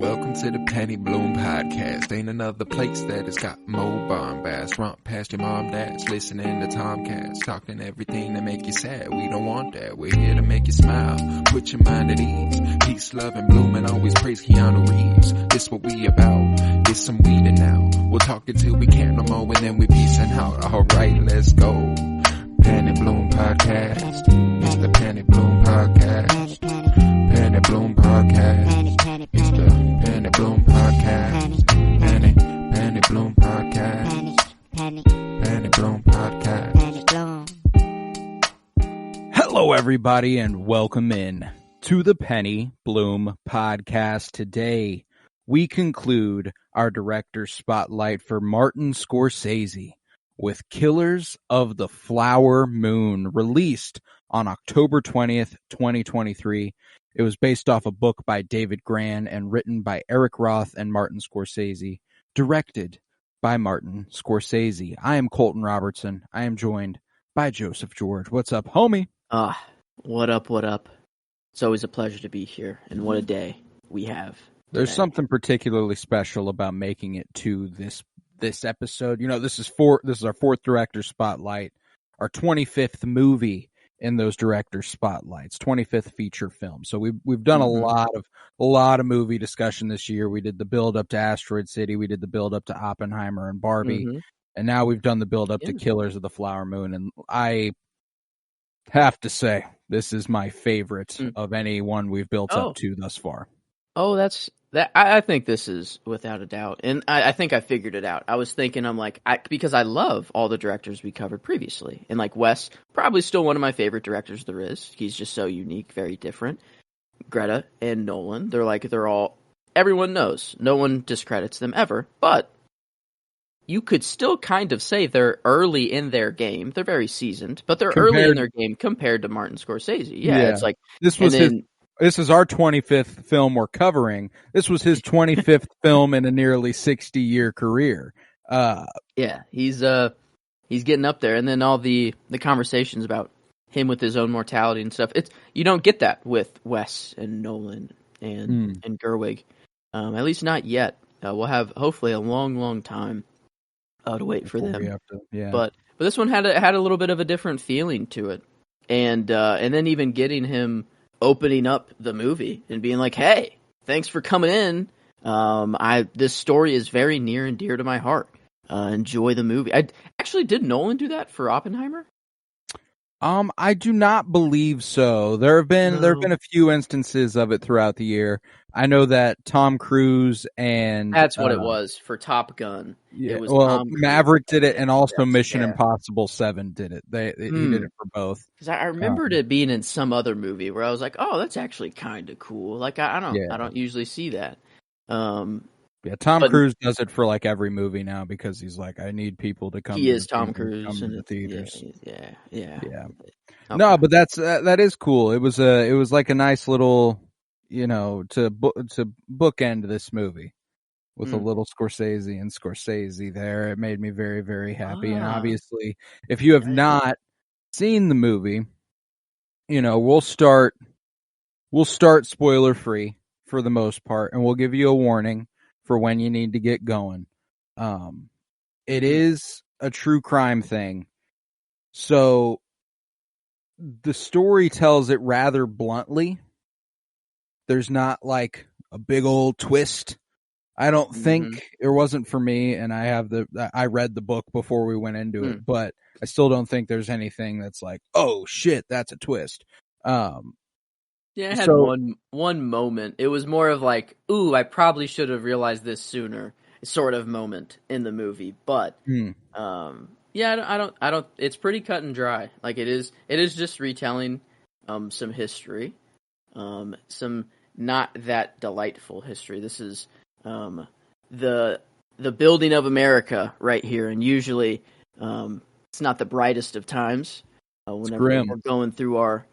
Welcome to the Penny Bloom Podcast. Ain't another place that has got more bombast. Romp past your mom, dads, listening to Tomcats, talking everything that make you sad. We don't want that. We're here to make you smile. Put your mind at ease. Peace, love, and bloom, and always praise Keanu Reeves. This what we about. This some weeding now. We'll talk until we can't no more, and then we peacing out. All right, let's go. Penny Bloom Podcast. It's the Penny Bloom Podcast. Penny Bloom Podcast. It's the Penny Bloom Podcast. Penny Bloom Podcast. Penny Bloom Podcast. Hello, everybody, and welcome in to the Penny Bloom Podcast. Today, we conclude our director's spotlight for Martin Scorsese with Killers of the Flower Moon, released on October 20th, 2023. It was based off a book by David Grann and written by Eric Roth and Martin Scorsese, directed by Martin Scorsese. I am Colton Robertson. I am joined by Joseph George. What's up, homie? What up? It's always a pleasure to be here, and what a day we have today. There's something particularly special about making it to this episode. You know, this is our fourth director spotlight, our 25th movie in those director spotlights, 25th feature film. So we've done a lot of movie discussion this year. We did the build up to Asteroid City, we did the build up to Oppenheimer and Barbie, and now we've done the build up to Killers of the Flower Moon. And I have to say, this is my favorite of any one we've built up to thus far. I think this is without a doubt, and I think I figured it out. I was thinking, because I love all the directors we covered previously, and like Wes, probably still one of my favorite directors there is. He's just so unique, very different. Greta and Nolan, everyone knows, no one discredits them ever, but you could still kind of say they're early in their game. They're very seasoned, but they're early in their game compared to Martin Scorsese. Yeah. It's like This is our 25th film we're covering. This was his 25th film in a nearly 60-year career. He's getting up there, and then all the conversations about him with his own mortality and stuff. You don't get that with Wes and Nolan and Gerwig, at least not yet. We'll have hopefully a long time to wait for them. But this one had a little bit of a different feeling to it, and then even getting him opening up the movie and being like, "Hey, thanks for coming in. This story is very near and dear to my heart. Enjoy the movie." Did Nolan do that for Oppenheimer? I do not believe so. There have been a few instances of it throughout the year. I know that Tom Cruise and that's what it was for Top Gun. Yeah, it was Maverick did it, and also Mission Impossible 7 did it. He did it for both. Because I remembered it being in some other movie where I was like, "Oh, that's actually kind of cool." Like I don't usually see that. Tom Cruise does it for like every movie now because he's like, I need people to come. He is Tom Cruise in the theaters. Yeah. Okay. No, but that is cool. It was like a nice little, to bookend this movie with a little Scorsese there. It made me very, very happy. And obviously, if you have not seen the movie, we'll start spoiler free for the most part, and we'll give you a warning for when you need to get going. It is a true crime thing. So the story tells it rather bluntly. There's not like a big old twist. I don't think it wasn't for me, and I read the book before we went into it, but I still don't think there's anything that's like, oh shit, that's a twist. It had one moment. It was more of like, ooh, I probably should have realized this sooner sort of moment in the movie. But I don't it's pretty cut and dry. Like it is just retelling some history. Some not that delightful history. This is the building of America right here, and usually it's not the brightest of times whenever we're going through our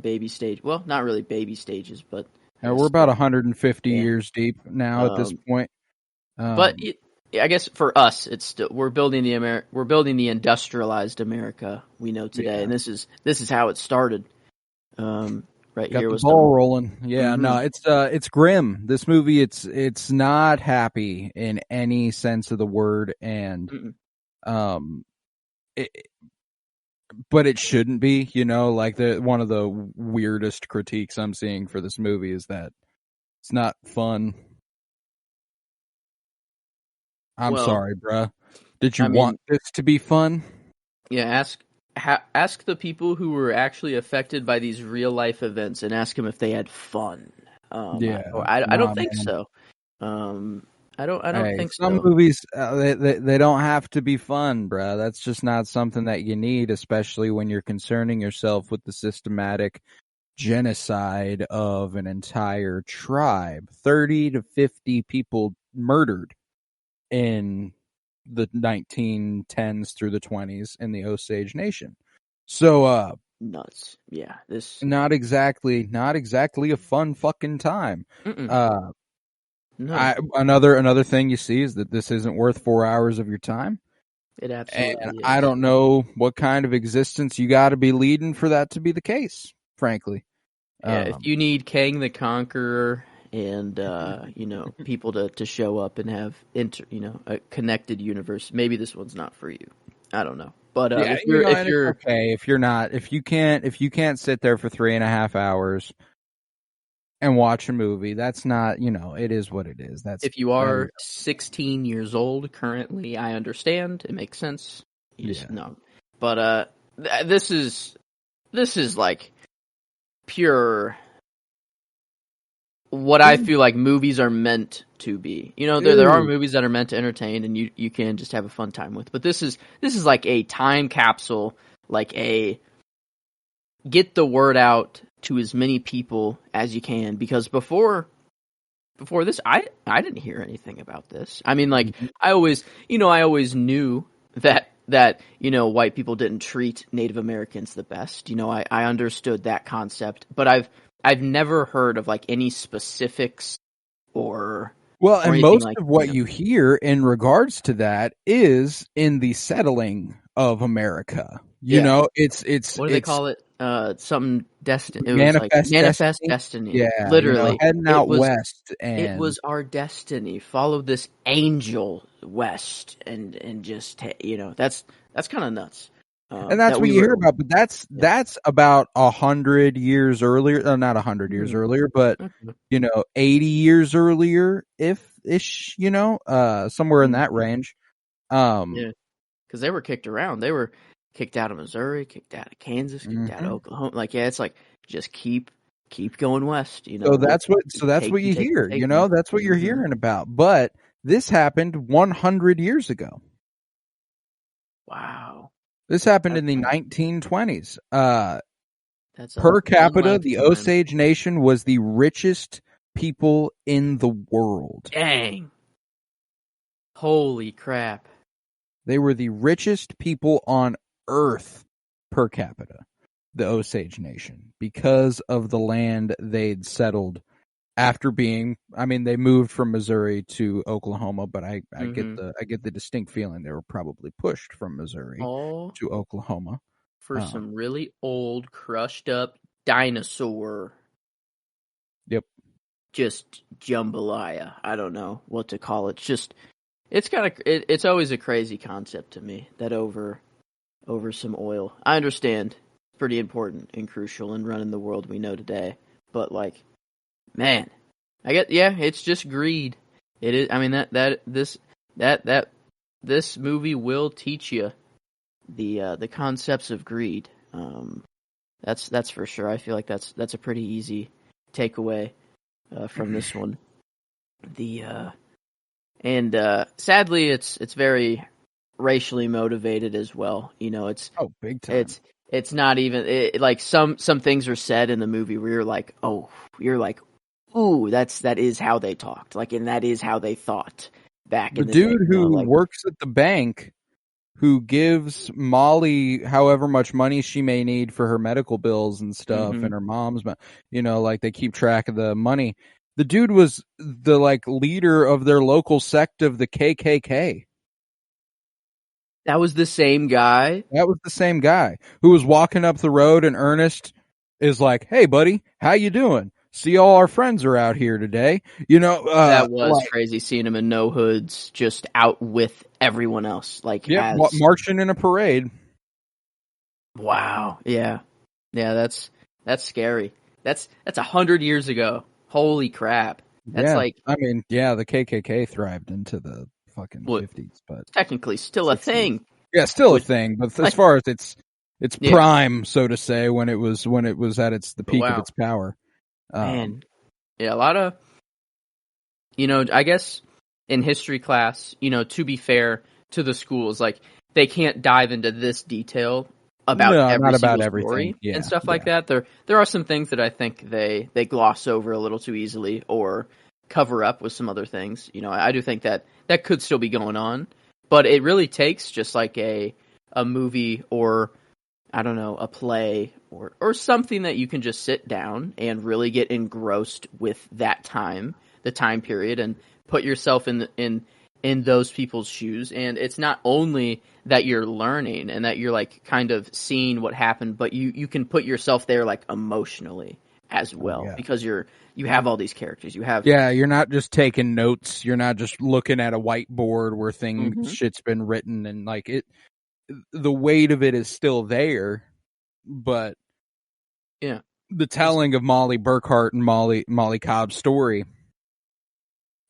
baby stage. Well, not really baby stages, but we're about 150 years deep now at this point. But I guess for us, it's still we're building the industrialized America we know today, and this is how it started. right Got here the with ball some. rolling. Yeah, no, it's grim. This movie, it's not happy in any sense of the word, and Mm-mm. it, but it shouldn't be. Like one of the weirdest critiques I'm seeing for this movie is that it's not fun. I'm Well, sorry, bruh. Did you I mean, want this to be fun? yeah. Ask the people who were actually affected by these real life events, and ask them if they had fun. Yeah, I nah, don't think man. so. I don't Hey, think some so. movies they don't have to be fun, bruh. That's just not something that you need, especially when you're concerning yourself with the systematic genocide of an entire tribe. 30 to 50 people murdered in the 1910s through the 20s in the Osage Nation. So, Nuts. Yeah. This. not exactly a fun fucking time. Mm-mm. No. Another thing you see is that this isn't worth 4 hours of your time. It And absolutely I is. don't know what kind of existence you got to be leading for that to be the case, frankly. Yeah, if you need Kang the Conqueror and people to show up and have a connected universe, maybe this one's not for you. I don't know, but yeah, if and it's you're okay if you can't sit there for 3.5 hours and watch a movie. That's not, it is what it is. if you are 16 years old currently, I understand. It makes sense. You just no, but this is like pure what I feel like movies are meant to be. There are movies that are meant to entertain and you can just have a fun time with. But this is like a time capsule, like a get the word out to as many people as you can, because before this I didn't hear anything about this. I mean, like I always knew that white people didn't treat Native Americans the best. I understood that concept, but I've never heard of like any specifics or and anything most like of what you hear in regards to that is in the settling of America. It's what do they call it? Something destiny. It was like manifest manifest destiny. destiny. Yeah, Literally, heading it out was west, and it was our destiny. Follow this angel west, and just that's kind of nuts. and that's That what we you hear were about. But that's about 100 years earlier. Not 100 years earlier, but okay. 80 years earlier, if ish. Somewhere in that range. Yeah, because they were kicked around. They were kicked out of Missouri, kicked out of Kansas, kicked out of Oklahoma. Like, yeah, it's like just keep going west. So that's what you Take hear. me. That's what you're hearing about. But this happened 100 years ago. Wow, This happened in the 1920s. that's Per one capita, the lifetime. Osage Nation was the richest people in the world. Dang, holy crap! They were the richest people on Earth per capita, the Osage Nation, because of the land they'd settled after being. I mean, they moved from Missouri to Oklahoma, but I get the distinct feeling they were probably pushed from Missouri All to Oklahoma for some really old, crushed up dinosaur. Yep. Just jambalaya. I don't know what to call it. It's always a crazy concept to me that over some oil. I understand it's pretty important and crucial in running the world we know today, but like, man, it's just greed. It is. I mean this movie will teach you the concepts of greed. That's for sure. I feel like that's a pretty easy takeaway from this one. Sadly, it's very racially motivated as well. Big time. It's not even like some things are said in the movie where you're like, ooh, that is how they talked, like, and that is how they thought back in the day. The dude who works at the bank, who gives Molly however much money she may need for her medical bills and stuff, and her mom's, like they keep track of the money. The dude was the leader of their local sect of the KKK. That was the same guy? That was the same guy who was walking up the road, and Ernest is like, "Hey, buddy, how you doing? See, all our friends are out here today." That was crazy seeing him in no hoods, just out with everyone else, like marching in a parade. Wow, yeah, that's scary. That's 100 years ago. Holy crap! That's the KKK thrived into the fucking 50s, but technically still 60s. A thing. Yeah, still a thing, but as far as its prime, so to say, when it was at the peak of its power. Man, yeah, a lot of, I guess in history class, to be fair to the schools, like they can't dive into this detail about every story and stuff like that. There are some things that I think they gloss over a little too easily or cover up with some other things. I do think that could still be going on, but it really takes just like a movie or, I don't know, a play or something that you can just sit down and really get engrossed with that time, the time period, and put yourself in those people's shoes. And it's not only that you're learning and that you're like kind of seeing what happened, but you can put yourself there like emotionally as well, because you have all these characters. You're not just taking notes. You're not just looking at a whiteboard where shit's been written, and like the weight of it is still there, but the telling of Molly Burkhart and Molly Cobb's story,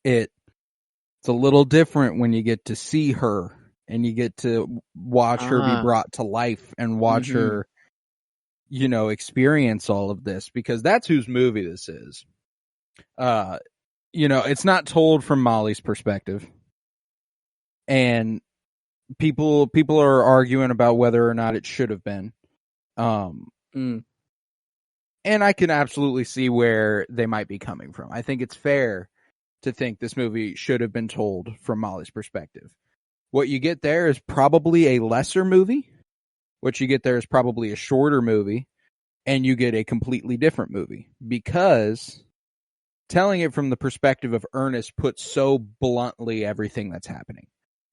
it's a little different when you get to see her and you get to watch her be brought to life and watch her, experience all of this, because that's whose movie this is. It's not told from Molly's perspective, and people are arguing about whether or not it should have been. And I can absolutely see where they might be coming from. I think it's fair to think this movie should have been told from Molly's perspective. What you get there is probably a lesser movie. What you get there is probably a shorter movie, and you get a completely different movie, because telling it from the perspective of Ernest puts so bluntly everything that's happening.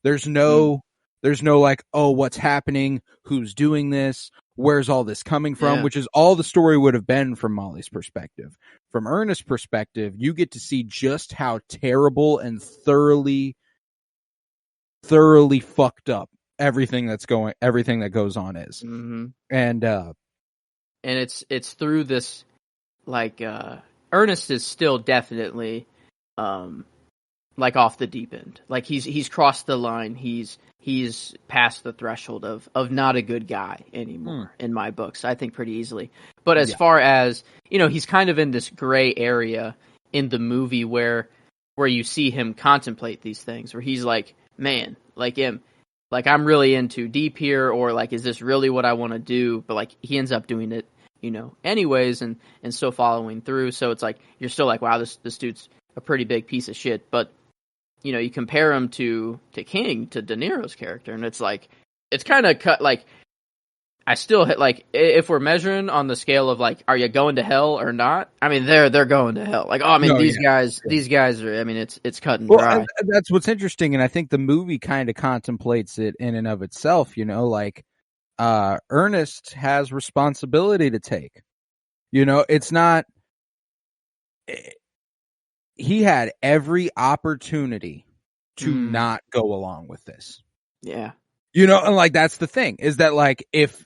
There's no like, oh, what's happening? Who's doing this? Where's all this coming from? Which is all the story would have been from Molly's perspective. From Ernest's perspective, you get to see just how terrible and thoroughly fucked up everything that goes on is. And it's through this, like, Ernest is still definitely like off the deep end. Like he's crossed the line. He's past the threshold of not a good guy anymore in my books, I think, pretty easily. But as far as, he's kind of in this gray area in the movie where you see him contemplate these things, where he's like, man, like him, like I'm really into deep here, or like, is this really what I want to do? But like he ends up doing it, anyways, and still following through. So it's like, you're still like, wow, this dude's a pretty big piece of shit. But you compare him to King, to De Niro's character, and it's like, it's kind of cut. Like, I still like, if we're measuring on the scale of like, are you going to hell or not? I mean, they're going to hell. Like, these guys are. I mean, it's cut and dry. That's what's interesting, and I think the movie kind of contemplates it in and of itself. Like, Ernest has responsibility to take. It's not. He had every opportunity to not go along with this. Yeah. And like, that's the thing, is that like, if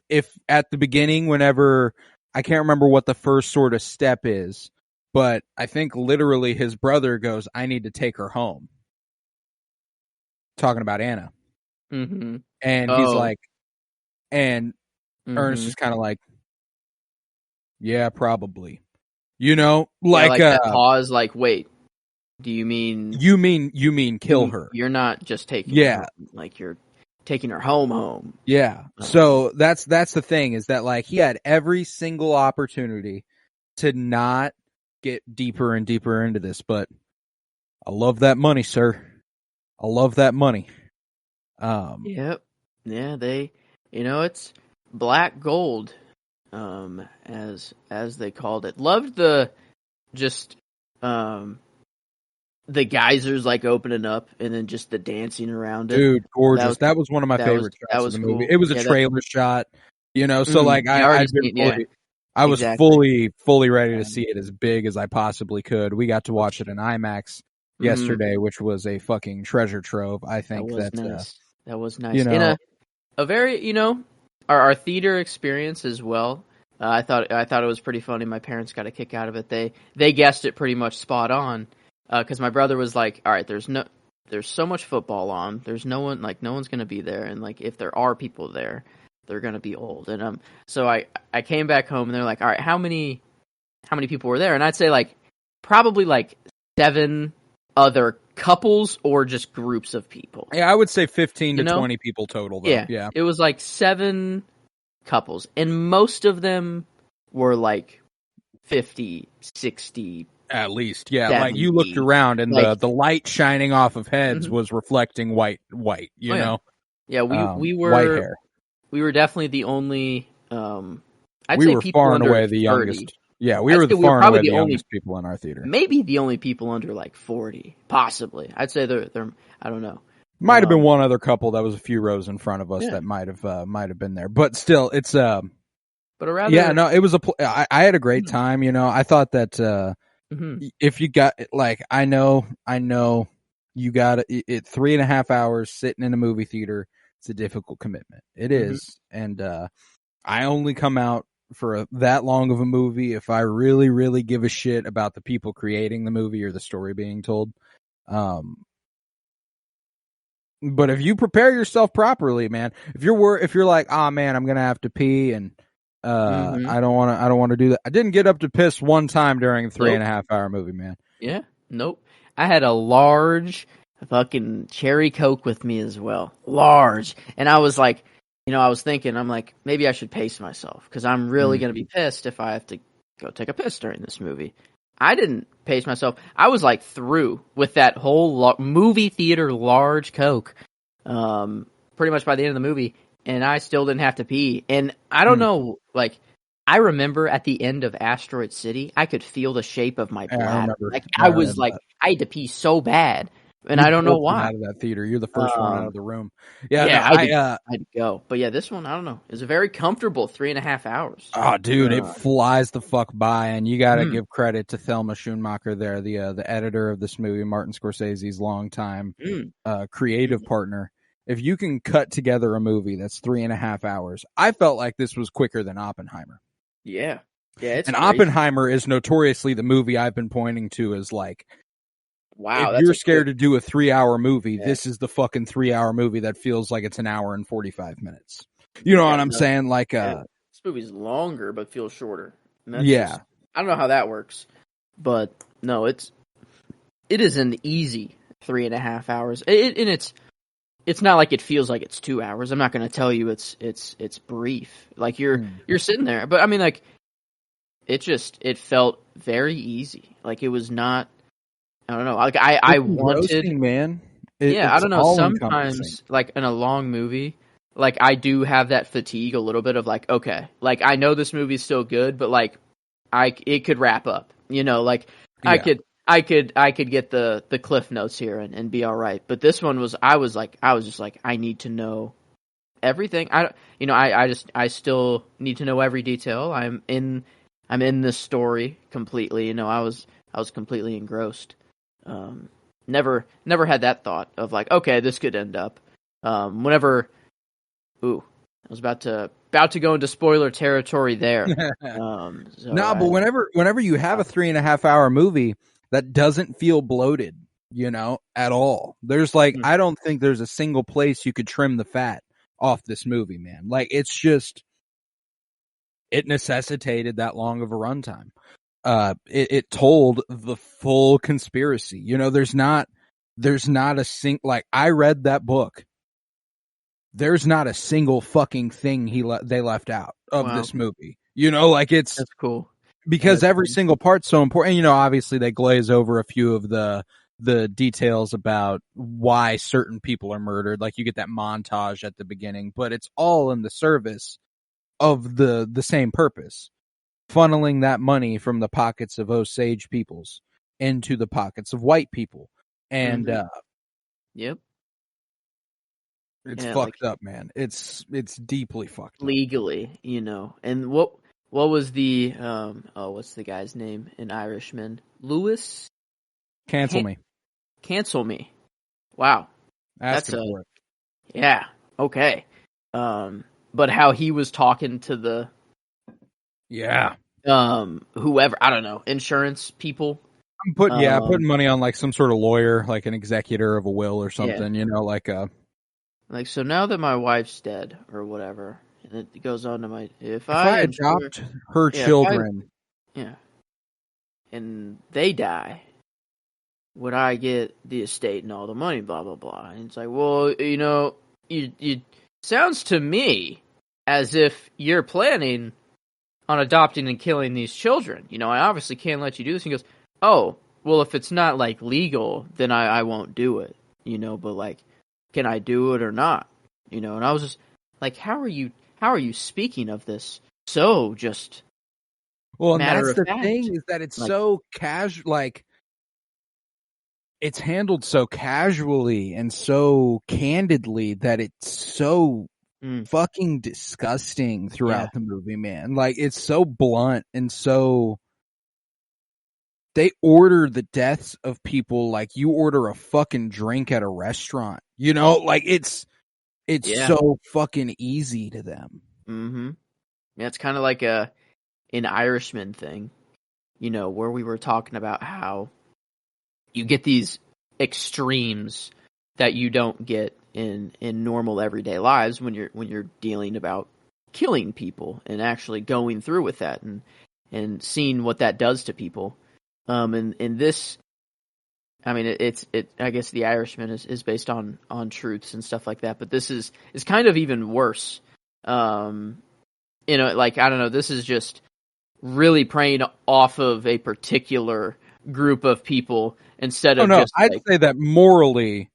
at the beginning, whenever, I can't remember what the first sort of step is, but I think literally his brother goes, I need to take her home. Talking about Anna. And he's like, and Ernest is kind of like, yeah, probably. Like that pause, like, wait, do you mean you mean kill her? You're not just taking her home, like you're taking her home. Yeah. So that's the thing, is that like, he had every single opportunity to not get deeper and deeper into this, but I love that money, sir. I love that money. Yep. Yeah, it's black gold, as they called it. Loved the the geysers like opening up and then just the dancing around it. Dude, gorgeous. That was one of my favorite shots of the movie. It was a trailer shot, so like, I was Exactly. fully ready to see it as big as I possibly could. We got to watch it in IMAX yesterday, which was a fucking treasure trove. I That think was that, nice. That was nice. you In know, a very, our theater experience as well. I thought it was pretty funny. My parents got a kick out of it. They guessed it pretty much spot on. Because my brother was like, "All right, there's so much football on. There's no one, like, no one's gonna be there, and like if there are people there, they're gonna be old." And so I came back home and they're like, "All right, how many people were there?" And I'd say like probably like 7 other couples or just groups of people. yeah, I would say 15 to 20 people total, though. Yeah. It was like 7 couples, and most of them were like 50, 60. At least, yeah. 70. Like, you looked around and Like, the light shining off of heads was reflecting white, you know? Yeah, we were white hair. We were definitely the only I'd we say were people far and under away the 30. youngest. Yeah, we were far and away the youngest people in our theater. Maybe the only people under like 40, possibly. I'd say they're I don't know. Might have been one other couple that was a few rows in front of us that might have been there. But still, it's but a rather it was I had a great time, you know. I thought that if you got, like, I know you got it 3.5 hours sitting in a movie theater. It's a difficult commitment. It is. And I only come out for that long of a movie if I really, really give a shit about the people creating the movie or the story being told. But if you prepare yourself properly, man, if you're like, oh man, I'm gonna have to pee and I don't want to do that. I didn't get up to piss one time during a 3.5 hour movie, man. Yeah, nope. I had a large fucking cherry Coke with me as well, large, and I was like, I was thinking, I'm like, maybe I should pace myself because I'm really gonna be pissed if I have to go take a piss during this movie. I didn't pace myself. I was like through with that whole movie theater large Coke, pretty much by the end of the movie. And I still didn't have to pee. And I don't know, like, I remember at the end of Asteroid City, I could feel the shape of my bladder. I was like, I had to pee so bad. And I don't know why. Out of that theater, you're the first one out of the room. I had to go. But yeah, this one, I don't know. It's a very comfortable 3.5 hours. Oh, dude, it flies the fuck by, and you got to give credit to 𝗤𝗏 there, the editor of this movie, Martin Scorsese's longtime creative partner. If you can cut together a movie that's 3.5 hours, I felt like this was quicker than Oppenheimer. Yeah, it's and crazy. Oppenheimer is notoriously the movie I've been pointing to as like, wow, if you're scared to do a 3-hour movie, this is the fucking 3-hour movie that feels like it's an hour and 45 minutes. You know what I'm saying? Like, this movie's longer but feels shorter. I don't know how that works, but no, it is an easy 3.5 hours. It's not like it feels like it's 2 hours. I'm not going to tell you it's brief. Like you're sitting there, but I mean, like, it felt very easy. Like it was not. I don't know. Like I wanted, man. I don't know. Sometimes, like in a long movie, like I do have that fatigue a little bit of like, okay, like I know this movie's still good, but like it could wrap up. Like I could get the cliff notes here and be all right. But this one I was just like, I need to know everything. I still need to know every detail. I'm in this story completely. I was completely engrossed. Never had that thought of like, okay, this could end up. I was about to go into spoiler territory there. But whenever you have a 3.5 hour movie that doesn't feel bloated, at all. There's like, I don't think there's a single place you could trim the fat off this movie, man. Like, it's just, it necessitated that long of a runtime. It told the full conspiracy. There's not a like, I read that book. There's not a single fucking thing they left out of this movie. Like, that's cool. Because every single part's so important. Obviously they glaze over a few of the details about why certain people are murdered. Like, you get that montage at the beginning, but it's all in the service of the same purpose. Funneling that money from the pockets of Osage peoples into the pockets of white people. And, yep. It's fucked up, man. It's deeply fucked up. Legally, and what what was the what's the guy's name in Irishman? Lewis? Cancel me. Cancel me. Wow. Asking for it. Yeah. Okay. But how he was talking to the whoever, I don't know, insurance people. I'm putting money on like some sort of lawyer, like an executor of a will or something, like so now that my wife's dead or whatever, and it goes on to if I adopt her children, and they die, would I get the estate and all the money, blah blah blah. And it's like, well, you sounds to me as if you're planning on adopting and killing these children. I obviously can't let you do this. And he goes, oh, well, if it's not like legal, then I won't do it. But like, can I do it or not? And I was just like, how are you speaking of this so just well, and matter that's of the fact? thing, is that it's like, so casual, like it's handled so casually and so candidly that it's so fucking disgusting throughout the movie, man. Like, it's so blunt and so. They order the deaths of people like you order a fucking drink at a restaurant. Like it's so fucking easy to them. Mm-hmm. Yeah, it's kind of like an Irishman thing, where we were talking about how you get these extremes that you don't get in normal everyday lives when you're dealing about killing people and actually going through with that and seeing what that does to people. And this, I mean, I guess The Irishman is based on truths and stuff like that, but this is kind of even worse. Like, I don't know, this is just really preying off of a particular group of people instead of just. I'd say that morally,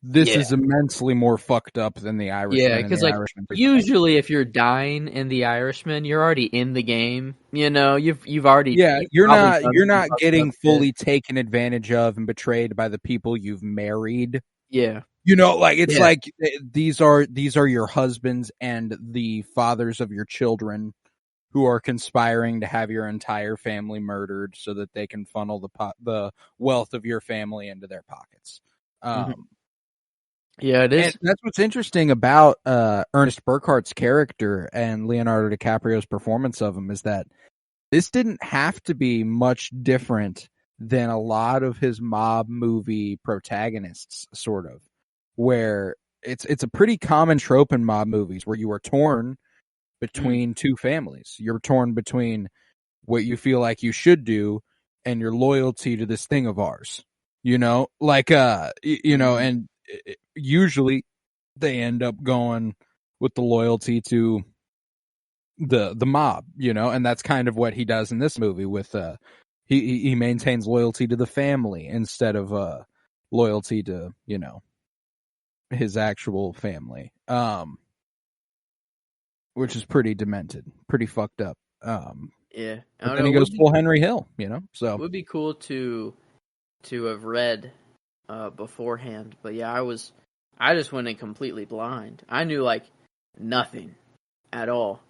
this is immensely more fucked up than The Irishman. Yeah, because like usually if you're dying in The Irishman, you're already in the game. You've already you're not getting fully taken advantage of and betrayed by the people you've married. Yeah, like it's like these are your husbands and the fathers of your children who are conspiring to have your entire family murdered so that they can funnel the wealth of your family into their pockets. Yeah, it is. And that's what's interesting about Ernest Burkhardt's character and Leonardo DiCaprio's performance of him, is that this didn't have to be much different than a lot of his mob movie protagonists, sort of, where it's a pretty common trope in mob movies where you are torn between two families. You're torn between what you feel like you should do and your loyalty to this thing of ours. And usually they end up going with the loyalty to the mob, and that's kind of what he does in this movie with he maintains loyalty to the family instead of loyalty to his actual family, which is pretty demented, pretty fucked up. But then he goes full Henry Hill, so it would be cool to have read beforehand, but I just went in completely blind. I knew like nothing at all,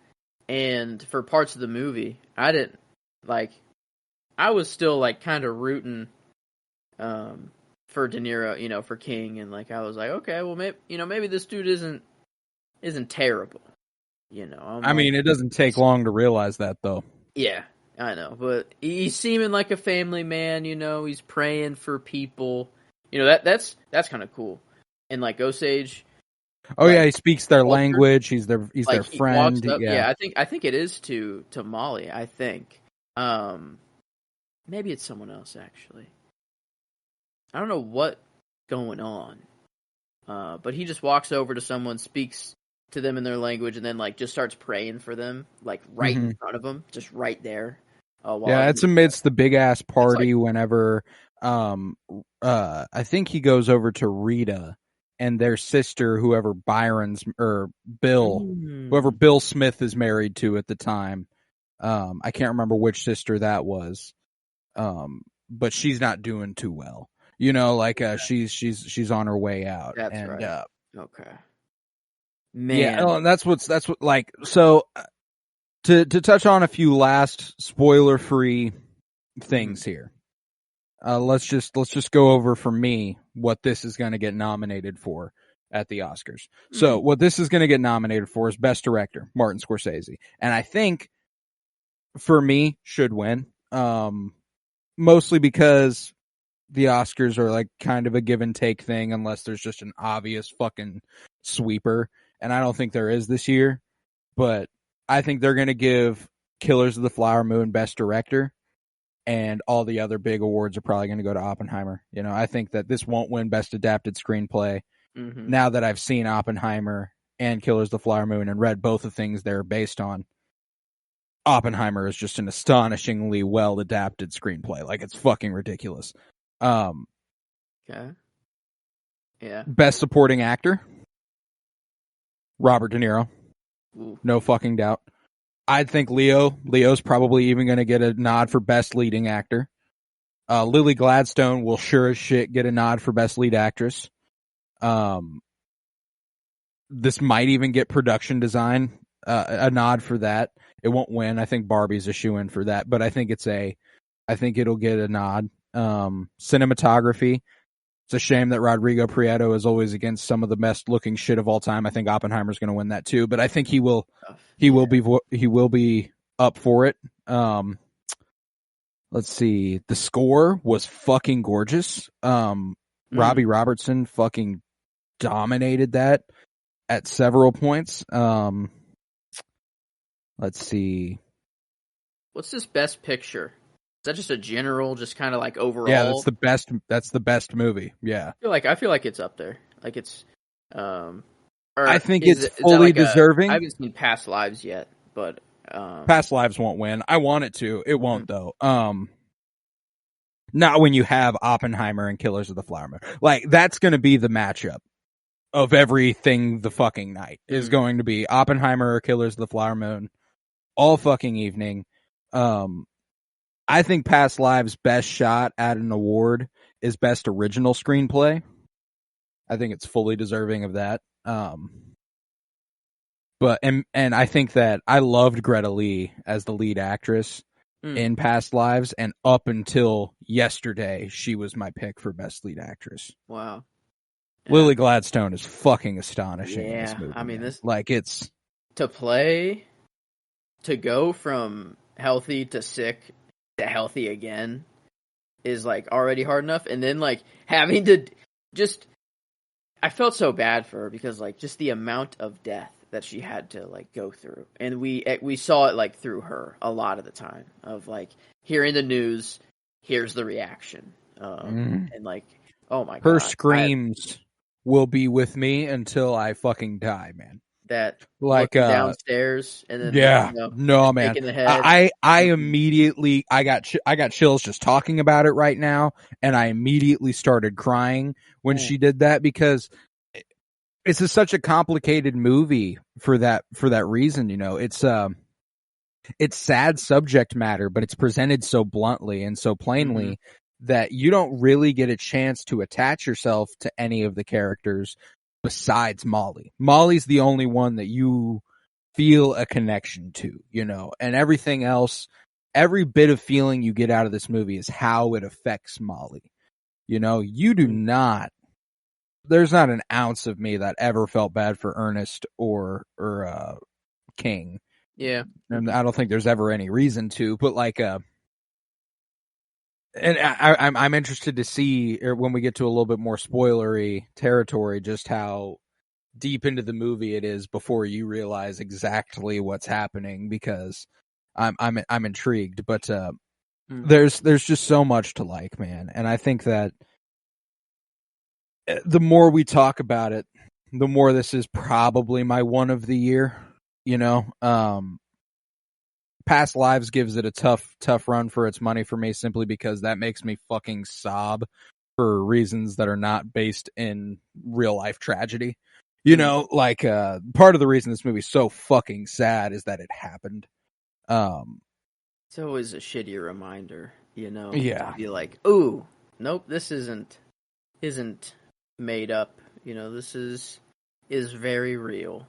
and for parts of the movie, I didn't like. I was still like kind of rooting for De Niro, for King, and like I was like, okay, well maybe this dude isn't terrible, I mean, it doesn't take long to realize that, though. Yeah, I know, but he's seeming like a family man. He's praying for people. That's kind of cool. And like Osage. Oh he speaks their language. He's their friend. Yeah, I think it is to Molly. I think. Maybe it's someone else actually. I don't know what's going on. But he just walks over to someone, speaks to them in their language, and then like just starts praying for them, like right in front of them, just right there. It's amidst the big ass party. Whenever I think he goes over to Rita and their sister, whoever Bill Smith is married to at the time. I can't remember which sister that was. But she's not doing too well. She's on her way out. That's right. Okay. Man. Yeah, that's what like so to touch on a few last spoiler-free things here. Let's just go over for me what this is going to get nominated for at the Oscars. So what this is going to get nominated for is Best Director, Martin Scorsese. And I think, for me, should win. Mostly because the Oscars are like kind of a give and take thing unless there's just an obvious fucking sweeper. And I don't think there is this year. But I think they're going to give Killers of the Flower Moon Best Director. And all the other big awards are probably going to go to Oppenheimer. You know, I think that this won't win Best Adapted Screenplay. Now that I've seen Oppenheimer and Killers of the Flower Moon and read both the things they're based on, Oppenheimer is just an astonishingly well-adapted screenplay. Like, it's fucking ridiculous. Okay. Yeah. Best Supporting Actor, Robert De Niro. Ooh. No fucking doubt. I'd think Leo's probably even going to get a nod for Best Leading Actor. Lily Gladstone will sure as shit get a nod for Best Lead Actress. This might even get Production Design, a nod for that. It won't win. I think Barbie's a shoo-in for that, but I think it'll get a nod. Cinematography. It's a shame that Rodrigo Prieto is always against some of the best looking shit of all time. I think Oppenheimer's going to win that too, but I think he will be up for it. Let's see. The score was fucking gorgeous. Robbie Robertson fucking dominated that at several points. Let's see. What's this Best Picture? Is that just a general, just kind of like overall? Yeah, that's the best movie. Yeah. I feel like it's up there. Like it's I think it's fully deserving. I haven't seen Past Lives yet, but Past Lives won't win. I want it to. It won't though. Not when you have Oppenheimer and Killers of the Flower Moon. Like, that's going to be the matchup of everything the fucking night is going to be Oppenheimer or Killers of the Flower Moon all fucking evening. I think Past Lives' best shot at an award is Best Original Screenplay. I think it's fully deserving of that. But I think that I loved Greta Lee as the lead actress in Past Lives, and up until yesterday, she was my pick for Best Lead Actress. Wow. Yeah. Lily Gladstone is fucking astonishing in this movie. I mean, it's to go from healthy to sick to healthy again is like already hard enough, and then like having to I felt so bad for her because like just the amount of death that she had to like go through, and we saw it like through her a lot of the time of like hearing the news, here's the reaction, and like, oh my god, her screams will be with me until I fucking die, man. That like downstairs and then no man, the head. I immediately I got chills just talking about it right now, and I immediately started crying when she did that because it's such a complicated movie for that reason. You know, it's sad subject matter, but it's presented so bluntly and so plainly that you don't really get a chance to attach yourself to any of the characters besides Molly. Molly's the only one that you feel a connection to, you know, and everything else, every bit of feeling you get out of this movie is how it affects Molly. You know, there's not an ounce of me that ever felt bad for Ernest or King. Yeah. And I don't think there's ever any reason to, but like, and I'm interested to see when we get to a little bit more spoilery territory, just how deep into the movie it is before you realize exactly what's happening, because I'm intrigued. But there's just so much to like, man, and I think that the more we talk about it, the more this is probably my one of the year. You know, Past Lives gives it a tough run for its money for me, simply because that makes me fucking sob for reasons that are not based in real life tragedy. You know, like part of the reason this movie's so fucking sad is that it happened. It's always a shitty reminder, you know. Yeah. To be like, ooh, nope, this isn't made up. You know, this is very real.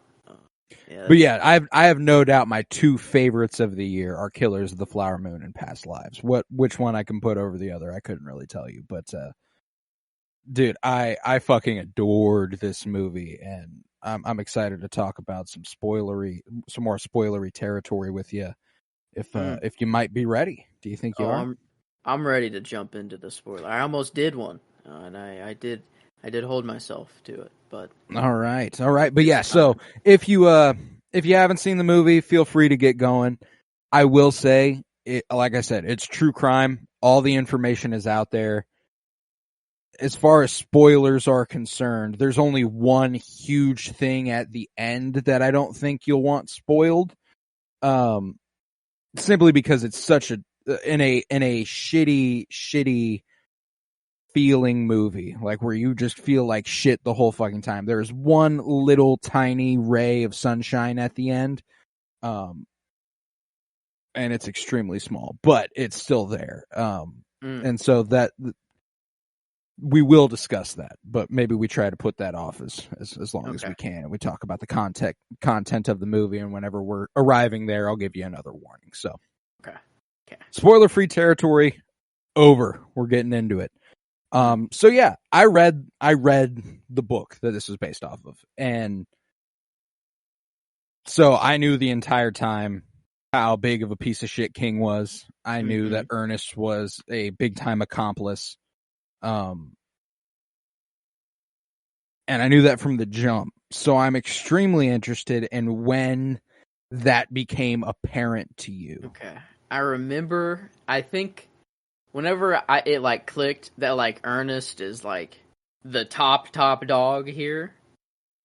Yeah, But yeah, I have no doubt my two favorites of the year are Killers of the Flower Moon and Past Lives. Which one I can put over the other, I couldn't really tell you. But dude, I fucking adored this movie, and I'm excited to talk about some more spoilery territory with you. If you might be ready, do you think you are? I'm ready to jump into the spoiler. I almost did one, and I did hold myself to it, but All right. But yeah, so if you haven't seen the movie, feel free to get going. I will say, like I said, it's true crime. All the information is out there. As far as spoilers are concerned, there's only one huge thing at the end that I don't think you'll want spoiled. Simply because it's such in a shitty feeling movie, like where you just feel like shit the whole fucking time. There's one little tiny ray of sunshine at the end, and it's extremely small, but it's still there. And so that we will discuss that, but maybe we try to put that off as long as we can. We talk about the content of the movie, and whenever we're arriving there, I'll give you another warning. So, okay. Spoiler-free territory over. We're getting into it. So yeah, I read the book that this is based off of, and so I knew the entire time how big of a piece of shit King was. I knew that Ernest was a big time accomplice. And I knew that from the jump. So I'm extremely interested in when that became apparent to you. Okay. I remember, I think whenever it like clicked that like Ernest is like the top dog here,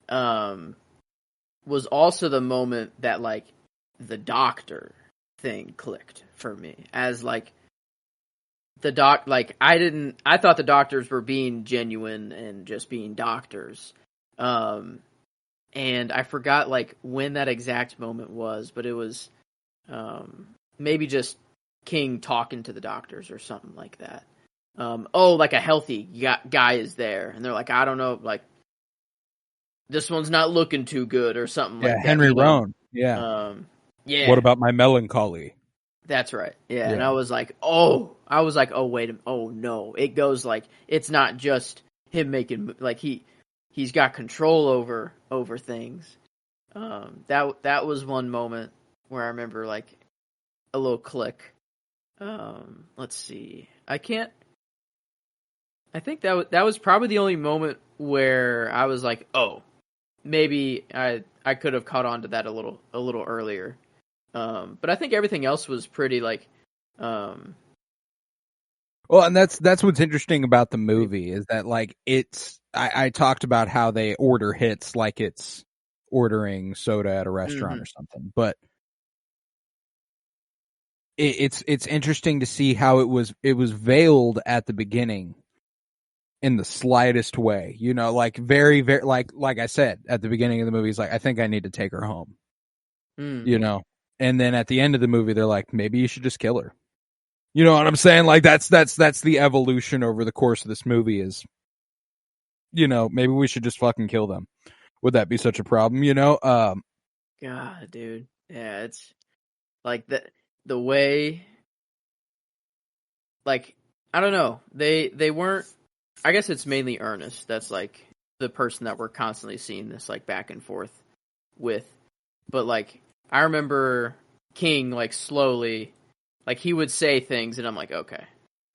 was also the moment that like the doctor thing clicked for me as like the I thought the doctors were being genuine and just being doctors. And I forgot like when that exact moment was, but it was maybe just King talking to the doctors or something like that. Like a healthy guy is there, and they're like, I don't know, like this one's not looking too good or something like that. Henry Roan. Yeah. Yeah. What about my melancholy? That's right. Yeah. And I was like, wait a minute. Oh no. It goes like, it's not just him making, like he's got control over things. That was one moment where I remember like a little click. Let's see. I think that was probably the only moment where I was like, oh, maybe I could have caught on to that a little earlier. But I think everything else was pretty like, well, and that's what's interesting about the movie is that like I talked about how they order hits like it's ordering soda at a restaurant or something, but it's interesting to see how it was veiled at the beginning in the slightest way, like very, very, like I said at the beginning of the movie, he's like, I think I need to take her home, and then at the end of the movie, they're like, maybe you should just kill her. You know what I'm saying? Like that's the evolution over the course of this movie is, maybe we should just fucking kill them. Would that be such a problem? God, dude. Yeah, it's like the way, like, I don't know. They weren't, I guess it's mainly Ernest. That's like the person that we're constantly seeing this like back and forth with. But like, I remember King like slowly, like he would say things and I'm like, okay,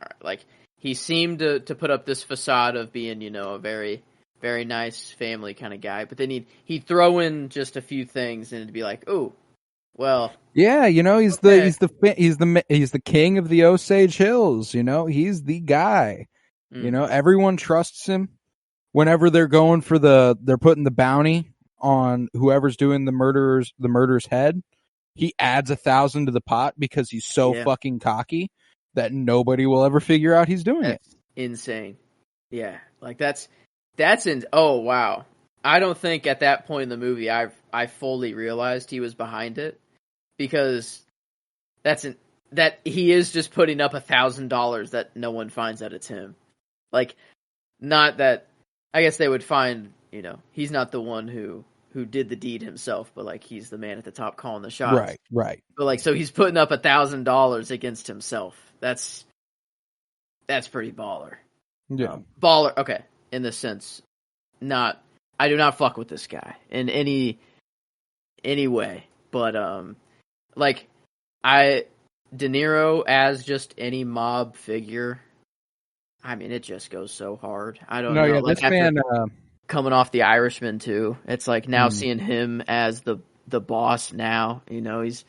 all right. Like he seemed to put up this facade of being, a very, very nice family kind of guy. But then he'd throw in just a few things and it'd be like, oh, well, yeah, he's the king of the Osage Hills. He's the guy. Everyone trusts him. Whenever they're going for they're putting the bounty on whoever's doing the murderer's head, he adds 1,000 to the pot because he's so fucking cocky that nobody will ever figure out he's doing it. Insane. Yeah, like that's oh wow. I don't think at that point in the movie I fully realized he was behind it, because that he is just putting up $1,000 that no one finds that it's him. Like, not that, I guess they would find, he's not the one who who did the deed himself, but like he's the man at the top calling the shots. Right. But like, so he's putting up $1,000 against himself. That's pretty baller. Yeah, baller. Okay, in the sense, I do not fuck with this guy in any way. But like De Niro as just any mob figure. I mean, it just goes so hard. I don't know. Yeah, like this man coming off The Irishman too. It's like now seeing him as the boss. Now he's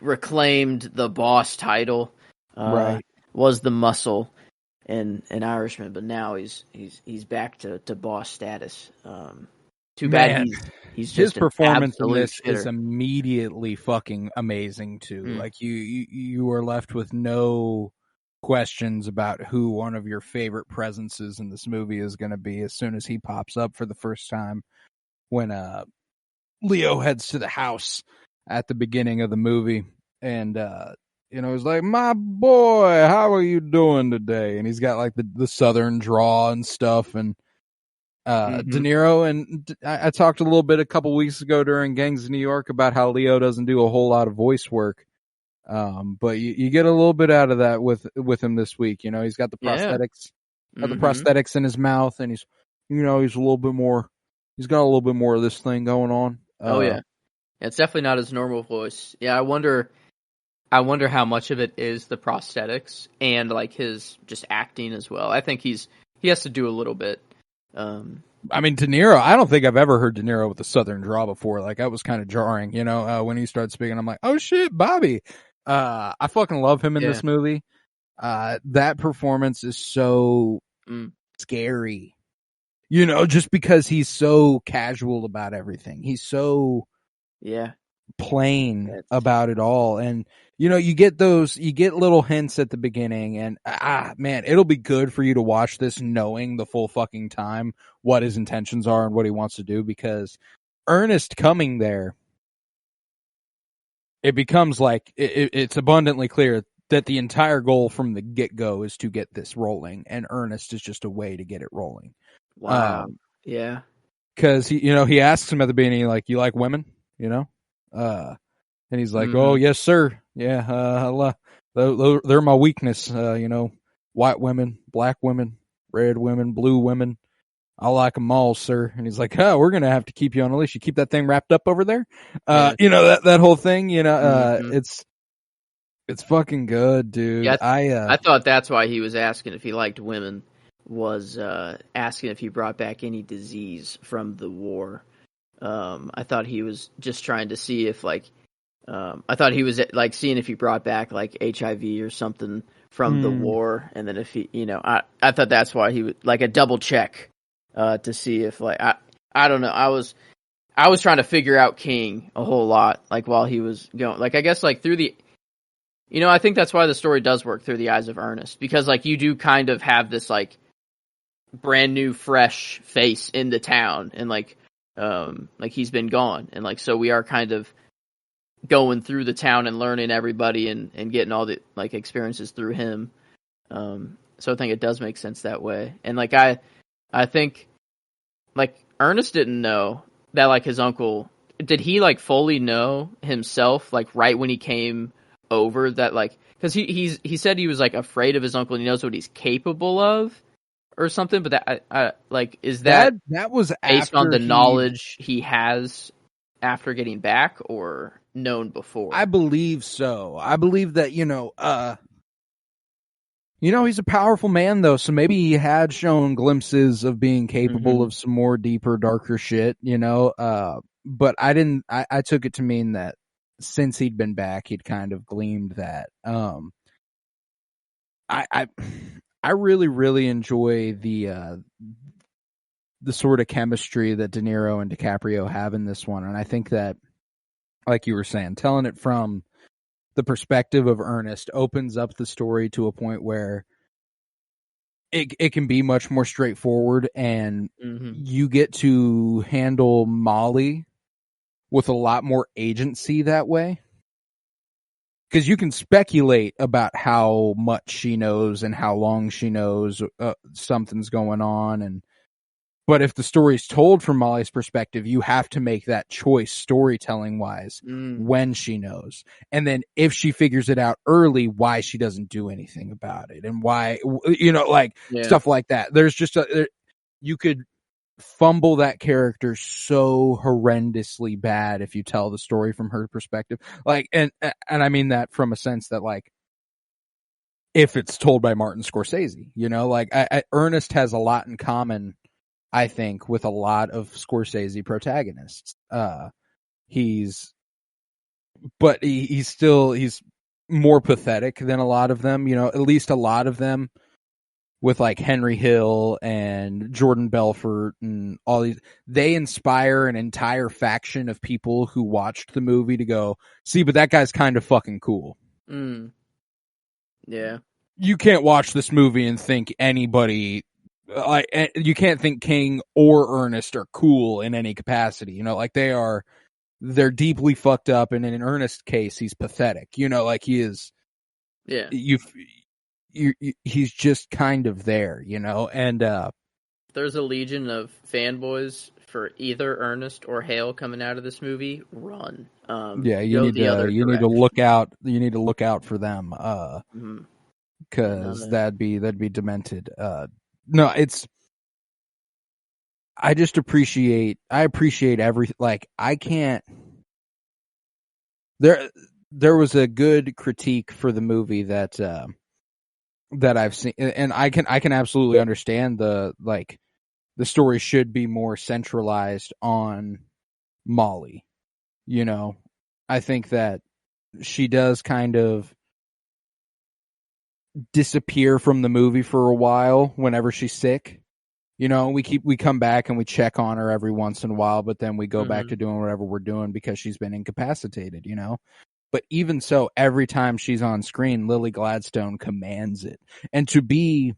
reclaimed the boss title. Right, was the muscle in Irishman, but now he's back to boss status. Too bad he's just his performance in this shitter. is immediately fucking amazing too. Like you are left with no questions about who one of your favorite presences in this movie is going to be as soon as he pops up for the first time when Leo heads to the house at the beginning of the movie, and he's like, "My boy, how are you doing today?" And he's got like the southern drawl and stuff, and De Niro, and I talked a little bit a couple weeks ago during Gangs of New York about how Leo doesn't do a whole lot of voice work. But you get a little bit out of that with him this week. He's got the prosthetics, prosthetics in his mouth, and he's a little bit more. He's got a little bit more of this thing going on. It's definitely not his normal voice. Yeah, I wonder how much of it is the prosthetics and like his just acting as well. I think he has to do a little bit. I mean, De Niro, I don't think I've ever heard De Niro with a southern drawl before. Like, that was kind of jarring, when he started speaking. I'm like, oh shit, Bobby. I fucking love him in this movie. That performance is so scary, just because he's so casual about everything. He's so plain about it all. And, you get little hints at the beginning, and man, it'll be good for you to watch this knowing the full fucking time what his intentions are and what he wants to do, because Ernest coming there, it becomes like it's abundantly clear that the entire goal from the get-go is to get this rolling, and Ernest is just a way to get it rolling. Wow. Yeah. Because he asks him at the beginning, like, "You like women?" And he's like, "Oh, yes, sir. Yeah, they're my weakness. White women, black women, red women, blue women. I like them all, sir." And he's like, "Oh, we're gonna have to keep you on a leash. You keep that thing wrapped up over there." That whole thing. It's fucking good, dude. Yeah, I thought that's why he was asking if he liked women, was asking if he brought back any disease from the war. I thought he was just trying to see if I thought he was like seeing if he brought back like HIV or something from the war, and then if he, I thought that's why he would like a double check to see if like I don't know. I was trying to figure out King a whole lot like while he was going. Like I guess like through the, I think that's why the story does work through the eyes of Ernest, because like you do kind of have this like brand new fresh face in the town, and like he's been gone, and like so we are kind of going through the town and learning everybody and getting all the like experiences through him. So I think it does make sense that way. And like I think like Ernest didn't know that like his uncle, did he like fully know himself like right when he came over that like, because he said he was like afraid of his uncle and he knows what he's capable of or something, but that I like, is that was based on the knowledge he has after getting back, or known before? I believe so. I believe that, he's a powerful man though, so maybe he had shown glimpses of being capable of some more deeper, darker shit, but I took it to mean that since he'd been back, he'd kind of gleamed that. I really, really enjoy the sort of chemistry that De Niro and DiCaprio have in this one. And I think that, like you were saying, telling it from the perspective of Ernest opens up the story to a point where it can be much more straightforward, and you get to handle Molly with a lot more agency that way. Because you can speculate about how much she knows and how long she knows something's going on, and But if the story's told from Molly's perspective, you have to make that choice storytelling wise when she knows. And then if she figures it out early, why she doesn't do anything about it and why, stuff like that. There's just you could fumble that character so horrendously bad if you tell the story from her perspective. And I mean that from a sense that if it's told by Martin Scorsese, Ernest has a lot in common, I think, with a lot of Scorsese protagonists. He's more pathetic than a lot of them, at least a lot of them with Henry Hill and Jordan Belfort and all these. They inspire an entire faction of people who watched the movie to go, see, but that guy's kind of fucking cool. Yeah. You can't watch this movie and think anybody, you can't think King or Ernest are cool in any capacity. They're deeply fucked up, and in Ernest's case, he's pathetic. He is. Yeah. He's just kind of there, and there's a legion of fanboys for either Ernest or Hale coming out of this movie. Run. You need to look out. You need to look out for them, because that'd be demented. No, it's. I appreciate everything. I can't. There was a good critique for the movie that I've seen, and I can absolutely understand the story should be more centralized on Molly. I think that she does kind of disappear from the movie for a while whenever she's sick. We come back and we check on her every once in a while, but then we go back to doing whatever we're doing because she's been incapacitated, But even so, every time she's on screen, Lily Gladstone commands it. And to be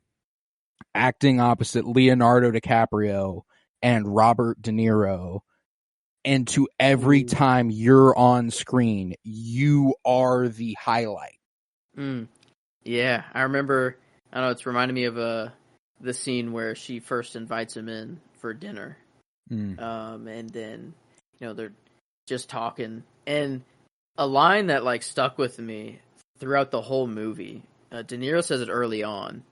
acting opposite Leonardo DiCaprio and Robert De Niro, and to every time you're on screen, you are the highlight. Yeah, I remember, I don't know, it's reminded me of the scene where she first invites him in for dinner. And then, they're just talking. And a line that stuck with me throughout the whole movie, De Niro says it early on.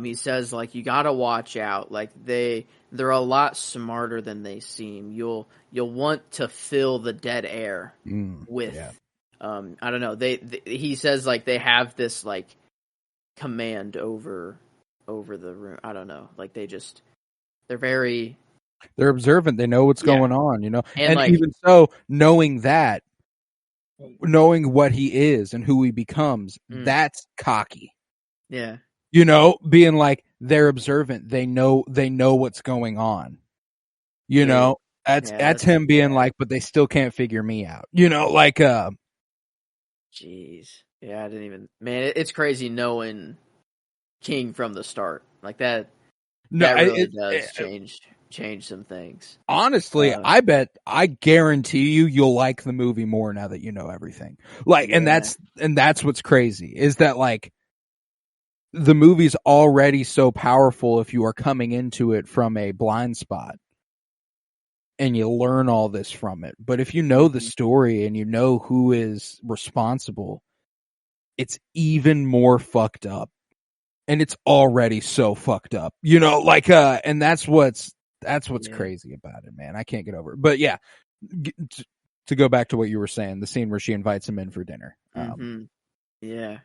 He says you gotta watch out. They're a lot smarter than they seem. You'll want to fill the dead air with. Yeah. I don't know. He says they have this command over the room. I don't know. They're observant. They know what's going on. And even so, knowing what he is and who he becomes, that's cocky. Yeah. Being they're observant. They know what's going on. That's him being but they still can't figure me out. Jeez. Yeah, I didn't even, man, it's crazy knowing King from the start. That really does change some things. Honestly, I guarantee you'll like the movie more now that you know everything. And that's what's crazy is that the movie's already so powerful if you are coming into it from a blind spot and you learn all this from it. But if you know the story and you know who is responsible, it's even more fucked up. And it's already so fucked up. And that's what's crazy about it, man. I can't get over it. But yeah, to go back to what you were saying, the scene where she invites him in for dinner. Yeah.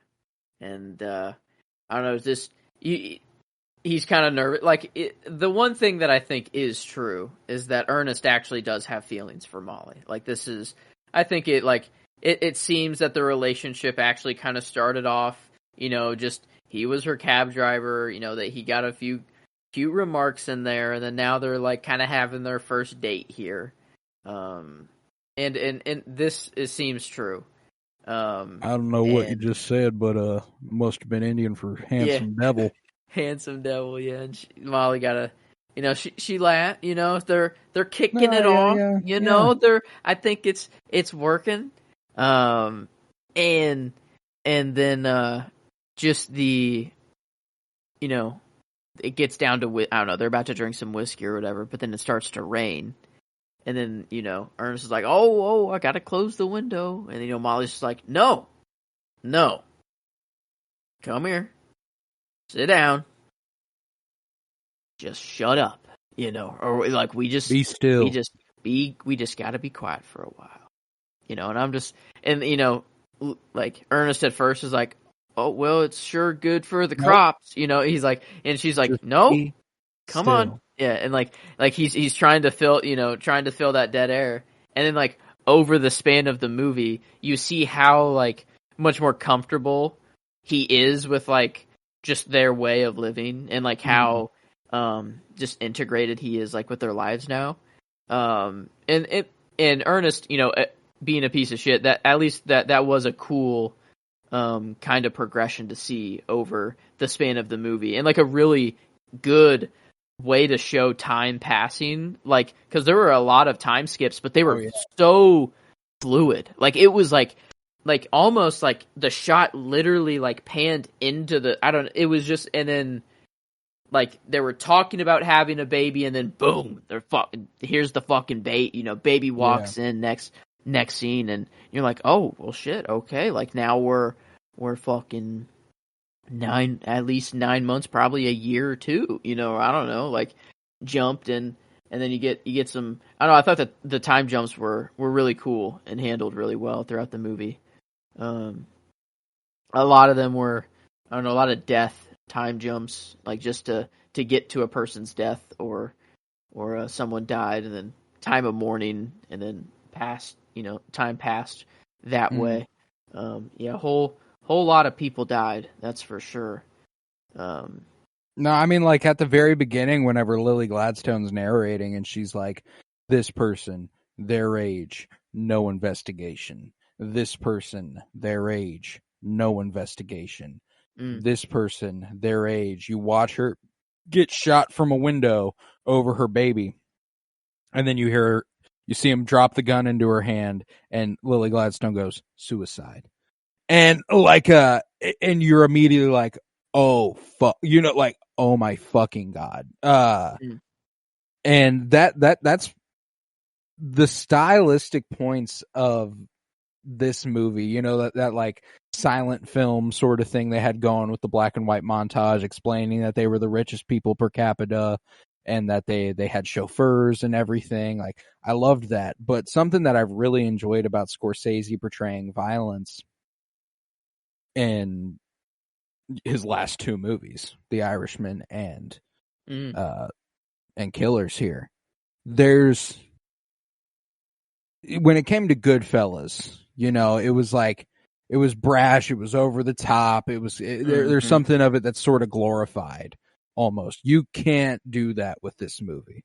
And I don't know, it's just he's kind of nervous. The one thing that I think is true is that Ernest actually does have feelings for Molly. I think it seems that the relationship actually kind of started off, just he was her cab driver, that he got a few cute remarks in there, and then now they're kind of having their first date here. And this seems true. I don't know what you just said, but must have been Indian for handsome devil. Handsome devil, yeah. And Molly got she laughed. They're kicking it off. I think it's working. And then just the it gets down to, I don't know, they're about to drink some whiskey or whatever, but then it starts to rain. And then, Ernest is like, oh, I gotta close the window. And, Molly's just like, no, come here, sit down, just shut up, or like, we just be still. We just gotta be quiet for a while, and I'm just, and, like, Ernest at first is like, oh, well, it's sure good for the crops, he's like, and she's like, just no, come still. on. Yeah, and like he's trying to fill that dead air, and then like over the span of the movie, you see how like much more comfortable he is with like just their way of living, and like how just integrated he is like with their lives now. And Ernest, being a piece of shit, that at least that was a cool kind of progression to see over the span of the movie, and like a really good way to show time passing, like, because there were a lot of time skips, but they were so fluid. Like, it was like almost like the shot literally like panned into the, it was just, and then like they were talking about having a baby, and then boom, here's the fucking baby walks in next scene, and you're like, oh well, shit, okay, like now we're fucking at least 9 months, probably a year or two, I don't know, like jumped, and then you get some, I don't know, I thought that the time jumps were really cool and handled really well throughout the movie. A lot of them were, I don't know, a lot of death time jumps, like just to get to a person's death, or someone died, and then time of mourning, and then time passed that way. Whole lot of people died, that's for sure. No, I mean, like at the very beginning, whenever Lily Gladstone's narrating, and she's like, this person, their age, no investigation. This person, their age, no investigation. This person, their age. You watch her get shot from a window over her baby, and then you see him drop the gun into her hand, and Lily Gladstone goes, suicide. And like, and you're immediately like, oh fuck, like, oh my fucking God. And that's the stylistic points of this movie, that like silent film sort of thing they had going with the black and white montage explaining that they were the richest people per capita, and that they had chauffeurs and everything. Like, I loved that. But something that I've really enjoyed about Scorsese portraying violence in his last two movies, The Irishman and Killers here, there's, when it came to Goodfellas, it was like, it was brash, it was over the top, it was there's something of it that's sort of glorified almost. You can't do that with this movie,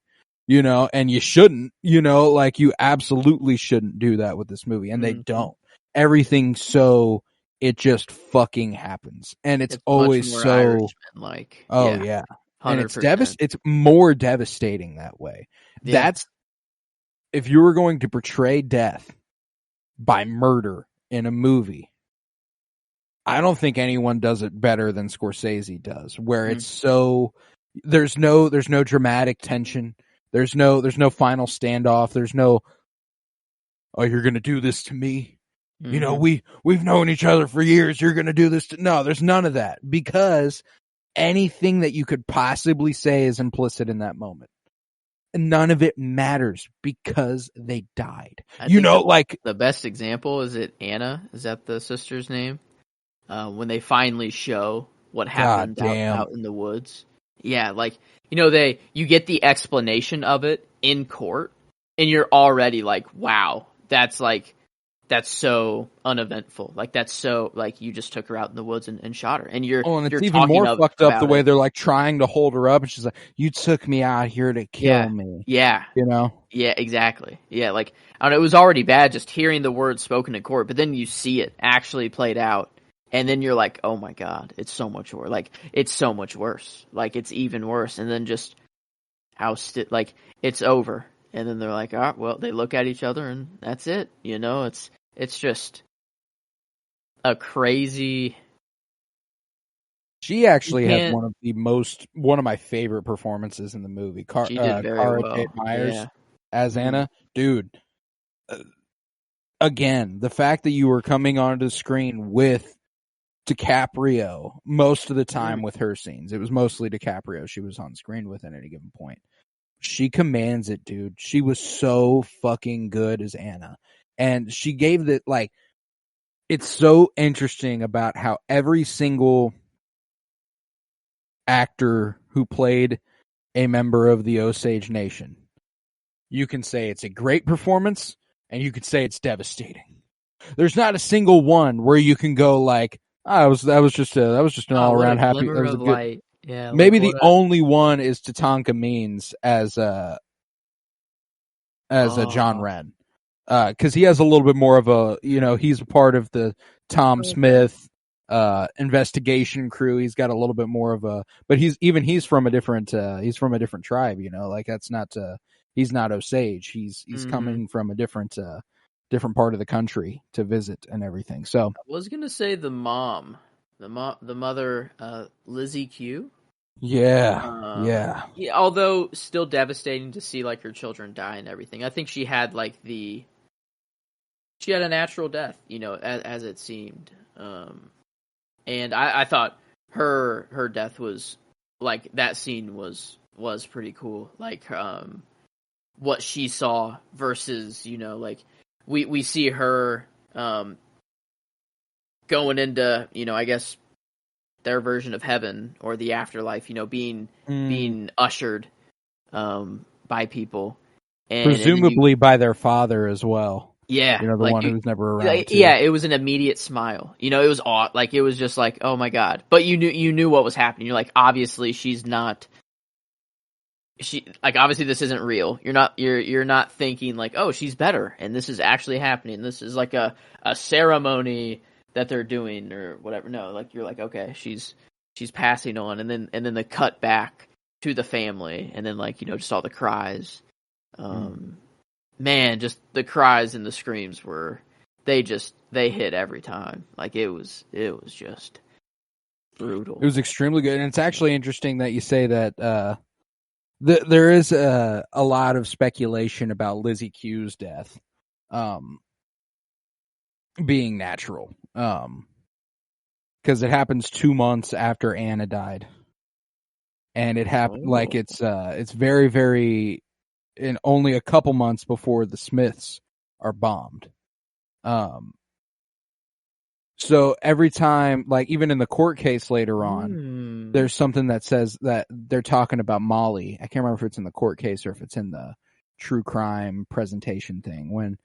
and you shouldn't, like, you absolutely shouldn't do that with this movie, and they don't. Everything, so it just fucking happens, and it's always so Irishman-like. yeah. 100%. And it's more devastating that way. Yeah. That's, if you were going to portray death by murder in a movie, I don't think anyone does it better than Scorsese does, where it's so, there's no dramatic tension. There's no final standoff. There's no, oh, you're going to do this to me. We've known each other for years. You're going to do this no, there's none of that, because anything that you could possibly say is implicit in that moment. None of it matters because they died. Like, the best example is Anna. Is that the sister's name? When they finally show what happened out in the woods. Yeah, like, you get the explanation of it in court, and you're already like, wow, that's so uneventful. Like, that's so, like, you just took her out in the woods and shot her. And and it's even more fucked up the way they're like trying to hold her up, and she's like, you took me out here to kill me. Yeah. Yeah, exactly. Yeah, like, I don't know, it was already bad just hearing the words spoken in court, but then you see it actually played out, and then you're like, oh my God, it's so much worse. Like, it's so much worse. Like, it's even worse. And then just like, it's over. And then they're like, all right, well, they look at each other, and that's it. It's just a crazy She actually has one of my favorite performances in the movie. She did very Cara well. Tate Myers Yeah. as Anna. Dude, again, the fact that you were coming onto the screen with DiCaprio most of the time with her scenes. It was mostly DiCaprio she was on screen with at any given point. She commands it, dude. She was so fucking good as Anna. And she gave that, like, it's so interesting about how every single actor who played a member of the Osage Nation, you can say it's a great performance and you could say it's devastating. There's not a single one where you can go like, that was just an all around happy. That was a good. Light. Yeah, maybe the only one is Tatanka Means as John Wren, because he has a little bit more of a, he's a part of the Tom Smith investigation crew. He's got a little bit more of a, but he's from a different tribe. Like that's not he's not Osage. He's coming from a different part of the country to visit and everything. So I was gonna say the mother, Lizzie Q. Yeah. Although still devastating to see like her children die and everything. I think she had a natural death, as it seemed. And I thought her death was like, that scene was pretty cool. Like what she saw versus, like we see her going into, I guess their version of heaven or the afterlife, being ushered by people, and presumably by their father as well. Yeah, the one who's never around. Yeah, it was an immediate smile. It was odd. Like it was just like, oh my god. But you knew what was happening. You're like, obviously she's not. Obviously this isn't real. You're not thinking like, oh, she's better and this is actually happening. This is like a ceremony that they're doing or whatever. No, like you're like, okay, she's passing on, and then the cut back to the family, and then just all the cries. Man, just the cries and the screams they hit every time. Like it was just brutal. It was extremely good, and it's actually interesting that you say that. There is a lot of speculation about Lizzie Q's death being natural, because it happens 2 months after Anna died, and it happened like it's very, very in only a couple months before the Smiths are bombed. So every time, like even in the court case later on, there's something that says that they're talking about Molly. I can't remember if it's in the court case or if it's in the true crime presentation thing, when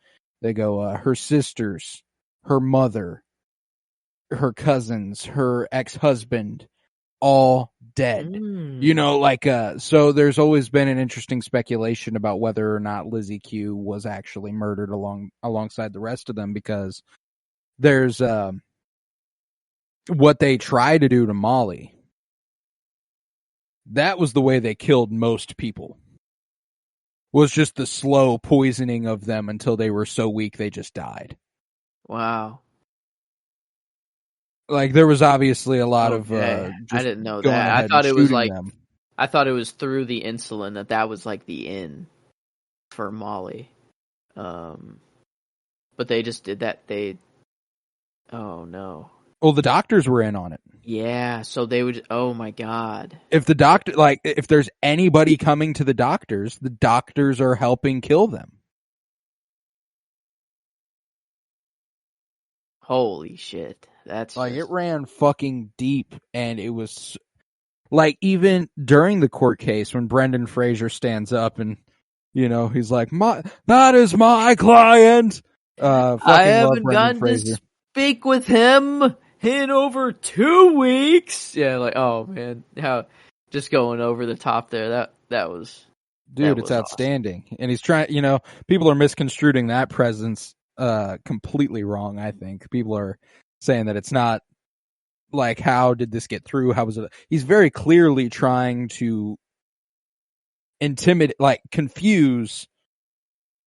they go, her sisters, her mother, her cousins, her ex-husband, all dead. So there's always been an interesting speculation about whether or not Lizzie Q was actually murdered alongside the rest of them, because there's what they try to do to Molly. That was the way they killed most people. Was just the slow poisoning of them until they were so weak they just died. Wow. Like there was obviously a lot of I didn't know that. I thought it was like them. I thought it was through the insulin that was like the end for Molly. But they just did that. Oh no. Well, the doctors were in on it. Yeah, so they would. Oh my god! If there's anybody coming to the doctors are helping kill them. Holy shit! That's like it ran fucking deep, and it was like even during the court case when Brendan Fraser stands up and he's like, that is my client. I haven't gotten to speak with him in over 2 weeks. Yeah, like, oh man, how just going over the top there. That was, dude, it's outstanding. Awesome. And he's trying, people are misconstruing that presence completely wrong. I think people are saying that it's not like, how did this get through? How was it? He's very clearly trying to intimidate, like confuse.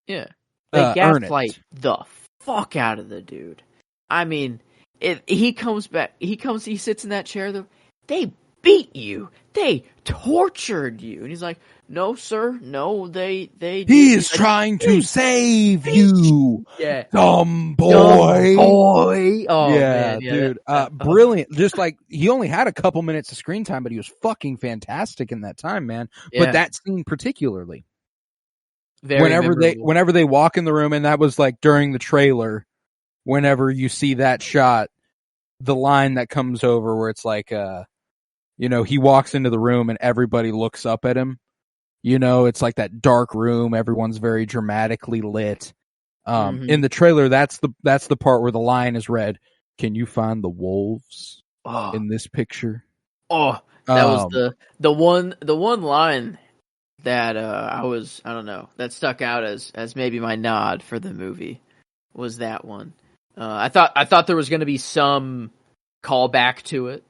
Yeah, they gaslight the fuck out of the dude. I mean, he comes back. He sits in that chair. they beat you. They tortured you. And he's like, no, sir. No, they He is like, trying to save you. Yeah. Dumb boy. Dumb boy. Oh, yeah, man. Yeah, dude. Brilliant. Just like, he only had a couple minutes of screen time, but he was fucking fantastic in that time, man. Yeah. But that scene particularly. Very memorable. Whenever they walk in the room, and that was like during the trailer, whenever you see that shot, the line that comes over where it's like, he walks into the room and everybody looks up at him. It's like that dark room. Everyone's very dramatically lit. In the trailer, that's the part where the line is read. Can you find the wolves in this picture? Oh, that was the one line that I don't know, that stuck out as maybe my nod for the movie was that one. I thought there was going to be some callback to it.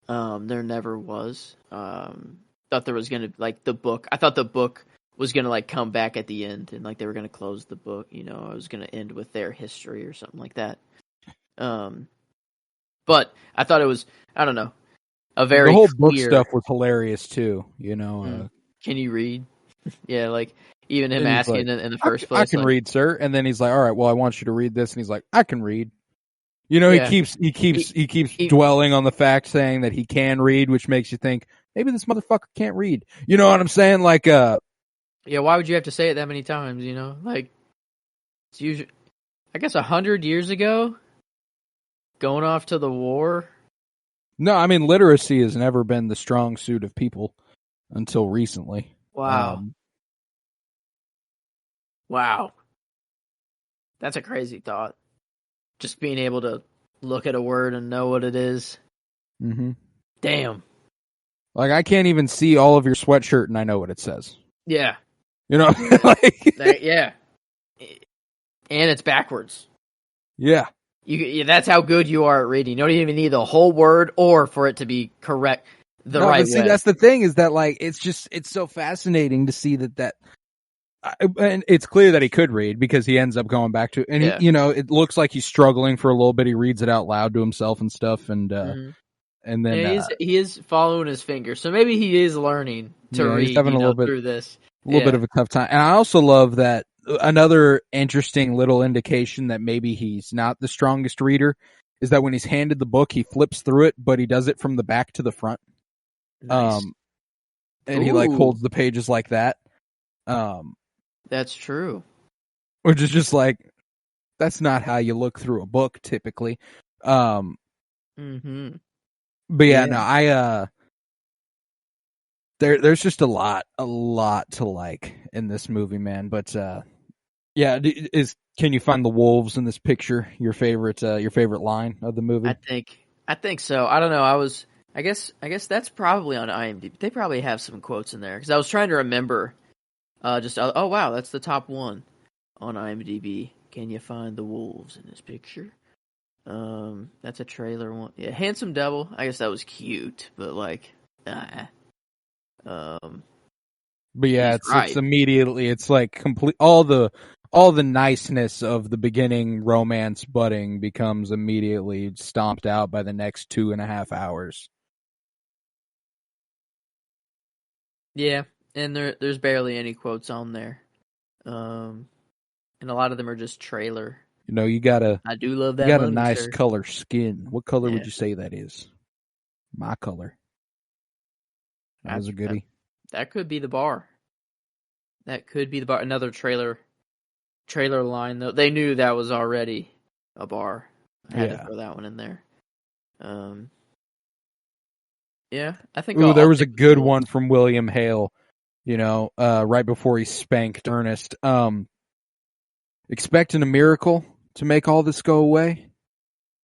There never was. Thought there was going to, like, the book. I thought the book was going to, like, come back at the end and, like, they were going to close the book. It was going to end with their history or something like that. But I thought it was, I don't know, a very the whole clear... book stuff was hilarious too. Can you read? Yeah, like, even him asking in the first place. I can read, sir. And then he's like, all right, well, I want you to read this. And he's like, I can read. He keeps dwelling on the fact, saying that he can read, which makes you think maybe this motherfucker can't read. You know what I'm saying? Like, yeah, why would you have to say it that many times? Like, it's usually, I guess, 100 years ago, going off to the war. No, I mean, literacy has never been the strong suit of people until recently. Wow. Wow. That's a crazy thought. Just being able to look at a word and know what it is. Mm-hmm. Damn. Like, I can't even see all of your sweatshirt and I know what it says. Yeah. Yeah. And it's backwards. Yeah. That's how good you are at reading. You don't even need the whole word or for it to be correct right way. That's the thing, is that, like, it's so fascinating to see that and it's clear that he could read, because he ends up going back to it. And it looks like he's struggling for a little bit. He reads it out loud to himself and stuff. And and then he is following his finger. So maybe he is learning to read. He's having a little bit through this. A little bit of a tough time. And I also love that another interesting little indication that maybe he's not the strongest reader is that when he's handed the book, he flips through it, but he does it from the back to the front. Nice. And he, like, holds the pages like that. That's true. Which is just like, that's not how you look through a book typically. But no, there's just a lot to like in this movie, man. But can you find the wolves in this picture your favorite line of the movie? I think so. I don't know. I guess that's probably on IMDb. They probably have some quotes in there, because I was trying to remember. Oh wow, that's the top one on IMDb. Can you find the wolves in this picture? That's a trailer one. Yeah, Handsome Devil. I guess that was cute, but like, But yeah, it's immediately, it's like complete, all the niceness of the beginning romance budding becomes immediately stomped out by the next 2.5 hours. Yeah. And there's barely any quotes on there. And a lot of them are just trailer. You gotta... I do love that. You got money, a nice sir. color skin. What color would you say that is? My color. That was a goodie. That could be the bar. Another trailer line, though. They knew that was already a bar. I had to throw that one in there. Yeah, I think... there was a good one from William Hale. Right before he spanked Ernest. Expecting a miracle to make all this go away?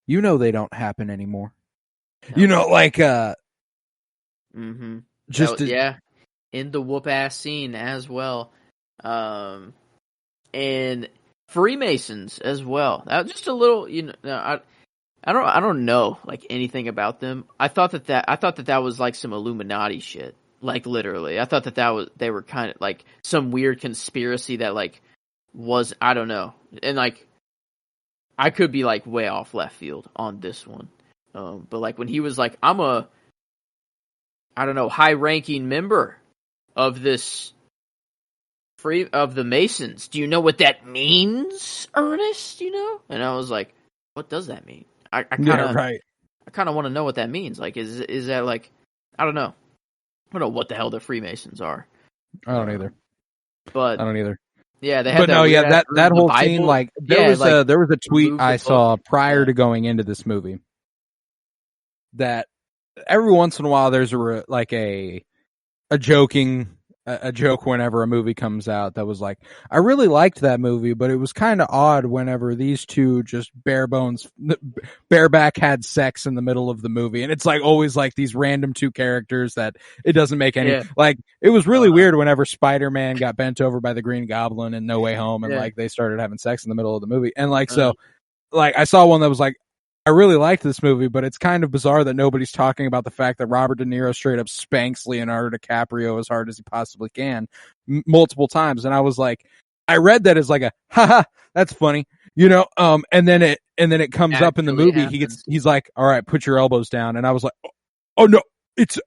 They don't happen anymore. No. Just in the whoop-ass scene as well. And Freemasons as well. Just a little, I don't know, like, anything about them. I thought that was like some Illuminati shit. Like, literally. I thought they were kind of like some weird conspiracy that, like, was, I don't know. And, like, I could be, like, way off left field on this one. But, like, when he was like, I'm a I don't know, high-ranking member of this of the Masons. Do you know what that means, Ernest? You know? And I was like, what does that mean? I kind of want to know what that means. Like, is that like, I don't know. I don't know what the hell the Freemasons are. I don't either. But I don't either. Yeah, they had that whole scene, like there was a tweet I saw prior Yeah. to going into this movie that every once in a while there's a joke whenever a movie comes out that was like, I really liked that movie, but it was kind of odd whenever these two just bareback had sex in the middle of the movie. And it's like always like these random two characters that it doesn't make any, like, it was really weird whenever Spider-Man got bent over by the Green Goblin in No Way Home and like they started having sex in the middle of the movie. And like, so like I saw one that was like, I really liked this movie, but it's kind of bizarre that nobody's talking about the fact that Robert De Niro straight up spanks Leonardo DiCaprio as hard as he possibly can multiple times. And I was like, I read that as like a, haha, that's funny, you know? And then it comes up in the movie. He's like, all right, put your elbows down. And I was like, oh no, it's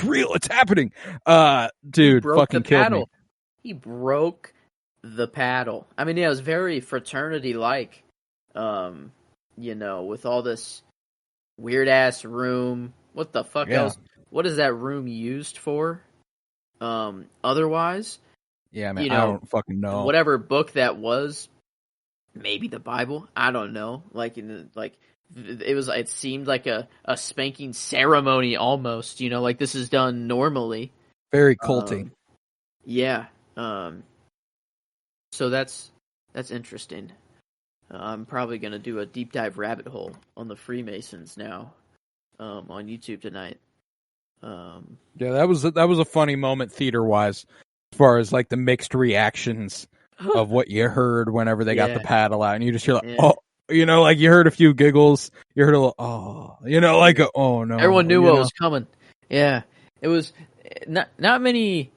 real. It's happening. Dude, fucking killed me. He broke the paddle. I mean, yeah, it was very fraternity-like. You know, with all this weird ass room. What the fuck else? What is that room used for? Otherwise? Yeah, man, I don't fucking know. Whatever book that was, maybe the Bible. I don't know. It seemed like a spanking ceremony almost. You know, like this is done normally. Very culty. Yeah. So that's interesting. I'm probably going to do a deep dive rabbit hole on the Freemasons now on YouTube tonight. Yeah, that was a funny moment theater-wise as far as like the mixed reactions of what you heard whenever they got the paddle out. And you just hear like, oh, you know, like you heard a few giggles. You heard a little, oh, you know, like, oh no. Everyone knew what was coming. Yeah. It was not many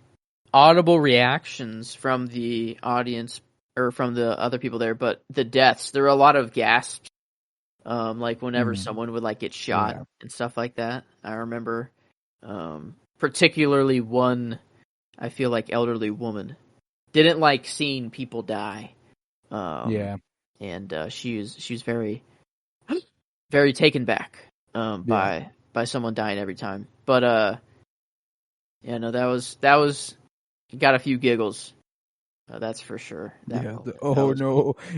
audible reactions from the audience or from the other people there, but the deaths, there were a lot of gasps, like whenever someone would like get shot and stuff like that. I remember, particularly one, I feel like elderly woman didn't like seeing people die. And she was very, very taken back, by someone dying every time. But, that was got a few giggles. That's for sure. No,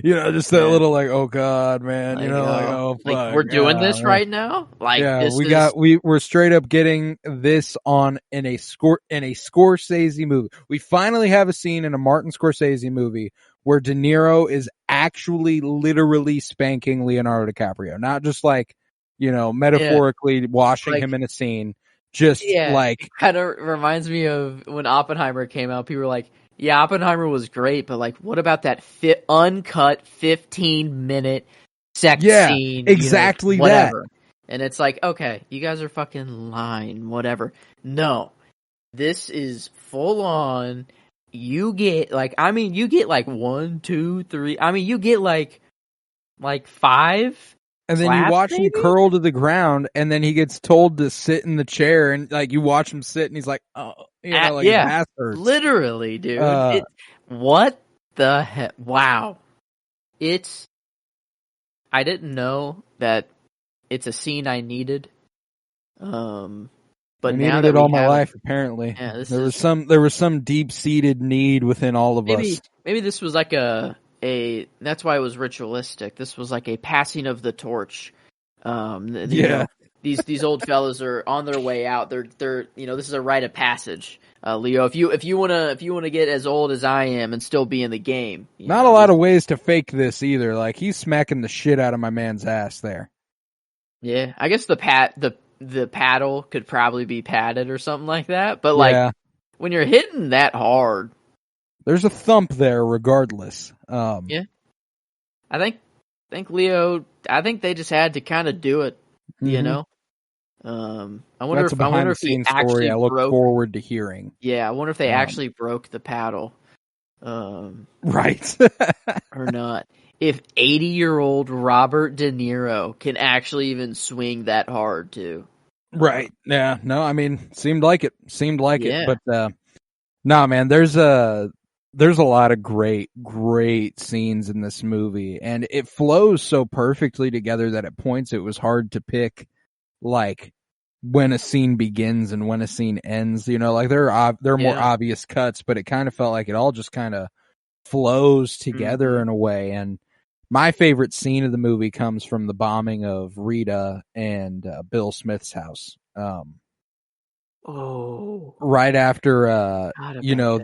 you know, just that little like, oh god, man, like, you know, like, oh fuck, like we're doing this right now. Like, we're straight up getting this in a Scorsese movie. We finally have a scene in a Martin Scorsese movie where De Niro is actually literally spanking Leonardo DiCaprio, not just like, you know, metaphorically washing him in a scene. Just like, kind of reminds me of when Oppenheimer came out. People were like, yeah, Oppenheimer was great, but like, what about that uncut 15-minute sex scene? Exactly, you know, whatever. And it's like, okay, you guys are fucking lying, whatever. No, this is full on. You get like 1, 2, 3. I mean, you get like 5. And then you watch him curl to the ground, and then he gets told to sit in the chair, and like you watch him sit, and he's like, "Oh, you know, like his ass hurts." Literally, dude. What the heck? Wow. I didn't know that it's a scene I needed. But I needed now that it all my life, apparently, there was some deep-seated need within all of us. Maybe this was like that's why it was ritualistic. This was like a passing of the torch. You know, these old fellas are on their way out. They're you know, this is a rite of passage. Leo, if you wanna get as old as I am and still be in the game. Not a lot of ways to fake this either. Like he's smacking the shit out of my man's ass there. Yeah, I guess the paddle could probably be padded or something like that. But like when you're hitting that hard, there's a thump there regardless. Yeah. I think Leo, they just had to kind of do it, you know? I wonder if he actually story I look forward to hearing. Yeah, I wonder if they actually broke the paddle. Right. Or not. If 80-year-old Robert De Niro can actually even swing that hard too. Right. Yeah. No, I mean, seemed like it. Yeah. But no, man, there's a lot of great scenes in this movie, and it flows so perfectly together that at points it was hard to pick, like, when a scene begins and when a scene ends. You know, like there are more obvious cuts, but it kind of felt like it all just kind of flows together in a way. And my favorite scene of the movie comes from the bombing of Rita and Bill Smith's house. Right after,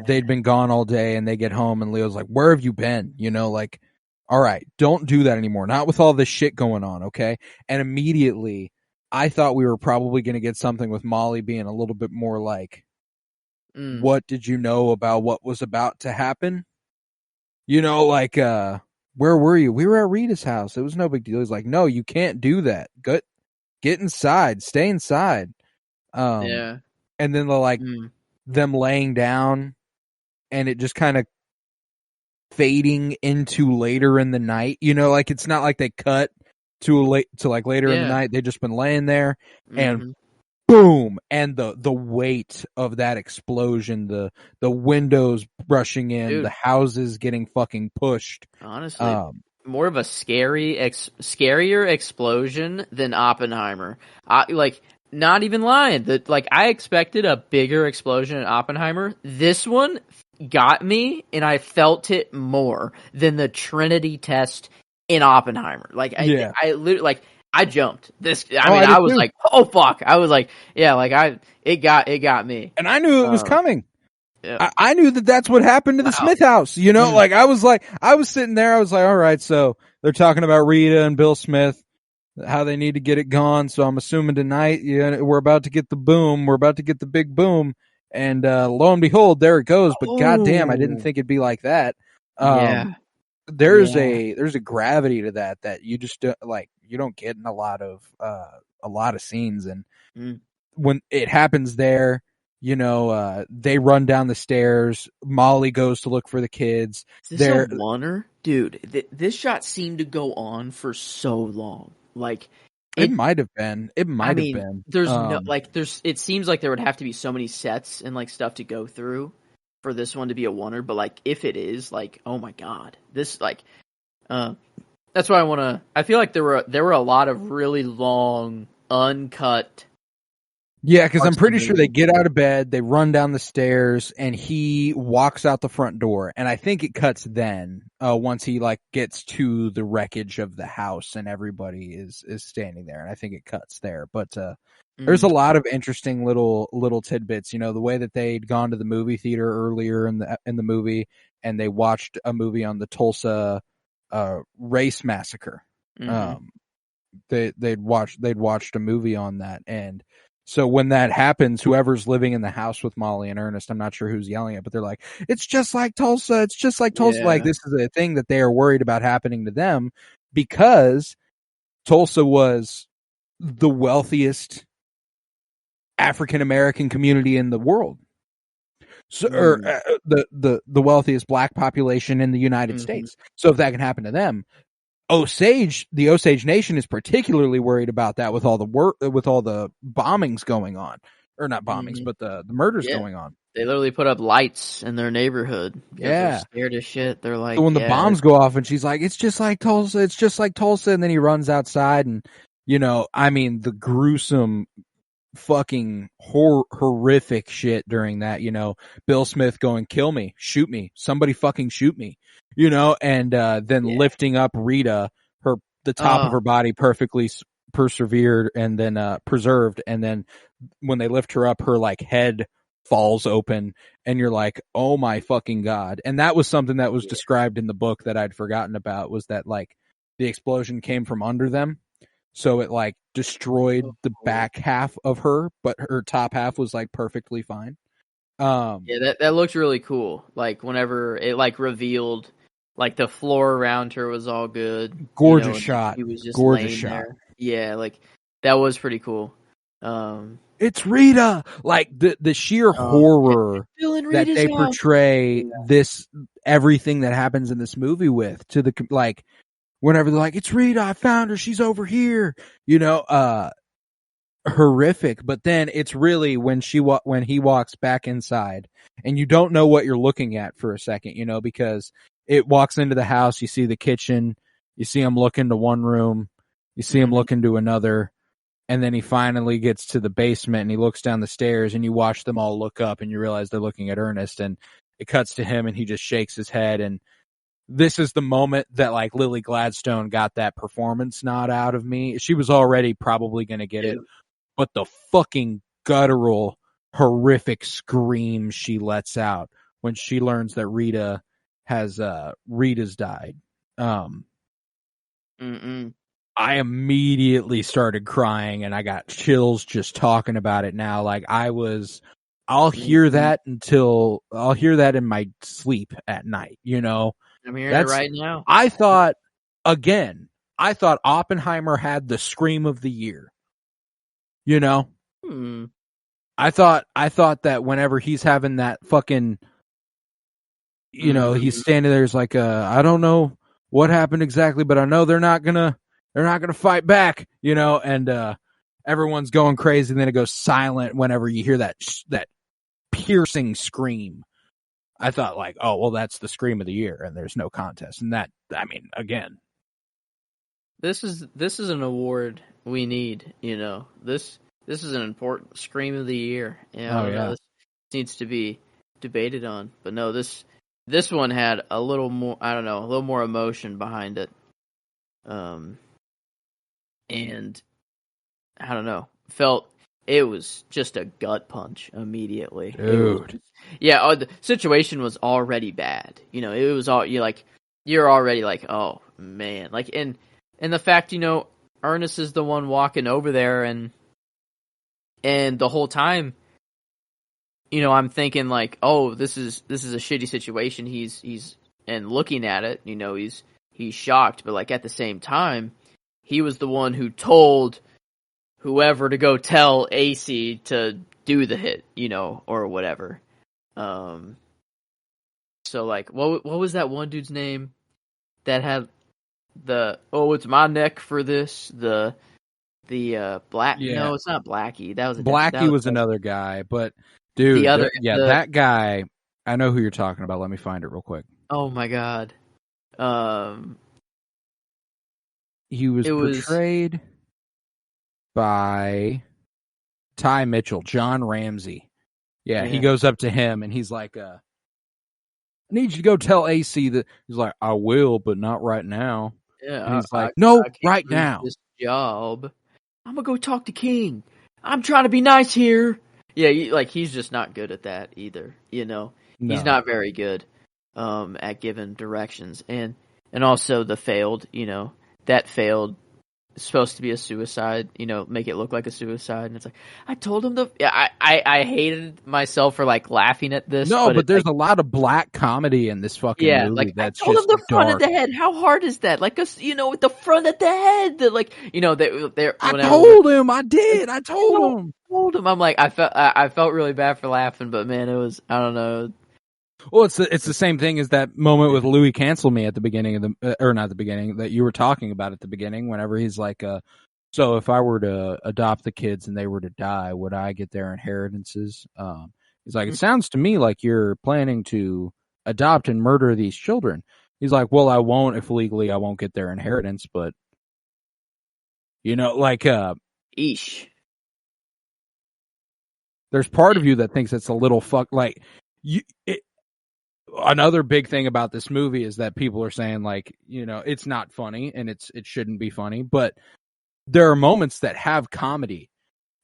they'd been gone all day and they get home and Leo's like, where have you been? You know, like, all right, don't do that anymore. Not with all this shit going on. Okay. And immediately I thought we were probably going to get something with Molly being a little bit more like, what did you know about what was about to happen? You know, like, where were you? We were at Rita's house. It was no big deal. He's like, no, you can't do that. Get inside. Stay inside. And then them laying down and it just kind of fading into later in the night. You know, like it's not like they cut to later in the night. They've just been laying there and boom, and the weight of that explosion, the windows brushing in, Dude, the houses getting fucking pushed. Honestly, more of a scarier explosion than Oppenheimer. Not even lying. I expected a bigger explosion in Oppenheimer. This one got me, and I felt it more than the Trinity test in Oppenheimer. I literally I jumped. I was like, oh fuck! I was like, yeah, it got me, and I knew it was coming. Yeah. I knew that's what happened to the Smith house. You know, I was sitting there. I was like, all right, so they're talking about Rita and Bill Smith, how they need to get it gone. So I'm assuming tonight, we're about to get the boom. We're about to get the big boom, and lo and behold, there it goes. But goddamn, I didn't think it'd be like that. There's a gravity to that you just you don't get in a lot of scenes, and when it happens there, they run down the stairs. Molly goes to look for the kids. Is this a oneer? Dude, this shot seemed to go on for so long. It might have been. There's it seems like there would have to be so many sets and stuff to go through for this one to be a oneer, but if it is, oh my god, this that's why I feel like there were a lot of really long uncut. Yeah, because I'm pretty sure they get out of bed, they run down the stairs, and he walks out the front door. And I think it cuts then, once he gets to the wreckage of the house and everybody is standing there. And I think it cuts there. But there's a lot of interesting little tidbits. You know, the way that they'd gone to the movie theater earlier in the movie, and they watched a movie on the Tulsa race massacre. They'd watched a movie on that, and so when that happens, whoever's living in the house with Molly and Ernest, I'm not sure who's yelling it, but they're like, it's just like Tulsa. It's just like Tulsa. Yeah. This is a thing that they are worried about happening to them, because Tulsa was the wealthiest African-American community in the world. So, or the wealthiest black population in the United States. So if that can happen to them, the Osage Nation is particularly worried about that with all the bombings going on, or not bombings, but the murders going on. They literally put up lights in their neighborhood. They're scared as shit. They're like, so when the bombs go off, and she's like, "It's just like Tulsa. It's just like Tulsa," and then he runs outside, and the gruesome, fucking horrific shit during that. Bill Smith going, "Kill me, shoot me, somebody fucking shoot me." And then lifting up Rita, the top of her body perfectly persevered and then preserved, and then when they lift her up, her head falls open, and you're like, oh my fucking god. And that was something that was described in the book that I'd forgotten about, was that the explosion came from under them, so it destroyed the back half of her, but her top half was perfectly fine. That looked really cool. Whenever it revealed, the floor around her was all good. Gorgeous shot. He was just gorgeous shot. There. Yeah, that was pretty cool. It's Rita. The sheer horror that they portray everything that happens in this movie with, to the whenever they're like, it's Rita, I found her, she's over here. horrific. But then it's really when he walks back inside, and you don't know what you're looking at for a second, because it walks into the house. You see the kitchen, you see him look into one room, you see him look into another, and then he finally gets to the basement and he looks down the stairs, and you watch them all look up, and you realize they're looking at Ernest, and it cuts to him, and he just shakes his head. And this is the moment that like Lily Gladstone got that performance nod out of me. She was already probably going to get it, but the fucking guttural, horrific scream she lets out when she learns that Rita's died. I immediately started crying, and I got chills just talking about it now. Like I'll hear that in my sleep at night, I'm hearing it right now. I thought Oppenheimer had the scream of the year. I thought that whenever he's having that fucking, he's standing there, he's like, I don't know what happened exactly, but I know they're not gonna fight back, and everyone's going crazy, and then it goes silent whenever you hear that piercing scream. I thought like, oh, well, that's the scream of the year, and there's no contest. And that, I mean, again, this is an award we need. This is an important scream of the year. This needs to be debated on. But no, this one had a little more. I don't know, a little more emotion behind it. And I don't know, felt. It was just a gut punch immediately. Dude. The situation was already bad. It was all you're already like, oh man, like and the fact Ernest is the one walking over there, and the whole time, I'm thinking like, oh, this is a shitty situation. He's and looking at it, he's shocked, but like at the same time, he was the one who told whoever to go tell AC to do the hit, or whatever. So like, what was that one dude's name that had it's my neck for this, the black? Yeah. No, it's not Blackie. That was Blackie was another guy, but dude, that guy, I know who you're talking about. Let me find it real quick. Oh my god. He was portrayed by Ty Mitchell, John Ramsey. Yeah, he goes up to him and he's like, I need you to go tell AC that. He's like, I will, but not right now. Yeah, and he's like, no, right now. This job. I'm gonna go talk to King. I'm trying to be nice here. Yeah, he's just not good at that either. No. He's not very good at giving directions, and also the failed. That failed. It's supposed to be a suicide, make it look like a suicide. And it's like, I told him I hated myself for like laughing at this. No, but there's a lot of black comedy in this fucking movie. Like, that's I told just him the front dark. of the head. How hard is that? Like, with the front of the head. I told him. I did. I told him. I'm like, I felt really bad for laughing, but man, it was, I don't know. Well, it's the same thing as that moment with Louis Cancel Me at the beginning of or not the beginning, that you were talking about at the beginning, whenever he's like, so if I were to adopt the kids and they were to die, would I get their inheritances? He's like, it sounds to me like you're planning to adopt and murder these children. He's like, well, I won't, if legally I won't get their inheritance, but Eesh. There's part of you that thinks it's a little another big thing about this movie is that people are saying like, it's not funny and it shouldn't be funny, but there are moments that have comedy,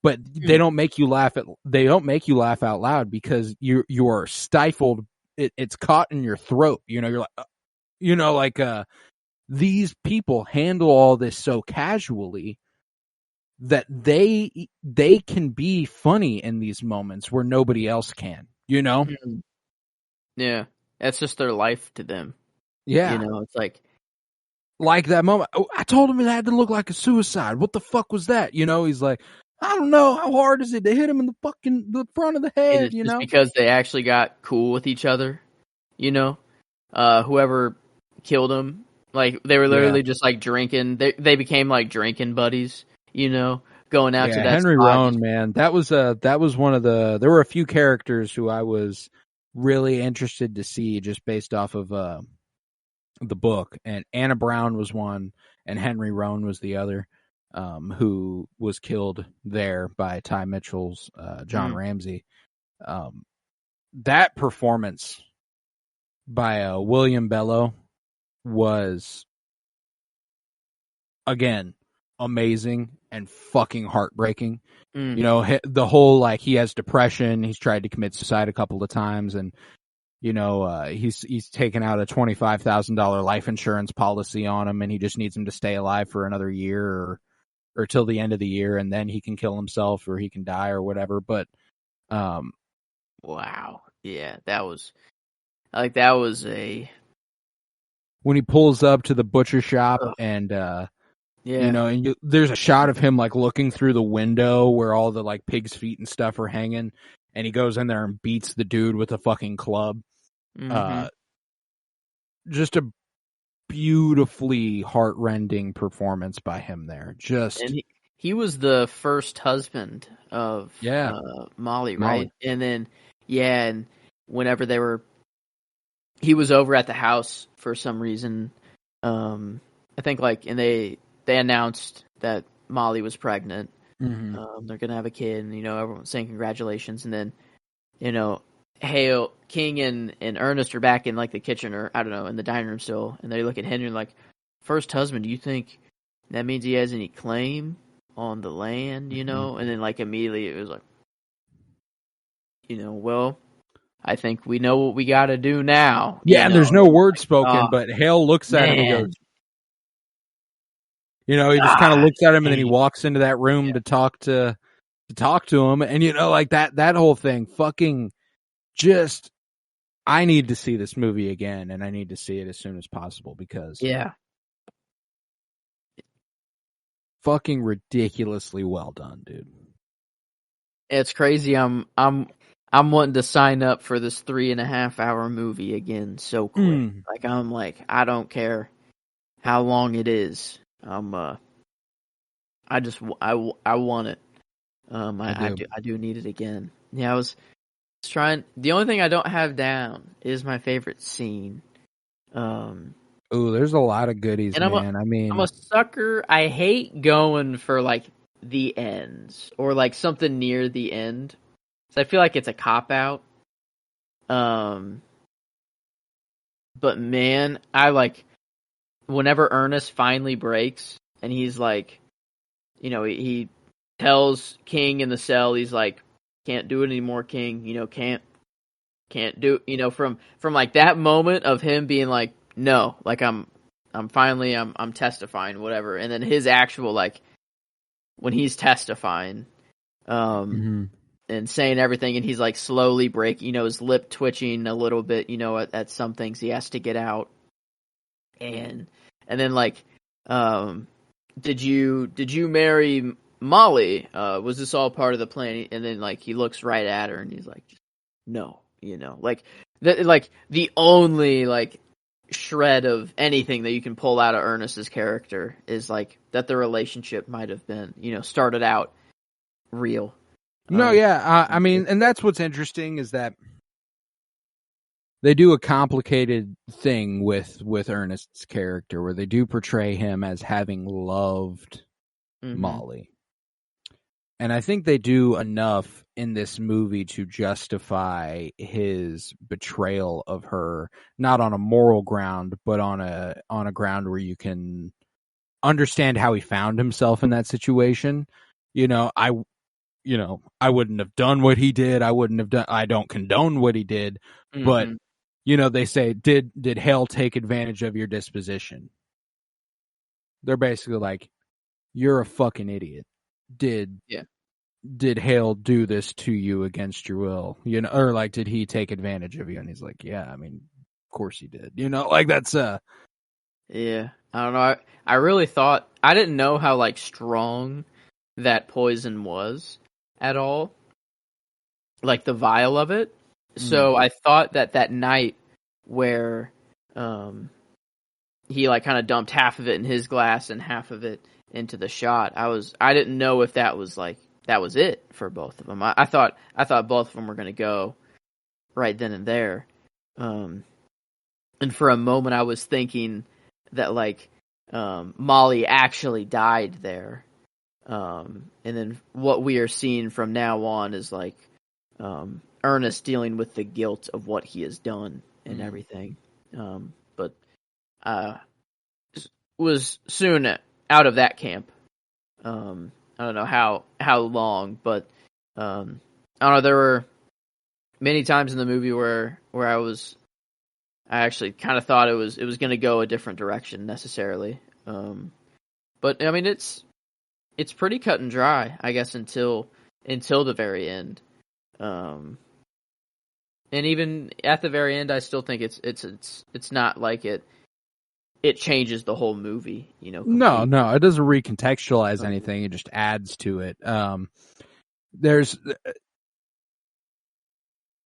but they don't make you laugh out loud because you are stifled. It's caught in your throat. You're like, these people handle all this so casually that they can be funny in these moments where nobody else can, Yeah, that's just their life to them. Yeah. It's like that moment. Oh, I told him it had to look like a suicide. What the fuck was that? He's like, I don't know. How hard is it to hit him in the front of the head? It's just because they actually got cool with each other. Whoever killed him, like they were literally just like drinking. They became like drinking buddies. going out to that Henry spot. Roan, man, that was one of the. There were a few characters who I was really interested to see just based off of the book, and Anna Brown was one, and Henry Roan was the other, who was killed there by Ty Mitchell's John Ramsey. That performance by William Bello was, again, amazing and fucking heartbreaking. You know, the whole, like, he has depression, he's tried to commit suicide a couple of times, and you know, he's taken out a $25,000 life insurance policy on him, and he just needs him to stay alive for another year or till the end of the year, and then he can kill himself or he can die or whatever. But wow, yeah, that was a, when he pulls up to the butcher shop and you know, and there's a shot of him like looking through the window where all the like pig's feet and stuff are hanging, and he goes in there and beats the dude with a fucking club. Just a beautifully heartrending performance by him there. And he was the first husband of Molly, right? And then and whenever he was over at the house for some reason, I think like, and they announced that Molly was pregnant. They're gonna have a kid, and you know, everyone's saying congratulations, and then, you know, Hale, King and Ernest are back in like the kitchen, or I don't know, in the dining room still, and they look at Henry like, first husband, do you think that means he has any claim on the land, you know? And then like immediately it was like, you know, well, I think we know what we got to do now. Yeah, and there's no word spoken, but Hale looks at him and goes, you know, he just kind of looks at him, and then he walks into that room to talk to him, and you know, like that whole thing, fucking just, I need to see this movie again, and I need to see it as soon as possible because fucking ridiculously well done, dude. It's crazy. I'm wanting to sign up for this 3.5 hour movie again so quick. Like, I'm like, I don't care how long it is. I want it. I do need it again. Yeah, I was trying. The only thing I don't have down is my favorite scene. There's a lot of goodies, man. I'm a sucker. I hate going for like the ends or like something near the end. So I feel like it's a cop out. But man, I like whenever Ernest finally breaks and he's like, you know, he tells King in the cell, he's like, can't do it anymore, King. You know, can't do. You know, from like that moment of him being like, no, like I'm testifying, whatever. And then his actual, like, when he's testifying, and saying everything, and he's like slowly breaking, you know, his lip twitching a little bit, you know, at some things he has to get out. And then like, did you marry Molly? Was this all part of the plan? And then like he looks right at her and he's like, no, you know, like the only like shred of anything that you can pull out of Ernest's character is like that the relationship might have been, you know, started out real. I mean, and that's what's interesting is that they do a complicated thing with Ernest's character where they do portray him as having loved Molly. And I think they do enough in this movie to justify his betrayal of her, not on a moral ground, but on a ground where you can understand how he found himself in that situation. You know, I wouldn't have done what he did. I don't condone what he did, but you know, they say, did Hale take advantage of your disposition? They're basically like, you're a fucking idiot. Did Hale do this to you against your will? You know, or like, did he take advantage of you? And he's like, yeah, I mean, of course he did. You know, like that's yeah, I don't know. I really thought, I didn't know how like strong that poison was at all, like the vial of it. So I thought that night where, you he like kind of dumped half of it in his glass and half of it into the shot. I didn't know if that was it for both of them. I thought both of them were going to go right then and there. And for a moment I was thinking that like Molly actually died there. And then what we are seeing from now on is like Ernest dealing with the guilt of what he has done and everything. But was soon out of that camp. I don't know how long, but I don't know. There were many times in the movie where I actually kind of thought it was going to go a different direction necessarily. But I mean, it's pretty cut and dry, I guess, until the very end. And even at the very end, I still think it's not like it changes the whole movie, you know. No, it doesn't recontextualize anything. It just adds to it.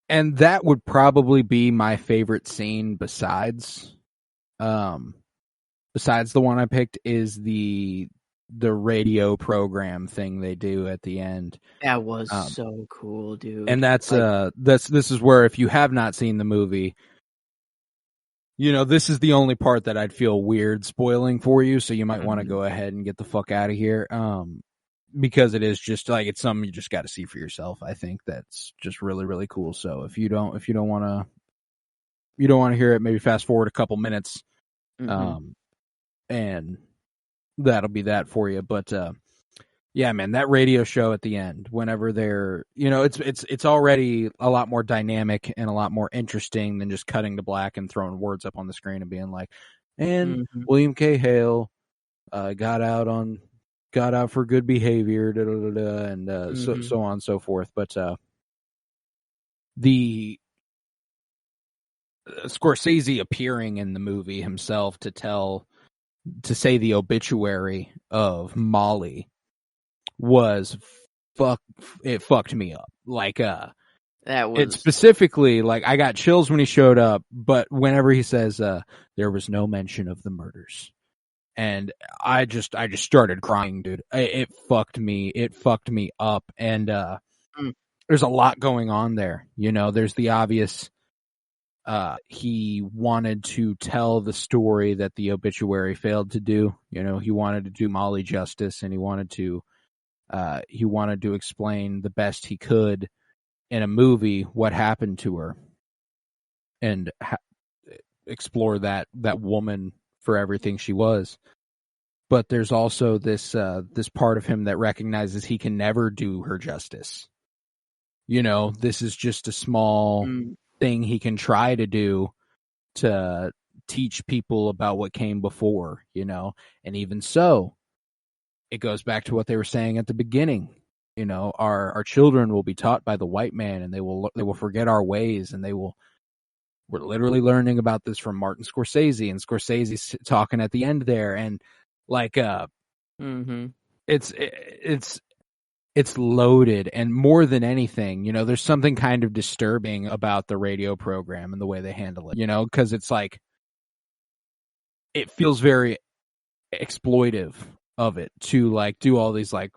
And that would probably be my favorite scene besides the one I picked is the radio program thing they do at the end. That was so cool, dude. And this is where, if you have not seen the movie, you know, this is the only part that I'd feel weird spoiling for you, so you might want to go ahead and get the fuck out of here. Because it is just like, it's something you just got to see for yourself. I think that's just really, really cool. So if you don't want to hear it, maybe fast forward a couple minutes, and that'll be that for you. But yeah, man, that radio show at the end, whenever they're, you know, it's already a lot more dynamic and a lot more interesting than just cutting to black and throwing words up on the screen and being like, and William K. Hale got out for good behavior, and so on and so forth. But the Scorsese appearing in the movie himself to say the obituary of Molly was it fucked me up. Like it specifically, like, I got chills when he showed up, but whenever he says there was no mention of the murders. And I just started crying, dude. It fucked me up. And there's a lot going on there. You know, there's the obvious, he wanted to tell the story that the obituary failed to do. You know, he wanted to do Molly justice, and he wanted to explain the best he could in a movie what happened to her, and explore that woman for everything she was. But there's also this part of him that recognizes he can never do her justice. You know, this is just a small thing he can try to do to teach people about what came before, you know. And even so, it goes back to what they were saying at the beginning. You know, our children will be taught by the white man, and they will forget our ways, and we're literally learning about this from Martin Scorsese, and Scorsese's talking at the end there, and like it's loaded. And more than anything, you know, there's something kind of disturbing about the radio program and the way they handle it, you know, because it's like, it feels very exploitive of it to like do all these like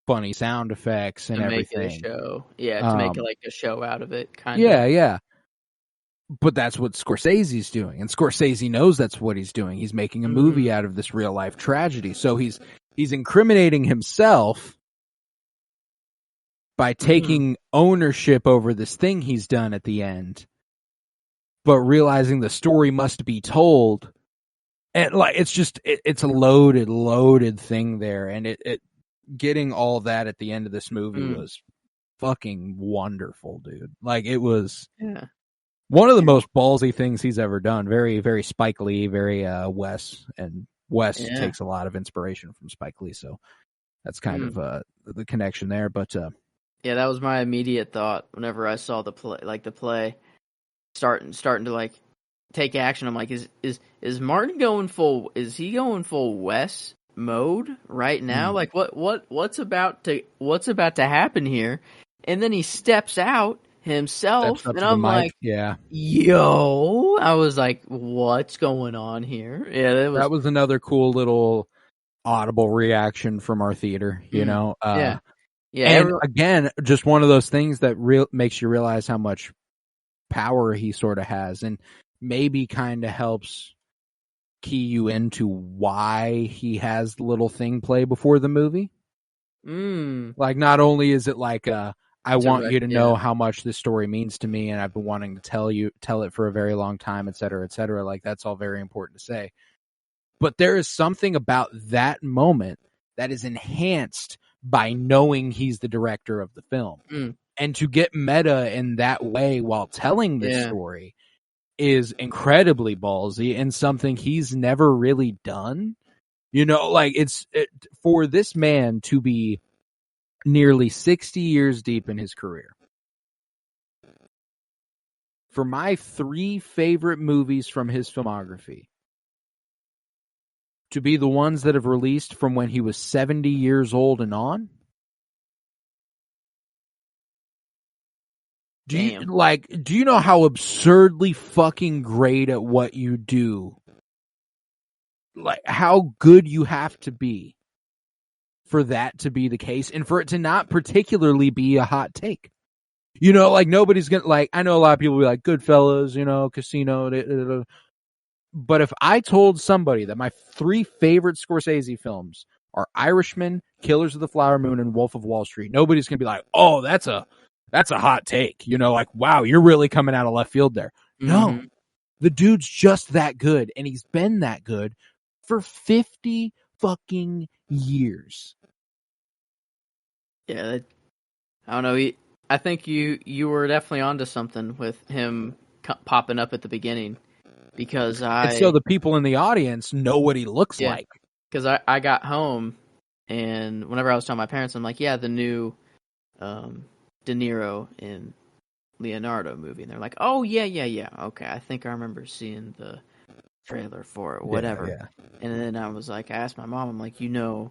funny sound effects and everything. Make it a show. Yeah, to make it like a show out of it, kind of. Yeah. But that's what Scorsese's doing, and Scorsese knows that's what he's doing. He's making a movie out of this real life tragedy. So he's incriminating himself by taking ownership over this thing he's done at the end, but realizing the story must be told. And like, it's just, it's a loaded thing there. And it getting all that at the end of this movie was fucking wonderful, dude. Like, it was one of the most ballsy things he's ever done. Very, very Spike Lee, very Wes. And Wes takes a lot of inspiration from Spike Lee. So that's kind of the connection there. But yeah, that was my immediate thought whenever I saw the play starting to like take action. I'm like, is Martin going full? Is he going full Wes mode right now? Like, what's about to happen here? And then he steps out himself, Steps up and to the I'm mic. like, Yeah. yo, I was like, what's going on here? Yeah, That was another cool little audible reaction from our theater, you know? yeah. And again, just one of those things that makes you realize how much power he sort of has, and maybe kind of helps key you into why he has the little thing play before the movie. Like, not only is it like I want you to know how much this story means to me, and I've been wanting to tell it for a very long time, et cetera, et cetera. Like, that's all very important to say. But there is something about that moment that is enhanced by knowing he's the director of the film. And to get meta in that way while telling this story is incredibly ballsy and something he's never really done. You know, like, for this man to be nearly 60 years deep in his career. For my 3 favorite movies from his filmography to be the ones that have released from when he was 70 years old and on. Do you know how absurdly fucking great at what you do? Like, how good you have to be for that to be the case, and for it to not particularly be a hot take. You know, like, nobody's gonna, like, I know a lot of people will be like, Goodfellas, you know, Casino, but if I told somebody that my 3 favorite Scorsese films are Irishman, Killers of the Flower Moon, and Wolf of Wall Street, nobody's gonna be like, oh, that's a hot take. You know, like, wow, you're really coming out of left field there. No, the dude's just that good, and he's been that good for 50 fucking years. Yeah, I don't know. I think you were definitely onto something with him popping up at the beginning, because and so the people in the audience know what he looks like. Because I got home, and whenever I was telling my parents, I'm like, yeah, the new De Niro and Leonardo movie, and they're like, oh yeah, okay, I think I remember seeing the trailer for it, whatever. Yeah. And then I was like, I asked my mom, I'm like, do you know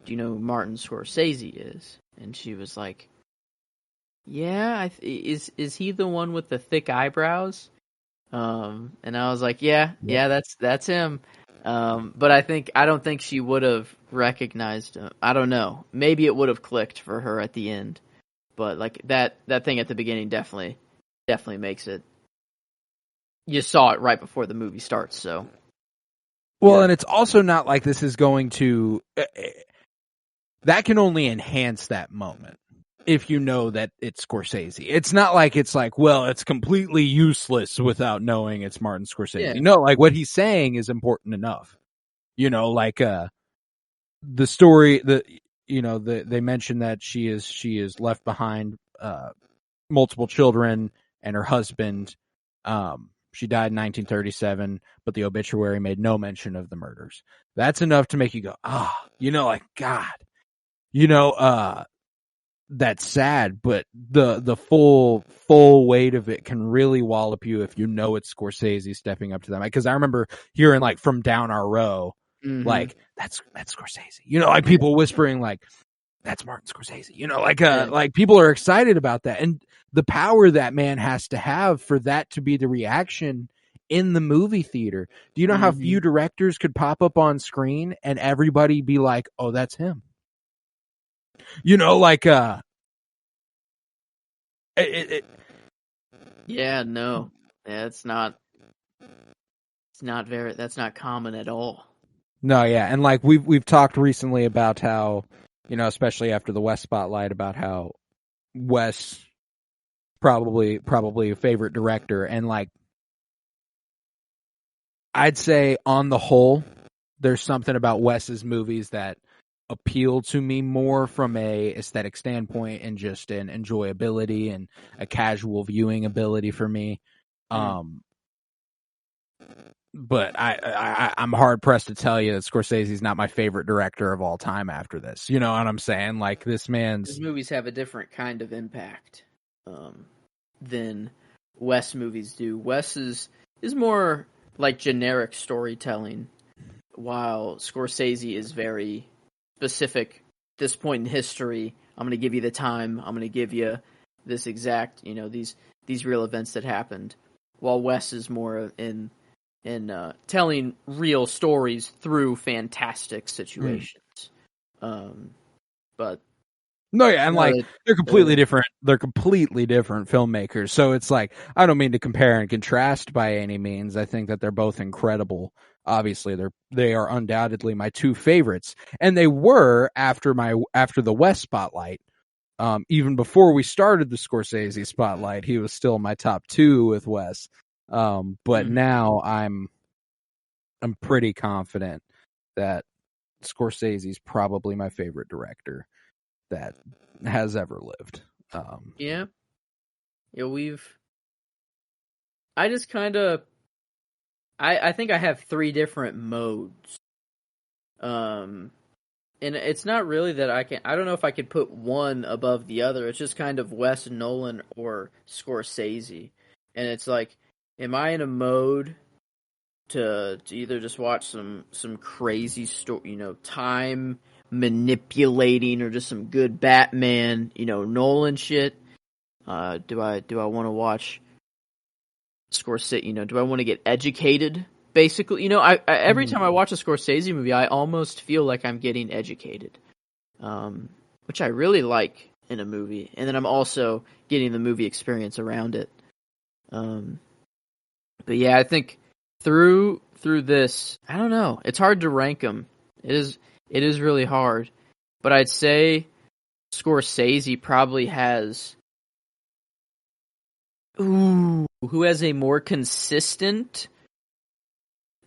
who Martin Scorsese is? And she was like, yeah, is he the one with the thick eyebrows? And I was like, yeah, that's him. But I don't think she would have recognized him. I don't know. Maybe it would have clicked for her at the end. But like that thing at the beginning definitely makes it. You saw it right before the movie starts, so. Well, and it's also not like this is going to. That can only enhance that moment if you know that it's Scorsese. It's not like it's like, well, it's completely useless without knowing it's Martin Scorsese. No, like, what he's saying is important enough. You know, like the story that, you know, they mentioned that she is left behind multiple children and her husband. She died in 1937, but the obituary made no mention of the murders. That's enough to make you go, you know, like, God, you know, that's sad, but the full weight of it can really wallop you if you know it's Scorsese stepping up to them. Because I remember hearing, like, from down our row, like, that's Scorsese. You know, like, people whispering, like, that's Martin Scorsese. You know, like, like, people are excited about that, and the power that man has to have for that to be the reaction in the movie theater. Do you know how few directors could pop up on screen and everybody be like, oh, that's him? You know, like, it's not common at all. No, yeah. And like, we've talked recently about how, you know, especially after the Wes spotlight, about how Wes probably a favorite director. And like, I'd say on the whole, there's something about Wes's movies that appeal to me more from a aesthetic standpoint and just an enjoyability and a casual viewing ability for me. But I'm hard pressed to tell you that Scorsese's not my favorite director of all time after this. You know what I'm saying? Like, his movies have a different kind of impact than Wes movies do. Wes is more like generic storytelling, while Scorsese is very specific. This point in history, I'm going to give you the time. I'm going to give you this exact, these real events that happened, while Wes is more in telling real stories through fantastic situations. But no, yeah, and like they're completely the- different. They're completely different filmmakers. So it's like I don't mean to compare and contrast by any means. I think that they're both incredible. Obviously, they are undoubtedly my two favorites, and they were after the West spotlight. Even before we started the Scorsese spotlight, he was still my top two with Wes. But now I'm pretty confident that Scorsese's probably my favorite director that has ever lived. Yeah, I just kind of, I think I have three different modes. And it's not really that I don't know if I could put one above the other. It's just kind of Wes, Nolan, or Scorsese. And it's like, am I in a mode to either just watch some crazy story, time manipulating, or just some good Batman, Nolan shit? Do I want to watch Scorsese? Do I want to get educated? Basically, every time I watch a Scorsese movie, I almost feel like I'm getting educated, which I really like in a movie. And then I'm also getting the movie experience around it. But yeah, I think through this, I don't know. It's hard to rank them. It is really hard. But I'd say Scorsese probably has. Who has a more consistent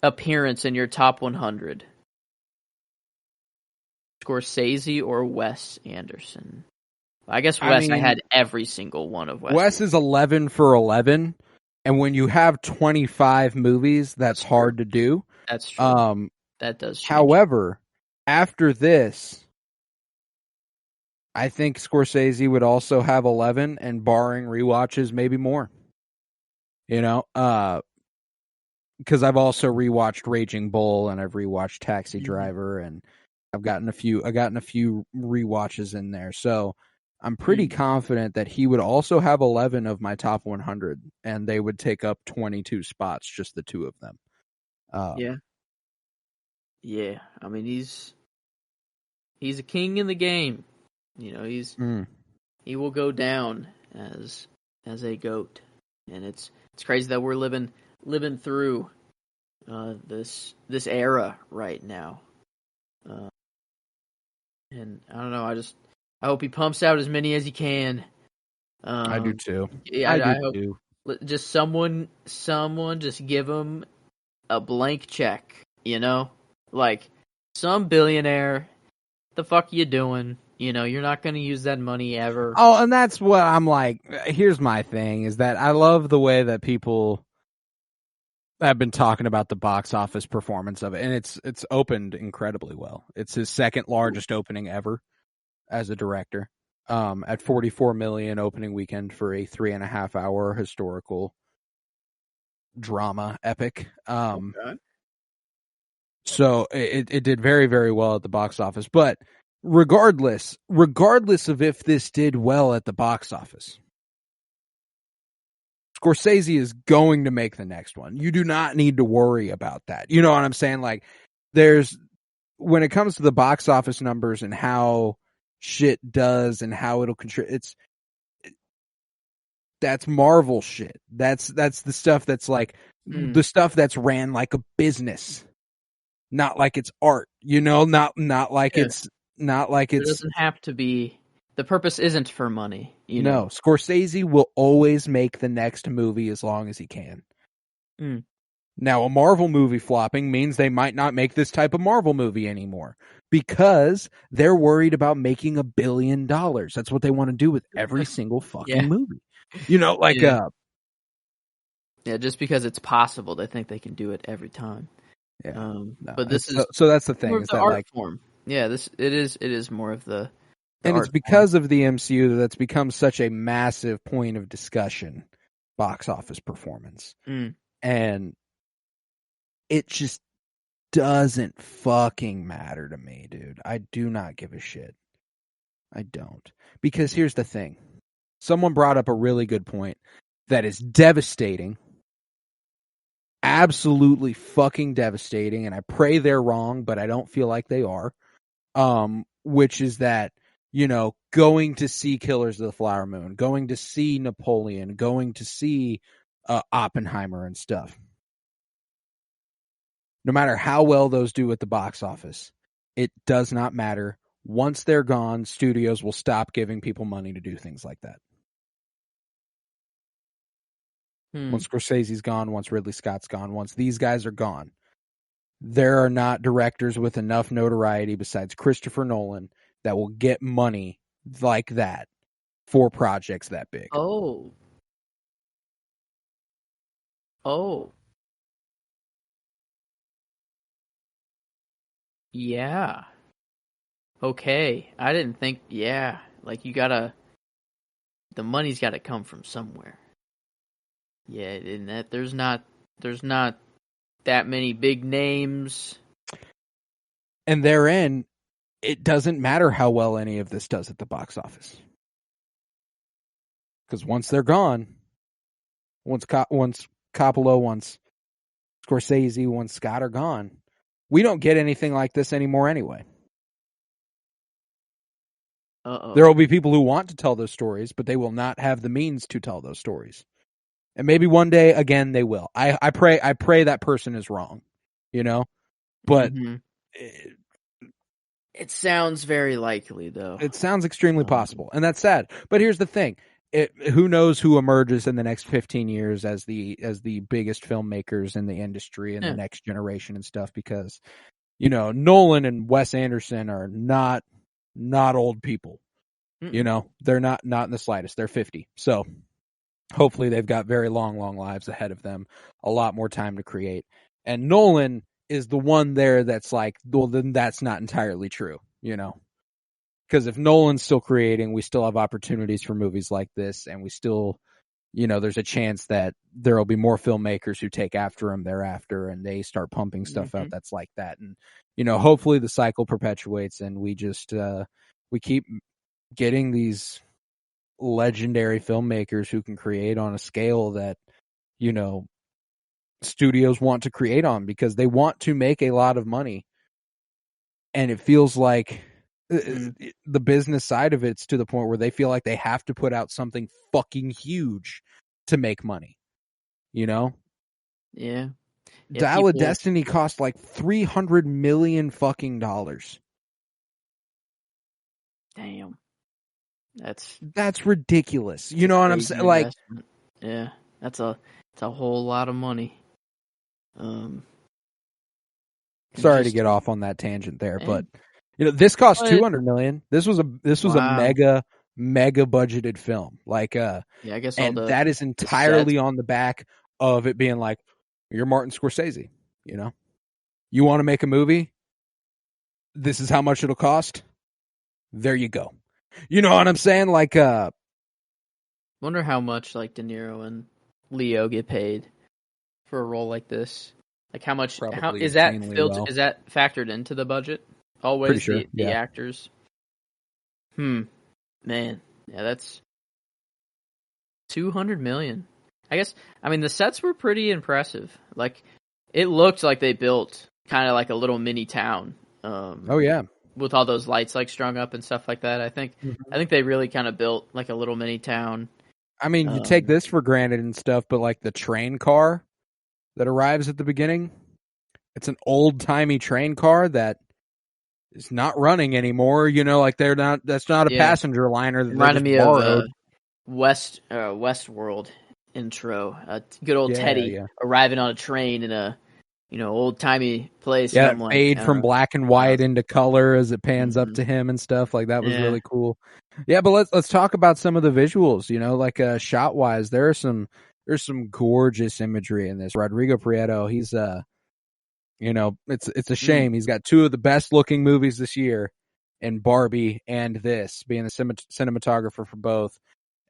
appearance in your top 100? Scorsese or Wes Anderson? I guess Wes, I had every single one of Wes. Wes is 11 for 11, and when you have 25 movies, that's hard to do. That's true. That does change. However, after this, I think Scorsese would also have 11, and barring rewatches, maybe more. Because I've also rewatched Raging Bull, and I've rewatched Taxi Driver, and I've gotten a few rewatches in there. So I'm pretty confident that he would also have 11 of my top 100, and they would take up 22 spots, just the two of them. Yeah. I mean, he's a king in the game. He will go down as a GOAT, and it's crazy that we're living through this era right now. And I don't know. I hope he pumps out as many as he can. I do too. Yeah, I hope too. Just someone just give him a blank check. Like some billionaire. The fuck you doing? You're not going to use that money ever. Oh, and that's what I'm like. Here's my thing: is that I love the way that people have been talking about the box office performance of it, and it's opened incredibly well. It's his second largest opening ever as a director, at 44 million opening weekend for a 3.5 hour historical drama epic. Okay. So it did very, very well at the box office. But regardless of if this did well at the box office, Scorsese is going to make the next one. You do not need to worry about that. You know what I'm saying? Like, when it comes to the box office numbers and how shit does and how it'll contribute, that's Marvel shit. That's the stuff that's like the stuff that's ran like a business, not like it's art. Not like it's not like it's. It doesn't have to be. The purpose isn't for money. No, Scorsese will always make the next movie as long as he can. Now, a Marvel movie flopping means they might not make this type of Marvel movie anymore because they're worried about making $1 billion. That's what they want to do with every single fucking movie. Just because it's possible, they think they can do it every time. Yeah, but this is so that's the thing. More of is the that art form. Yeah, it is more of the and it's because of the MCU that's become such a massive point of discussion, box office performance. And it just doesn't fucking matter to me, dude. I do not give a shit. I don't. Because here's the thing. someone brought up a really good point that is devastating. Absolutely fucking devastating, and I pray they're wrong, but I don't feel like they are. Which is that, going to see Killers of the Flower Moon, going to see Napoleon, going to see Oppenheimer and stuff. No matter how well those do at the box office, it does not matter. Once they're gone, studios will stop giving people money to do things like that. Once Scorsese's gone, once Ridley Scott's gone, once these guys are gone, there are not directors with enough notoriety besides Christopher Nolan that will get money like that for projects that big. Oh. Yeah. Okay. I didn't think, like the money's gotta come from somewhere. Yeah, and that there's not that many big names. And therein, it doesn't matter how well any of this does at the box office. Because once they're gone, once Coppola, once Scorsese, once Scott are gone, we don't get anything like this anymore anyway. There will be people who want to tell those stories, but they will not have the means to tell those stories. And maybe one day again they will. I pray that person is wrong, but it sounds very likely though. It sounds extremely possible, and that's sad. But here's the thing: who knows who emerges in the next 15 years as the biggest filmmakers in the industry and the next generation and stuff? Because Nolan and Wes Anderson are not old people. They're not in the slightest. They're 50, so. Hopefully they've got very long lives ahead of them, a lot more time to create. And Nolan is the one there that's like, well, then that's not entirely true, because if Nolan's still creating, we still have opportunities for movies like this, and we still, there's a chance that there will be more filmmakers who take after him thereafter, and they start pumping stuff out that's like that. And, hopefully the cycle perpetuates, and we just, we keep getting these legendary filmmakers who can create on a scale that studios want to create on, because they want to make a lot of money, and it feels like the business side of it's to the point where they feel like they have to put out something fucking huge to make money. Dial of Destiny cost like $300 million fucking dollars. Damn. That's ridiculous. You know what I'm saying? Like, yeah, that's a whole lot of money. Sorry to get off on that tangent there, but this cost $200 million. This was a mega budgeted film. Like, I guess, that is entirely on the back of it being like, you're Martin Scorsese. You want to make a movie? This is how much it'll cost. There you go. You know what I'm saying? Like, wonder how much like De Niro and Leo get paid for a role like this. Like, how much? How is that filtered? Is that factored into the budget? Always, pretty sure, the actors. Man, yeah, that's $200 million. I guess. I mean, the sets were pretty impressive. Like, it looked like they built kind of like a little mini town. Oh yeah. With all those lights like strung up and stuff like that. I think they really kind of built like a little mini town. I mean, you take this for granted and stuff, but like the train car that arrives at the beginning, it's an old-timey train car that is not running anymore. Like that's not a passenger liner that reminded me borrowed. Of Westworld intro. Good old Teddy arriving on a train in a old timey place. Yeah, it fade from black and white into color as it pans up to him and stuff. Like, that was really cool. Yeah, but let's talk about some of the visuals. Like shot wise, there's some gorgeous imagery in this. Rodrigo Prieto, he's it's a shame he's got two of the best looking movies this year, in Barbie and this, being the cinematographer for both,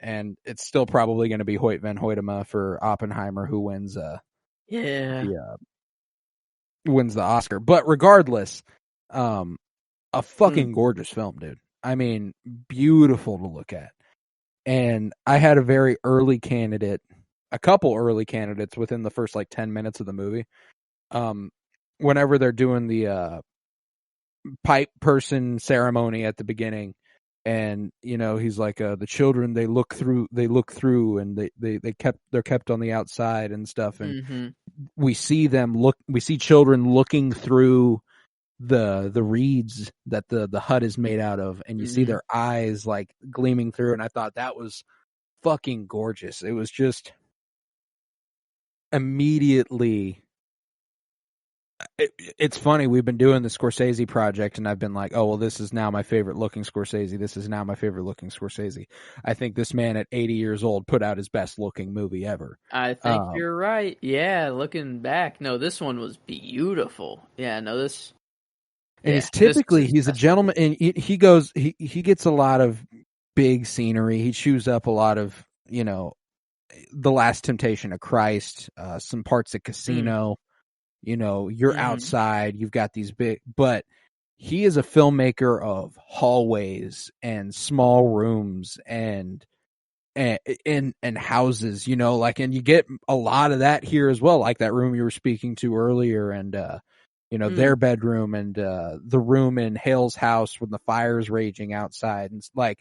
and it's still probably going to be Hoyt van Hoytema for Oppenheimer, who wins wins the Oscar. But regardless, a fucking gorgeous film, dude. I mean, beautiful to look at. and I had a couple early candidates within the first like 10 minutes of the movie. Whenever they're doing the pipe person ceremony at the beginning, and he's like, the children, they look through, and they're kept on the outside and stuff, and we see children looking through the reeds that the hut is made out of, and you see their eyes like gleaming through, and I thought that was fucking gorgeous. It was just immediately. It's funny, we've been doing the Scorsese project, and I've been like, oh, well, this is now my favorite looking Scorsese. This is now my favorite looking Scorsese. I think this man at 80 years old put out his best looking movie ever. I think you're right. Yeah, looking back. No, this one was beautiful. Yeah, no, this... And he's a gentleman, and he gets a lot of big scenery. He chews up a lot of, The Last Temptation of Christ, some parts of Casino. You're outside, you've got these big, but he is a filmmaker of hallways and small rooms and houses, and you get a lot of that here as well, like that room you were speaking to earlier, and their bedroom, and the room in Hale's house when the fire's raging outside, and like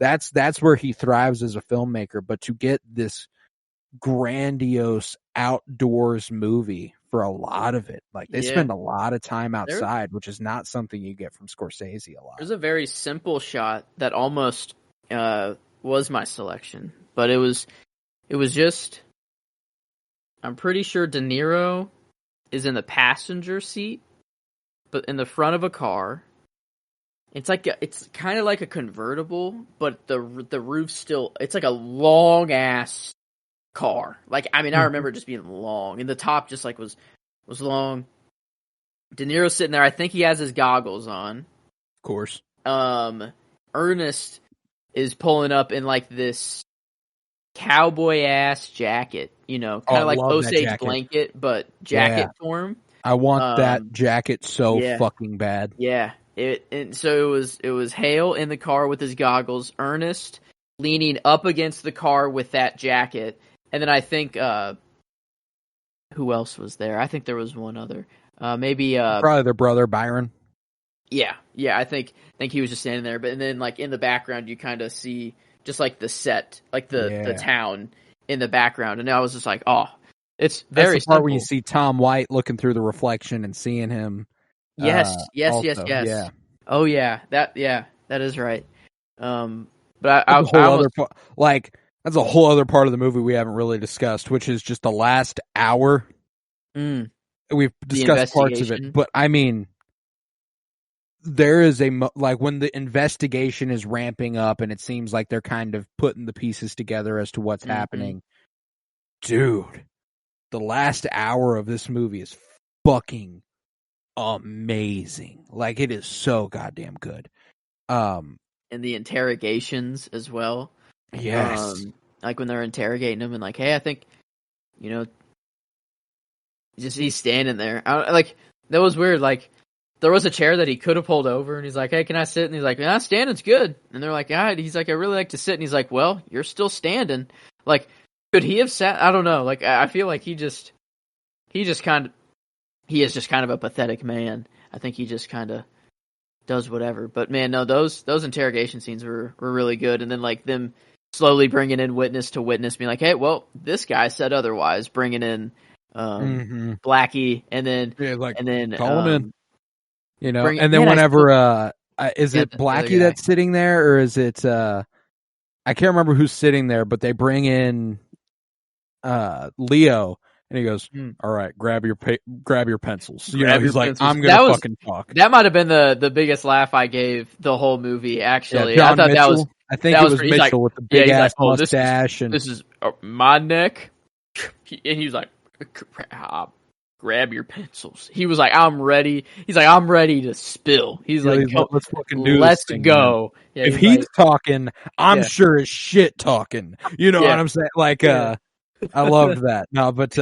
that's where he thrives as a filmmaker. But to get this grandiose outdoors movie for a lot of it, like they spend a lot of time outside, which is not something you get from Scorsese a lot. There's a very simple shot that almost was my selection, but it was just, I'm pretty sure De Niro is in the passenger seat, but in the front of a car. It's kind of like a convertible, but the roof's still, it's like a long ass car. Like, I mean, I remember it just being long, and the top just like was long. De Niro's sitting there. I think he has his goggles on. Of course. Ernest is pulling up in like this cowboy ass jacket, kind of like Osage blanket, but jacket form. I want that jacket so fucking bad. Yeah. And so it was Hale in the car with his goggles, Ernest leaning up against the car with that jacket. And then I think, who else was there? I think there was one other. Maybe probably their brother Byron. Yeah. I think he was just standing there. But and then like in the background, you kind of see just like the set, like the town in the background. And I was just like, oh, it's very That's the part where you see Tom White looking through the reflection and seeing him. Yes. Yeah. Oh yeah, that is right. But that's a whole other part of the movie we haven't really discussed, which is just the last hour. We've discussed parts of it, but I mean, there is like when the investigation is ramping up and it seems like they're kind of putting the pieces together as to what's happening. Dude, the last hour of this movie is fucking amazing. Like, it is so goddamn good. And the interrogations as well. Yes. Like when they're interrogating him and like, hey, I think, just he's standing there. Like, that was weird. Like, there was a chair that he could have pulled over and he's like, hey, can I sit? And he's like, nah, standing's good. And they're like, yeah. He's like, I really like to sit. And he's like, well, you're still standing. Like, could he have sat? I don't know. Like, I feel like he is just kind of a pathetic man. I think he just kind of does whatever. But man, no, those interrogation scenes were really good. And then like them slowly bringing in witness to witness, being like, hey, well, this guy said otherwise. Bringing in Blackie, and then call him in. And then whenever is it Blackie that's sitting there, or is it I can't remember who's sitting there, but they bring in Leo. And he goes, all right, grab your pencils. He's like, I'm going to fucking talk. That might have been the biggest laugh I gave the whole movie, actually. Yeah, I thought Mitchell. It was Mitchell with the big-ass mustache. This is my neck. And he was like, grab your pencils. He was like, I'm ready. He's like, I'm ready to spill. He's like, let's fucking do let's this thing, go. Yeah, if he's talking, I'm sure as shit talking. You know what I'm saying? Like, I loved that. No, but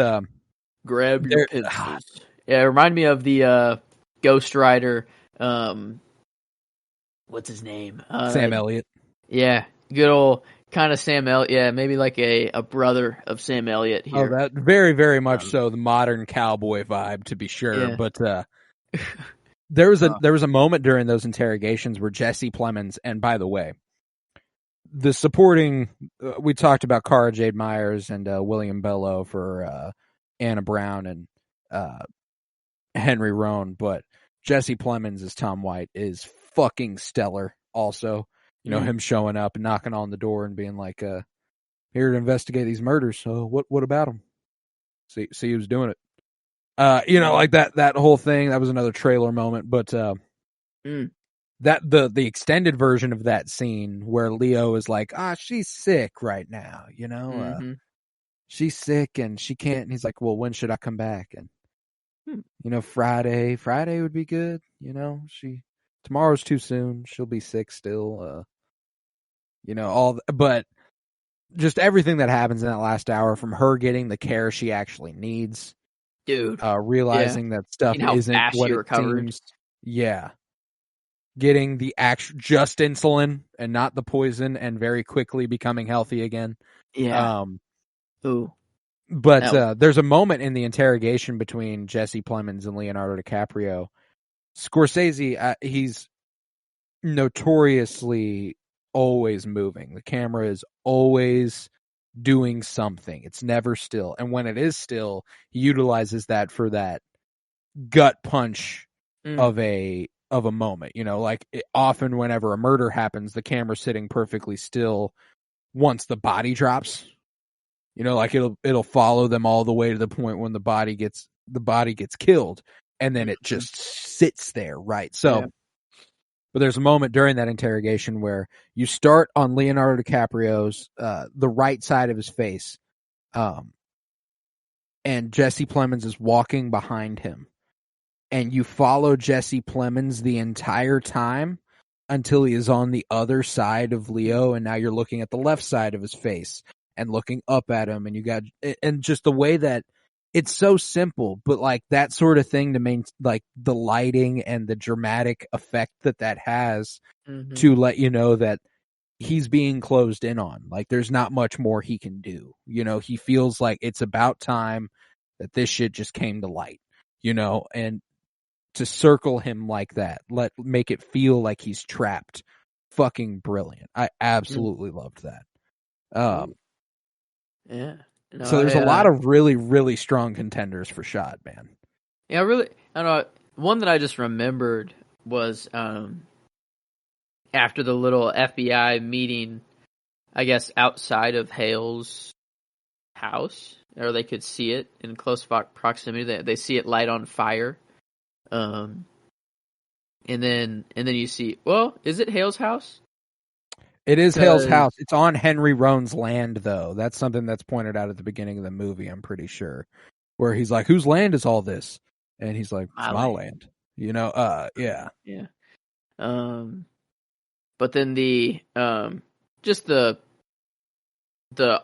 grab your pencils. Yeah, it reminded me of the Ghost Rider. What's his name? Sam Elliott. Yeah, good old kind of Sam Elliott. Yeah, maybe like a brother of Sam Elliott here. Oh, that very, very much so the modern cowboy vibe, to be sure. Yeah. But there was a moment during those interrogations where Jesse Plemons, and by the way, the supporting we talked about Cara Jade Myers and William Bello for Anna Brown and Henry Roan, but Jesse Plemons as Tom White is fucking stellar. Also, him showing up and knocking on the door and being like, "Here to investigate these murders. So what about them? See, he was doing it. Like that whole thing. That was another trailer moment, but that the extended version of that scene where Leo is like, she's sick right now. She's sick and she can't. And he's like, well, when should I come back? And Friday would be good. Tomorrow's too soon. She'll be sick still. But just everything that happens in that last hour, from her getting the care she actually needs, dude, realizing that stuff isn't what it seems. Yeah. Getting the just insulin and not the poison, and very quickly becoming healthy again. Yeah. But there's a moment in the interrogation between Jesse Plemons and Leonardo DiCaprio. Scorsese, he's notoriously always moving. The camera is always doing something. It's never still. And when it is still, he utilizes that for that gut punch of a moment. Often whenever a murder happens, the camera's sitting perfectly still once the body drops. It'll follow them all the way to the point when the body gets killed, and then it just sits there, right? So, but there's a moment during that interrogation where you start on Leonardo DiCaprio's the right side of his face, and Jesse Plemons is walking behind him, and you follow Jesse Plemons the entire time until he is on the other side of Leo, and now you're looking at the left side of his face and looking up at him, and just the way that it's so simple, but like that sort of thing to maintain, like the lighting and the dramatic effect that has to let you know that he's being closed in on. Like there's not much more he can do. He feels like it's about time that this shit just came to light, and to circle him like that, make it feel like he's trapped. Fucking brilliant. I absolutely loved that. Yeah. No, so there's a lot of really, really strong contenders for shot, man. Yeah, really. I don't know. One that I just remembered was after the little FBI meeting, I guess outside of Hale's house, or they could see it in close proximity. They see it light on fire, and then you see. Well, is it Hale's house? It is Hale's house. It's on Henry Roan's land, though. That's something that's pointed out at the beginning of the movie, I'm pretty sure. Where he's like, whose land is all this? And he's like, it's my land. Yeah. Yeah. But then just the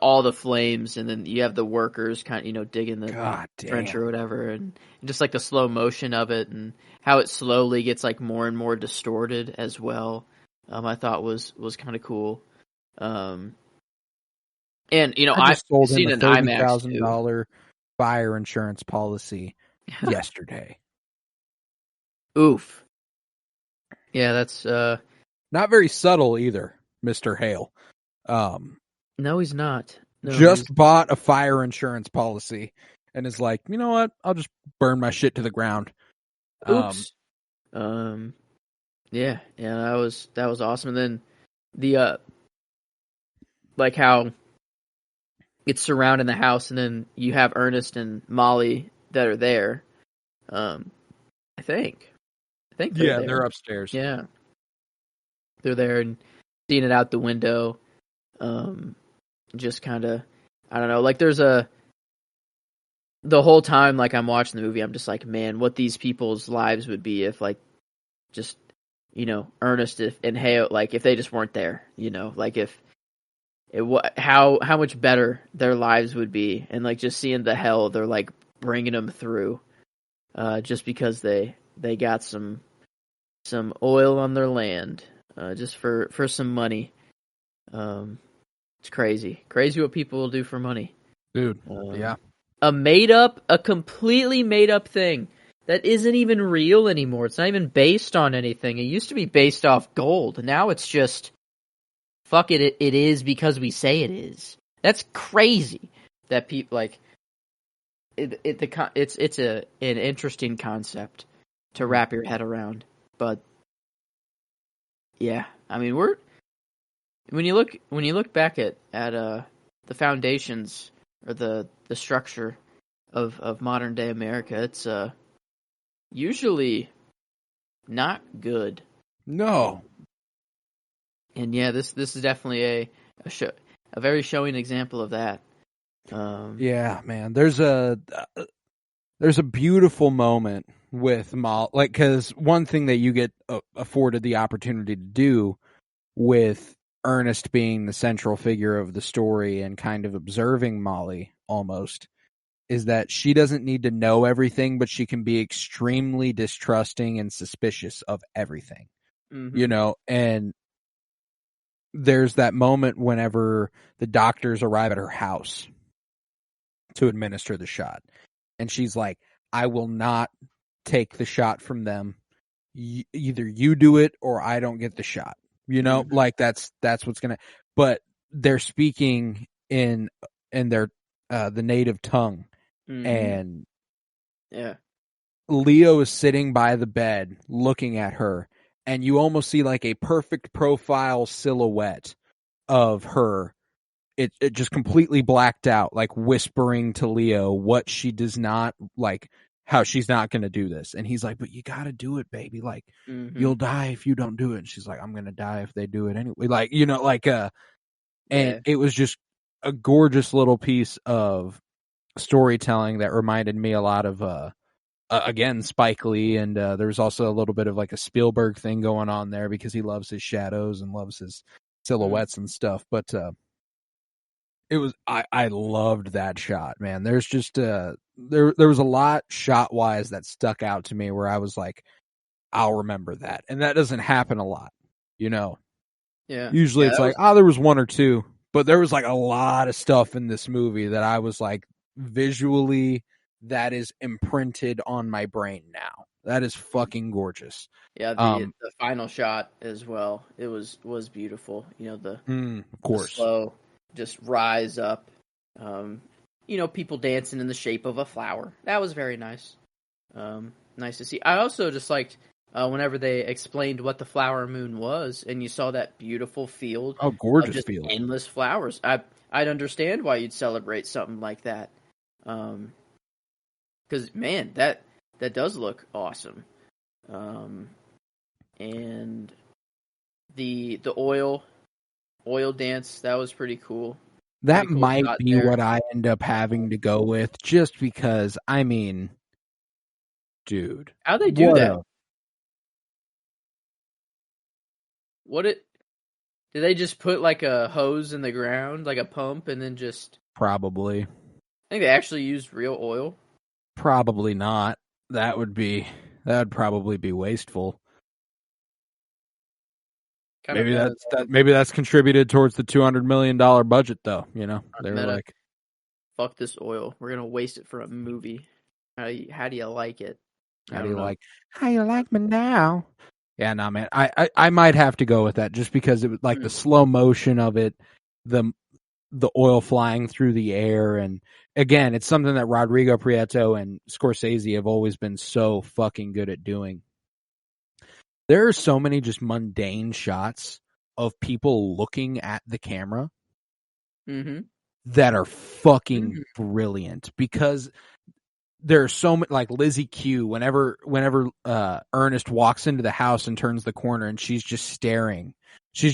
all the flames, and then you have the workers kind of, digging the trench or whatever, and just like the slow motion of it, and how it slowly gets like more and more distorted as well. I thought was kind of cool. And I've seen an IMAX $30,000 fire insurance policy yesterday. Oof. Yeah, that's not very subtle either, Mr. Hale. No, he's not. Bought a fire insurance policy and is like, you know what? I'll just burn my shit to the ground. Oops. Yeah, that was awesome. And then the like how it's surrounding the house, and then you have Ernest and Molly that are there. I think they're upstairs. Yeah, they're there and seeing it out the window. Just kind of, I don't know. Like there's the whole time, like I'm watching the movie, I'm just like, man, what these people's lives would be if like just. Ernest and Hale, like if they just weren't there, like if how much better their lives would be, and like just seeing the hell they're like bringing them through, just because they got some oil on their land, just for some money, It's crazy. Crazy what people will do for money. Dude, yeah. A completely made up thing that isn't even real anymore. It's not even based on anything. It used to be based off gold. Now it's just, fuck it, it is because we say it is. That's crazy that people, like, it's an interesting concept to wrap your head around. But, yeah, I mean, when you look back at the foundations or the structure of modern day America, it's usually not good. No. And yeah, this is definitely a very showing example of that. Yeah, man. There's a beautiful moment with Molly, like, because one thing that you get afforded the opportunity to do with Ernest being the central figure of the story and kind of observing Molly almost is that she doesn't need to know everything, but she can be extremely distrusting and suspicious of everything, you know, and there's that moment whenever the doctors arrive at her house to administer the shot. And she's like, I will not take the shot from them. Either you do it or I don't get the shot. You know, like that's what's going to, but they're speaking in their, the native tongue. And yeah, Leo is sitting by the bed looking at her, and you almost see like a perfect profile silhouette of her. It just completely blacked out, like whispering to Leo what she does not like, how she's not going to do this. And he's like, but you got to do it, baby. Like, you'll die if you don't do it. And she's like, I'm going to die if they do it anyway. Like, you know, like, and it was just a gorgeous little piece of storytelling that reminded me a lot of, again, Spike Lee. And there was also a little bit of like a Spielberg thing going on there because he loves his shadows and loves his silhouettes and stuff. But, it was, I loved that shot, man. There's just, there was a lot shot wise that stuck out to me where I was like, I'll remember that. And that doesn't happen a lot, you know? Yeah. Usually it's like, there was one or two, but there was like a lot of stuff in this movie that I was like, visually, that is imprinted on my brain now. That is fucking gorgeous. Yeah, the final shot as well. It was beautiful. You know, of course, the slow just rise up. You know, people dancing in the shape of a flower. That was very nice. Nice to see. I also just liked whenever they explained what the flower moon was, and you saw that beautiful field. Oh, gorgeous of just field. Endless flowers. I'd understand why you'd celebrate something like that. Because man, that does look awesome. And the oil dance, that was pretty cool. That might be what I end up having to go with, just because, I mean, dude. How'd they do that? Did they just put like a hose in the ground, like a pump, and then just... Probably. I think they actually used real oil. Probably not. That would probably be wasteful. Maybe that's contributed towards the $200 million budget, though. You know, they were like, "Fuck this oil. We're gonna waste it for a movie." How do you like it? How you like me now? Yeah, no, man. I might have to go with that just because it was like the slow motion of it, the oil flying through the air, and again, it's something that Rodrigo Prieto and Scorsese have always been so fucking good at doing. There are so many just mundane shots of people looking at the camera that are fucking brilliant, because there's so many, like Lizzie Q, whenever Ernest walks into the house and turns the corner and she's just staring. She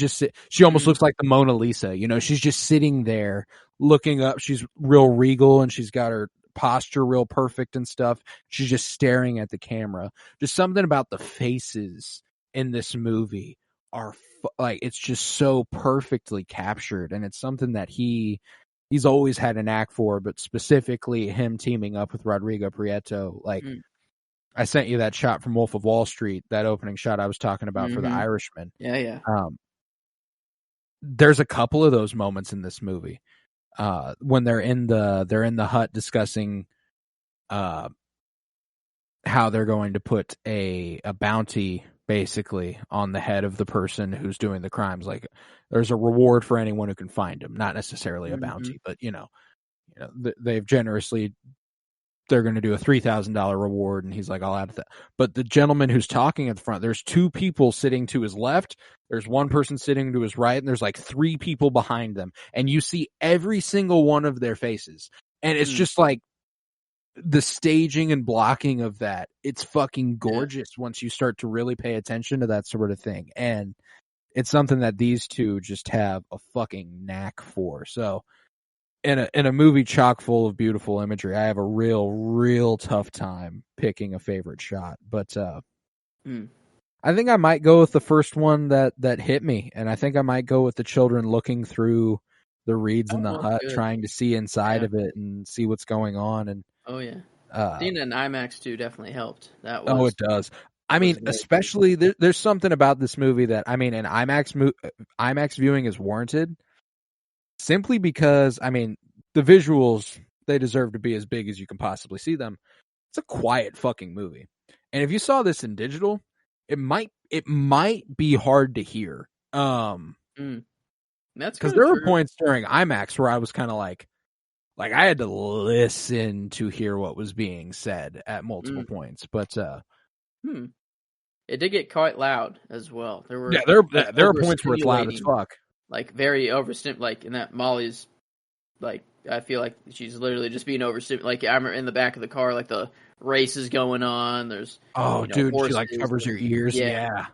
almost looks like the Mona Lisa, you know, she's just sitting there looking up. She's real regal and she's got her posture real perfect and stuff. She's just staring at the camera. Just something about the faces in this movie are like, it's just so perfectly captured, and it's something that he's always had an knack for, but specifically him teaming up with Rodrigo Prieto. Like, I sent you that shot from Wolf of Wall Street, that opening shot I was talking about for The Irishman. Yeah. there's a couple of those moments in this movie when they're in the hut discussing how they're going to put a bounty basically on the head of the person who's doing the crimes. Like, there's a reward for anyone who can find him, not necessarily a bounty, but they've generously, they're going to do a $3,000 reward, and he's like, I'll add that. But the gentleman who's talking at the front, there's two people sitting to his left, there's one person sitting to his right, and there's like three people behind them, and you see every single one of their faces, and it's just like the staging and blocking of that. It's fucking gorgeous once you start to really pay attention to that sort of thing, and it's something that these two just have a fucking knack for. So in a movie chock full of beautiful imagery, I have a real tough time picking a favorite shot. But I think I might go with the first one that hit me, and I think I might go with the children looking through the reeds in the hut, trying to see inside of it and see what's going on. And seeing it in IMAX too definitely helped. It does. I mean, especially there's something about this movie that, I mean, an IMAX viewing is warranted. Simply because, I mean, the visuals, they deserve to be as big as you can possibly see them. It's a quiet fucking movie. And if you saw this in digital, it might be hard to hear. That's because there were points during IMAX where I was kind of like I had to listen to hear what was being said at multiple points. But it did get quite loud as well. There were there are points where it's loud as fuck. Like, very overstimulated, like, in that Molly's, like, I feel like she's literally just being overstimulated. Like, I'm in the back of the car, like, the race is going on, there's... dude, horses, she, like, covers her ears, yeah.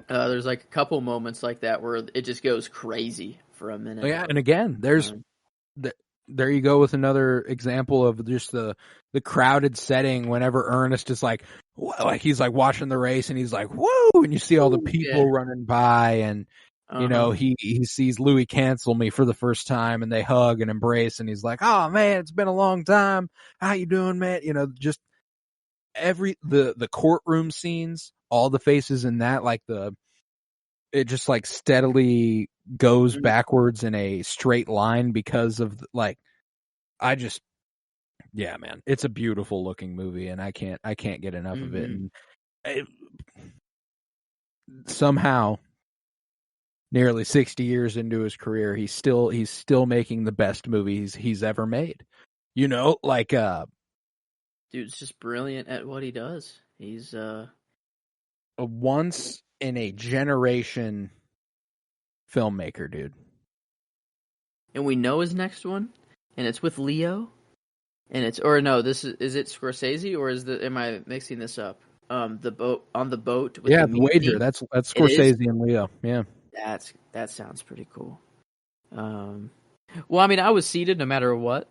There's, like, a couple moments like that where it just goes crazy for a minute. Yeah, and again, there's... there you go with another example of just the crowded setting whenever Ernest is like he's, like, watching the race, and he's like, whoa! And you see all the people running by, and... he sees Louis cancel me for the first time, and they hug and embrace, and he's like, oh man, it's been a long time. How you doing, man? Just the courtroom scenes, all the faces in that, like it just like steadily goes backwards in a straight line because of man, it's a beautiful looking movie, and I can't get enough of it. And somehow, nearly 60 years into his career, he's still making the best movies he's ever made. Dude's just brilliant at what he does. He's a once in a generation filmmaker, dude. And we know his next one, and it's with Leo, and is it Scorsese, or am I mixing this up? The boat with the wager. That's Scorsese and Leo. Yeah. That sounds pretty cool. Well, I mean, I was seated no matter what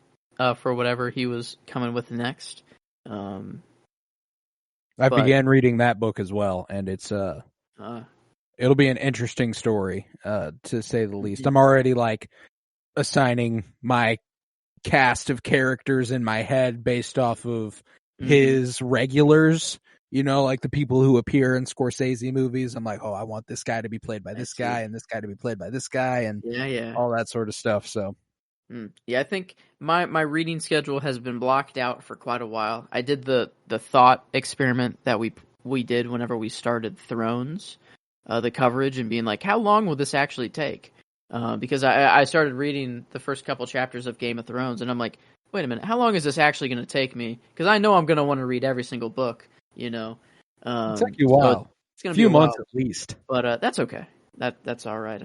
for whatever he was coming with next. I began reading that book as well, and it's it'll be an interesting story to say the least. I'm already like assigning my cast of characters in my head based off of his regulars. Like the people who appear in Scorsese movies. I'm like, oh, I want this guy to be played by this guy, and this guy to be played by this guy, and all that sort of stuff. So, I think my reading schedule has been blocked out for quite a while. I did the thought experiment that we did whenever we started Thrones, the coverage, and being like, how long will this actually take? Because I started reading the first couple chapters of Game of Thrones, and I'm like, wait a minute, how long is this actually going to take me? Because I know I'm going to want to read every single book. It'll take you a while. So it's gonna be a few months while. at least. But that's okay. That's all right.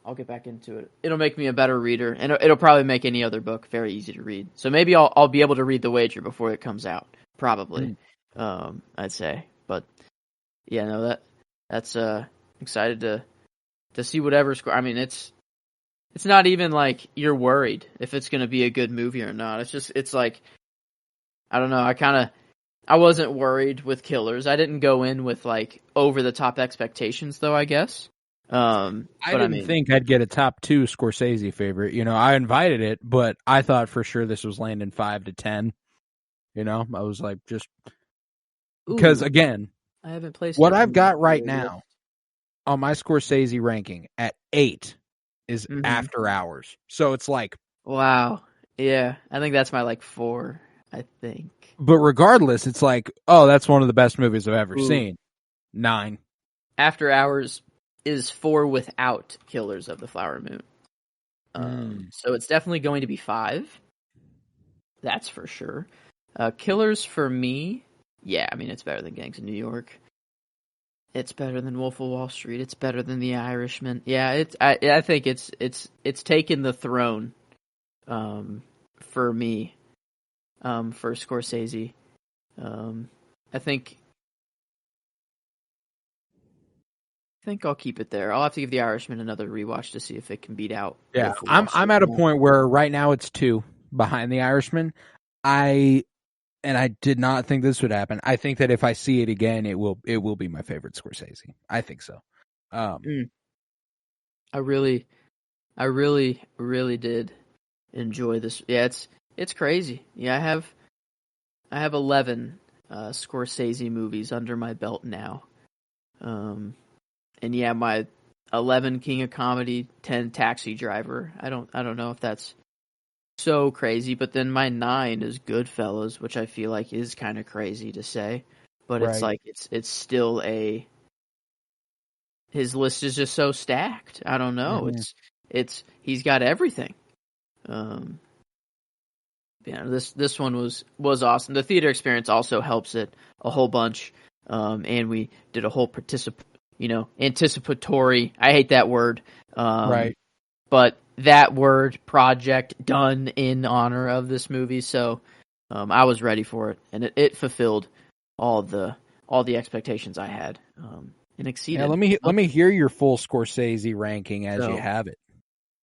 I'll get back into it. It'll make me a better reader, and it'll probably make any other book very easy to read. So maybe I'll be able to read The Wager before it comes out. Probably, I'd say. But yeah, no, that's excited to see whatever score. I mean, it's not even like you're worried if it's going to be a good movie or not. It's like, I don't know. I wasn't worried with Killers. I didn't go in with like over the top expectations, though, I guess. I didn't think I'd get a top 2 Scorsese favorite. I invited it, but I thought for sure this was landing 5 to 10. I was like, just because again, I haven't placed what I've got right now on my Scorsese ranking at 8 is Mhm. After Hours. So it's like, Wow. Yeah, I think that's my like 4. I think. but regardless, it's like, oh, that's one of the best movies I've ever Ooh. seen. 9. After Hours is 4 without Killers of the Flower Moon. So it's definitely going to be 5. That's for sure. Killers for me, yeah, I mean it's better than Gangs of New York. It's better than Wolf of Wall Street. It's better than The Irishman. Yeah, I think it's taken the throne, for me, for Scorsese. I think I'll keep it there. I'll have to give The Irishman another rewatch to see if it can beat out. Yeah, Wolf of Wall Street. I'm at a point where right now it's 2 behind The Irishman. I did not think this would happen. I think that if I see it again, it will be my favorite Scorsese. I think so. I really did enjoy this. Yeah, it's crazy. Yeah, I have 11 Scorsese movies under my belt now. And yeah, my 11 King of Comedy, 10 Taxi Driver. I don't know if that's so crazy, but then my 9 is Goodfellas, which I feel like is kind of crazy to say, but it's like it's still his list is just so stacked. I don't know. Mm-hmm. It's he's got everything. This one was awesome. The theater experience also helps it a whole bunch. And we did a whole anticipatory. I hate that word. Right. But that word project done in honor of this movie. So, I was ready for it, and it fulfilled all the expectations I had. And exceeded. Yeah, let me hear your full Scorsese ranking as you have it.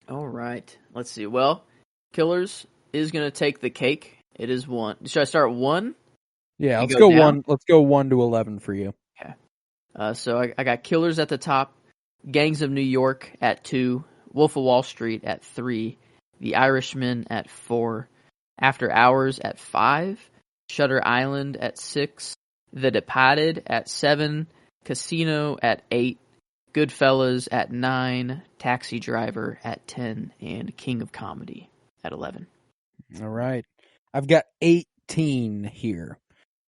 All right. Let's see. Well, Killers is going to take the cake. It is 1. Should I start 1? Yeah, let's go down? 1. Let's go 1 to 11 for you. Okay. So I got Killers at the top, Gangs of New York at 2, Wolf of Wall Street at 3, The Irishman at 4, After Hours at 5, Shutter Island at 6, The Departed at 7, Casino at 8, Goodfellas at 9, Taxi Driver at 10, and King of Comedy at 11. All right. I've got 18 here.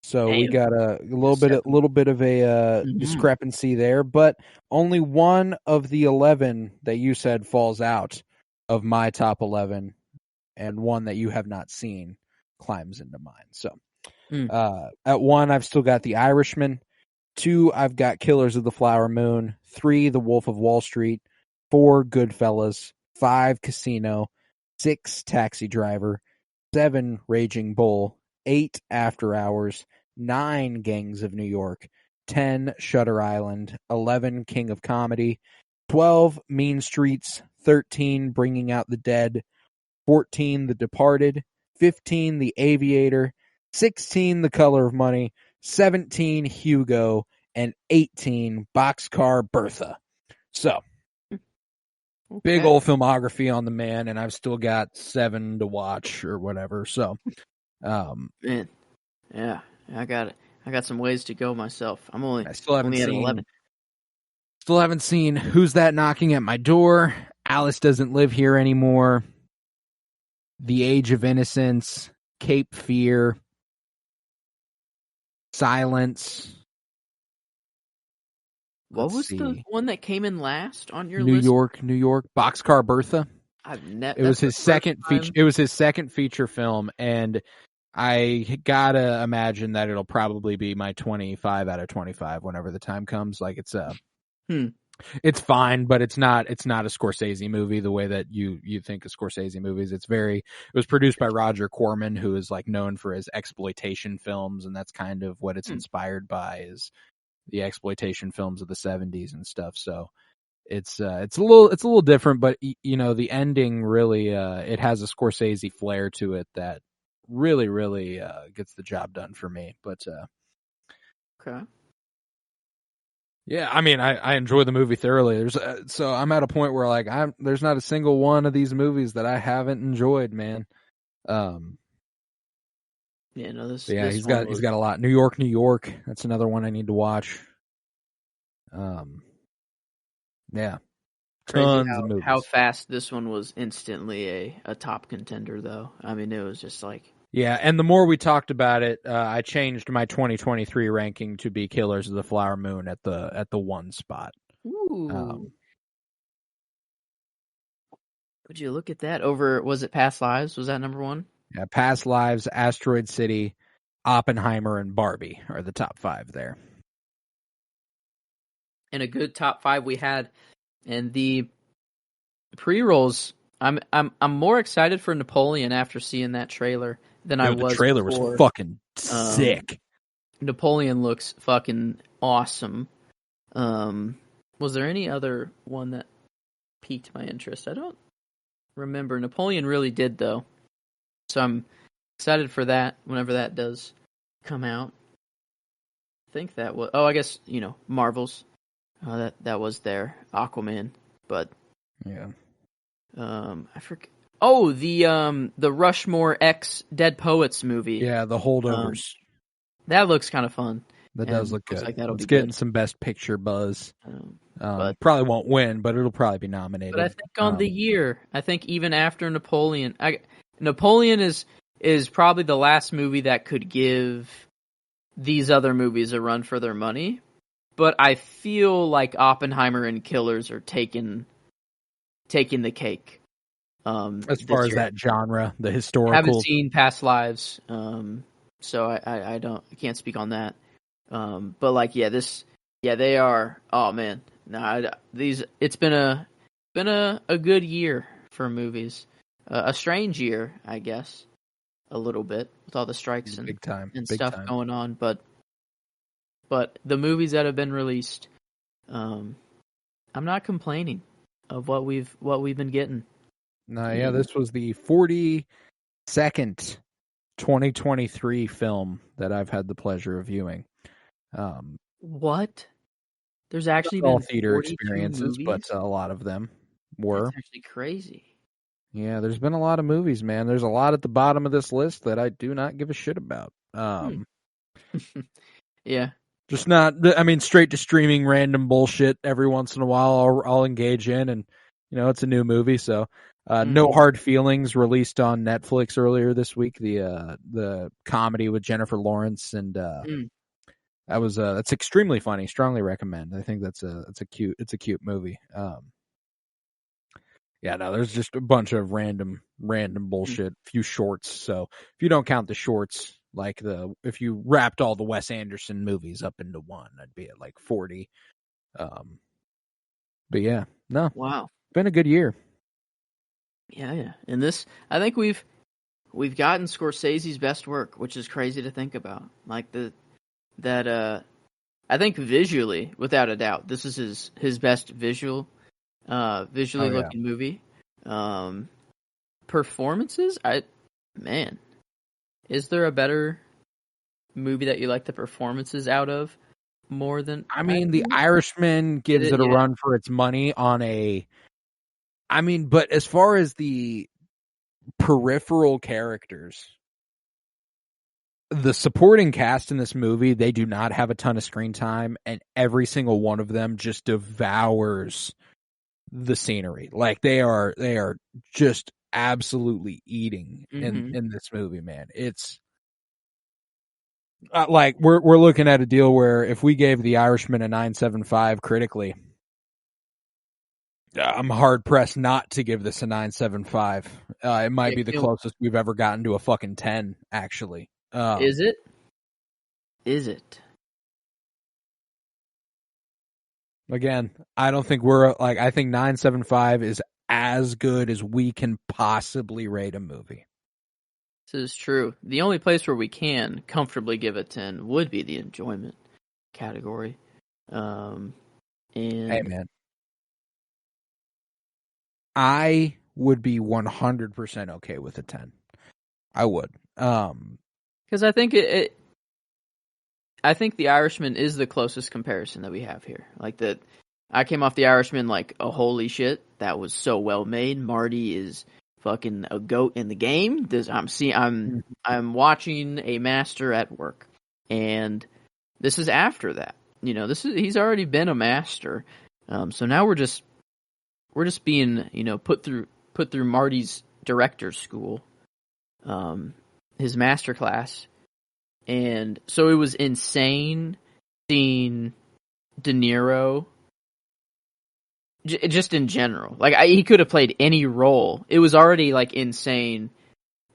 So Damn. We got a little bit of a discrepancy there, but only one of the 11 that you said falls out of my top 11, and one that you have not seen climbs into mine. So at 1, I've still got The Irishman. 2, I've got Killers of the Flower Moon. 3, The Wolf of Wall Street. 4, Goodfellas. 5, Casino. 6, Taxi Driver. 7, Raging Bull. 8, After Hours. 9, Gangs of New York. 10, Shutter Island. 11, King of Comedy. 12, Mean Streets. 13, Bringing Out the Dead. 14, The Departed. 15, The Aviator. 16, The Color of Money. 17, Hugo, and 18, Boxcar Bertha. So, big old filmography on the man, and I've still got 7 to watch or whatever. So, man, yeah, I got some ways to go myself. I still haven't at seen 11. Still haven't seen Who's That Knocking at My Door. Alice Doesn't Live Here Anymore. The Age of Innocence. Cape Fear. Silence. What was the one that came in last on your list? New York. Boxcar Bertha. It was his second feature. It was his second feature film, and I gotta imagine that it'll probably be my 25 out of 25 whenever the time comes. Like it's it's fine, but it's not a Scorsese movie the way that you think of Scorsese movies. It was produced by Roger Corman, who is like known for his exploitation films, and that's kind of what it's inspired by, is the exploitation films of the 70s and stuff. So it's a little different, but the ending really it has a Scorsese flair to it that really gets the job done for me. But okay. Yeah, I mean, I enjoy the movie thoroughly. So I'm at a point where like there's not a single one of these movies that I haven't enjoyed, man. Yeah, no, he's got a lot. New York. That's another one I need to watch. Yeah, Crazy Tons of movies. how fast this one was instantly a top contender, though. I mean, it was just like... Yeah, and the more we talked about it, I changed my 2023 ranking to be Killers of the Flower Moon at the 1 spot. Ooh. Would you look at that over, was it Past Lives? Was that number 1? Yeah, Past Lives, Asteroid City, Oppenheimer, and Barbie are the top 5 there. And a good top 5 we had. And the pre-rolls, I'm more excited for Napoleon after seeing that trailer than I was. The trailer before. was fucking sick. Napoleon looks fucking awesome. Was there any other one that piqued my interest? I don't remember. Napoleon really did, though. So I'm excited for that whenever that does come out. I think that was... Oh, I guess, Marvel's. That was there. Aquaman. But... Yeah. I forget. Oh, the Rushmore X Dead Poets movie. Yeah, the Holdovers. That looks kind of fun. That does look good. Like that'll it's be getting good. Some Best Picture buzz. But probably won't win, but it'll probably be nominated. But I think on the year, I think even after Napoleon, Napoleon is probably the last movie that could give these other movies a run for their money. But I feel like Oppenheimer and Killers are taking the cake. As far as that genre, the historical. I haven't seen Past Lives, so I can't speak on that. But like, they are. Oh man, it's been a good year for movies. A strange year, I guess, a little bit with all the strikes and big time going on. But the movies that have been released, I'm not complaining of what we've been getting. No, yeah, this was the 42nd 2023 film that I've had the pleasure of viewing. What? There's actually all been theater experiences, movies? but a lot of them were. That's actually crazy. Yeah, there's been a lot of movies, man. There's a lot at the bottom of this list that I do not give a shit about. Yeah. Just not, straight to streaming random bullshit every once in a while I'll engage in, and, it's a new movie, so. No Hard Feelings released on Netflix earlier this week, the comedy with Jennifer Lawrence, and that's extremely funny. Strongly recommend. I think it's a cute movie. Yeah, no, there's just a bunch of random bullshit, few shorts. So if you don't count the shorts, like if you wrapped all the Wes Anderson movies up into one, I'd be at like 40. But yeah, no. Wow. Been a good year. Yeah. And this, I think we've gotten Scorsese's best work, which is crazy to think about. Like I think visually, without a doubt, this is his best visually looking movie. Performances, is there a better movie that you like the performances out of more than? The Irishman gives it a run for its money on but as far as the peripheral characters, the supporting cast in this movie, they do not have a ton of screen time, and every single one of them just devours the scenery. Like they are just absolutely eating in this movie, man. It's like we're looking at a deal where if we gave The Irishman a 9.75 critically, I'm hard pressed not to give this a 9.75. It might be the closest we've ever gotten to a fucking 10, actually. Is it? Is it? Again, I don't think I think 9.75 is as good as we can possibly rate a movie. This is true. The only place where we can comfortably give a 10 would be the enjoyment category. And hey, man. I would be 100% okay with a 10. I would. Because I think I think The Irishman is the closest comparison that we have here. Like I came off The Irishman like, oh, holy shit, that was so well made. Marty is fucking a goat in the game. I'm watching a master at work, and this is after that. He's already been a master. So now we're being, put through Marty's director's school, his master class. And so it was insane seeing De Niro just in general. Like, he could have played any role. It was already like insane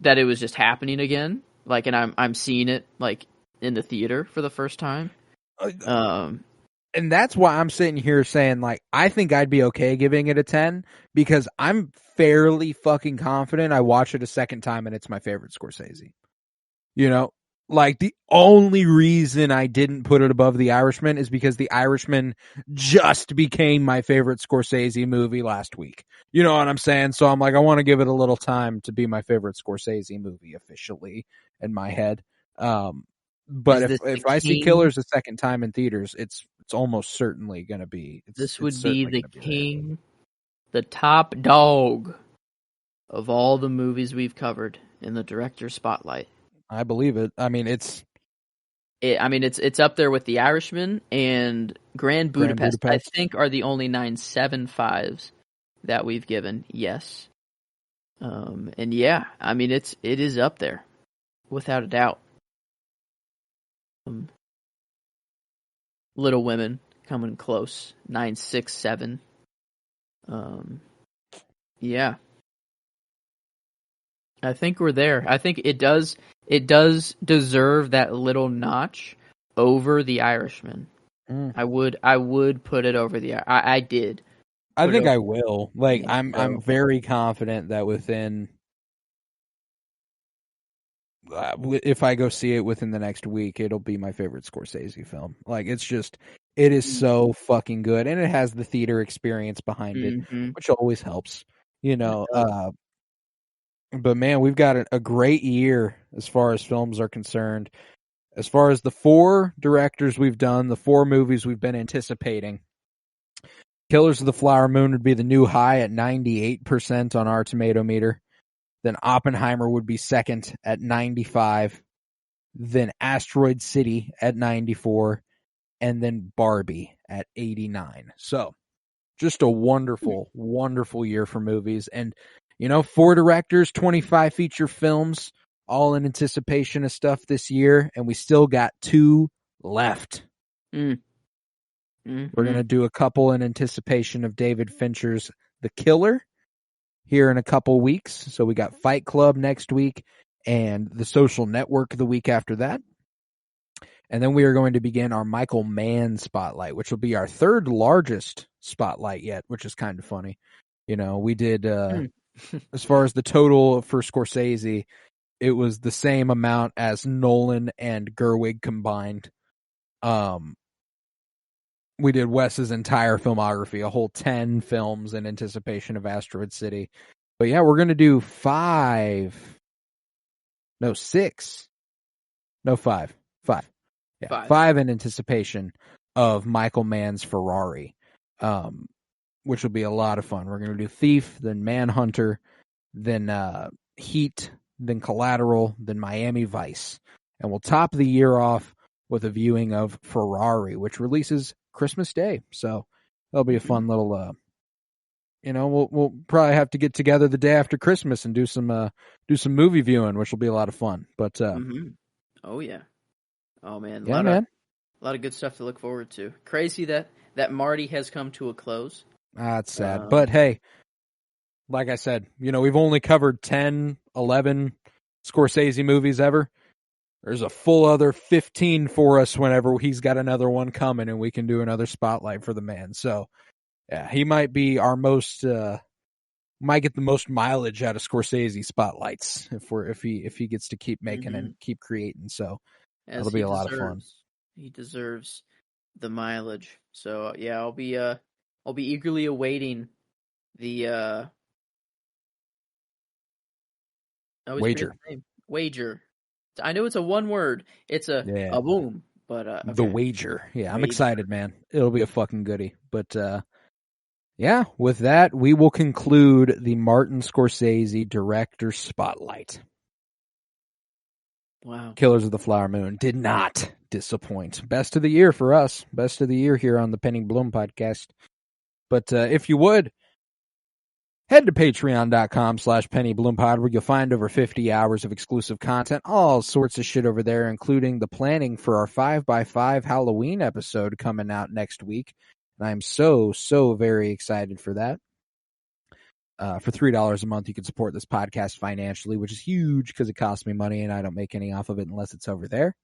that it was just happening again. Like, and I'm seeing it like in the theater for the first time. And that's why I'm sitting here saying, like, I think I'd be okay giving it a 10 because I'm fairly fucking confident I watch it a second time and it's my favorite Scorsese. Like, the only reason I didn't put it above The Irishman is because The Irishman just became my favorite Scorsese movie last week. You know what I'm saying? So I'm like, I want to give it a little time to be my favorite Scorsese movie officially in my head. But if I see Killers a second time in theaters, it's almost certainly going to be. This would be the king, the top dog of all the movies we've covered in the director's spotlight. I believe it. I mean, it's up there with The Irishman and Grand Budapest. I think are the only 9.75s that we've given. Yes. And yeah, I mean, it is up there without a doubt. Little Women coming close, 9.67. Yeah. I think we're there. I think it does deserve that little notch over The Irishman. I would put it over I did. I think I will. Like, I'm very confident that within if I go see it within the next week, it'll be my favorite Scorsese film. Like, it is so fucking good, and it has the theater experience behind it, which always helps, But man, we've got a great year as far as films are concerned. As far as the 4 directors we've done, the 4 movies we've been anticipating, Killers of the Flower Moon would be the new high at 98% on our tomato meter. Then Oppenheimer would be second at 95. Then Asteroid City at 94. And then Barbie at 89. So just a wonderful, wonderful year for movies. And, 4 directors, 25 feature films, all in anticipation of stuff this year. And we still got 2 left. We're going to do a couple in anticipation of David Fincher's The Killer here in a couple weeks. So we got Fight Club next week and The Social Network the week after that. And then we are going to begin our Michael Mann spotlight, which will be our 3rd largest spotlight yet, which is kind of funny. We did, as far as the total for Scorsese, it was the same amount as Nolan and Gerwig combined. We did Wes's entire filmography, a whole 10 films in anticipation of Asteroid City. But yeah, we're going to do 5. No, 6. No, 5. 5. Yeah, 5 in anticipation of Michael Mann's Ferrari, which will be a lot of fun. We're going to do Thief, then Manhunter, then Heat, then Collateral, then Miami Vice. And we'll top the year off with a viewing of Ferrari, which releases Christmas Day. So that'll be a fun little, we'll probably have to get together the day after Christmas and do some movie viewing, which will be a lot of fun. But oh yeah, oh man, a lot of good stuff to look forward to. Crazy that Marty has come to a close. That's sad, but hey, like I said, we've only covered 10, 11 Scorsese movies ever. There's a full other 15 for us whenever he's got another one coming and we can do another spotlight for the man. So, yeah, he might be our might get the most mileage out of Scorsese spotlights if he gets to keep making and keep creating. So, that'll be a lot of fun. He deserves the mileage. So, yeah, I'll be eagerly awaiting the wager. I know it's a one word. It's a boom, but okay. The wager. Yeah, I'm excited, man. It'll be a fucking goodie. But yeah, with that, we will conclude the Martin Scorsese Director Spotlight. Wow. Killers of the Flower Moon did not disappoint. Best of the year for us. Best of the year here on the Penny Bloom podcast. But if you would, Head to patreon.com/𝗵𝗠𝗄𝑀Pod, where you'll find over 50 hours of exclusive content, all sorts of shit over there, including the planning for our 5x5 Halloween episode coming out next week. And I'm so very excited for that. For $3 a month, you can support this podcast financially, which is huge because it costs me money and I don't make any off of it unless it's over there.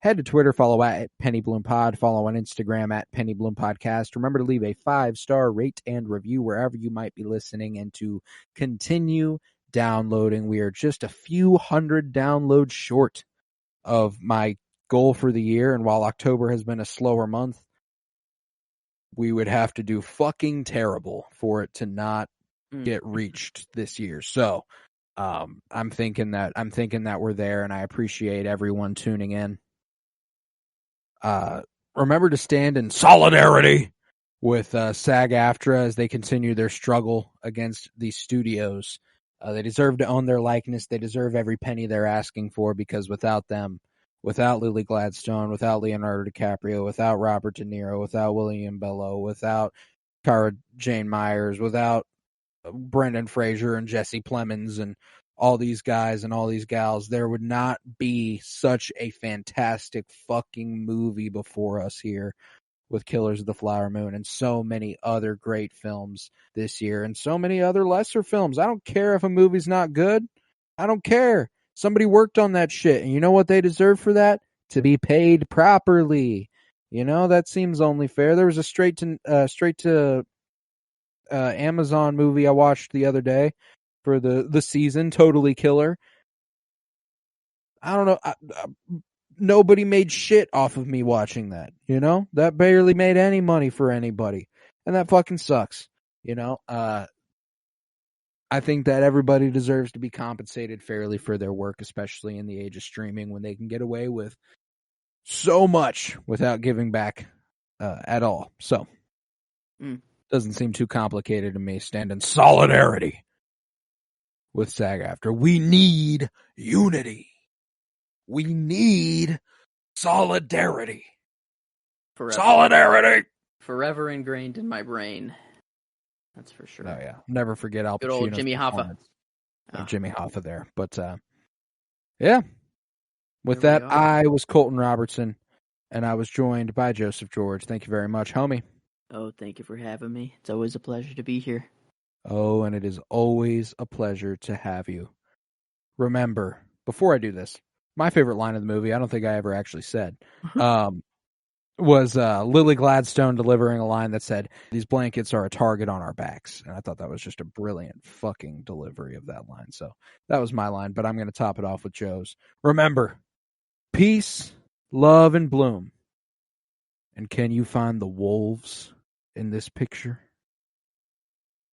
Head to Twitter, follow at @PennyBloomPod, follow on Instagram at PennyBloomPodcast. Remember to leave a 5-star rate and review wherever you might be listening, and to continue downloading. We are just a few hundred downloads short of my goal for the year, and while October has been a slower month, we would have to do fucking terrible for it to not get reached this year. So I'm thinking that we're there, and I appreciate everyone tuning in. Remember to stand in solidarity with SAG-AFTRA as they continue their struggle against these studios. They deserve to own their likeness. They deserve every penny they're asking for, because without them, without Lily Gladstone, without Leonardo DiCaprio, without Robert De Niro, without William Bello, without Cara Jane Myers, without Brendan Fraser and Jesse Plemons and all these guys and all these gals, there would not be such a fantastic fucking movie before us here with Killers of the Flower Moon and so many other great films this year and so many other lesser films. I don't care if a movie's not good. I don't care. Somebody worked on that shit, and you know what they deserve for that? To be paid properly. You know, that seems only fair. There was a straight to Amazon movie I watched the other day for the season, Totally Killer. I don't know. Nobody made shit off of me watching that. You know, that barely made any money for anybody, and that fucking sucks. You know, I think that everybody deserves to be compensated fairly for their work, especially in the age of streaming, when they can get away with so much without giving back at all. So, doesn't seem too complicated to me. Stand in solidarity with SAG-AFTRA. We need unity. We need solidarity. Forever. Solidarity! Forever ingrained in my brain. That's for sure. Oh, yeah. Never forget Al Pacino's good old Jimmy Hoffa. performance of Jimmy Hoffa there. But, yeah. With There we that, are. I was Colton Robertson, and I was joined by Joseph George. Thank you very much, homie. Oh, thank you for having me. It's always a pleasure to be here. Oh, and it is always a pleasure to have you. Remember, before I do this, my favorite line of the movie, I don't think I ever actually said, was Lily Gladstone delivering a line that said, "These blankets are a target on our backs." And I thought that was just a brilliant fucking delivery of that line. So that was my line, but I'm going to top it off with Joe's. Remember, peace, love, and bloom. And can you find the wolves in this picture?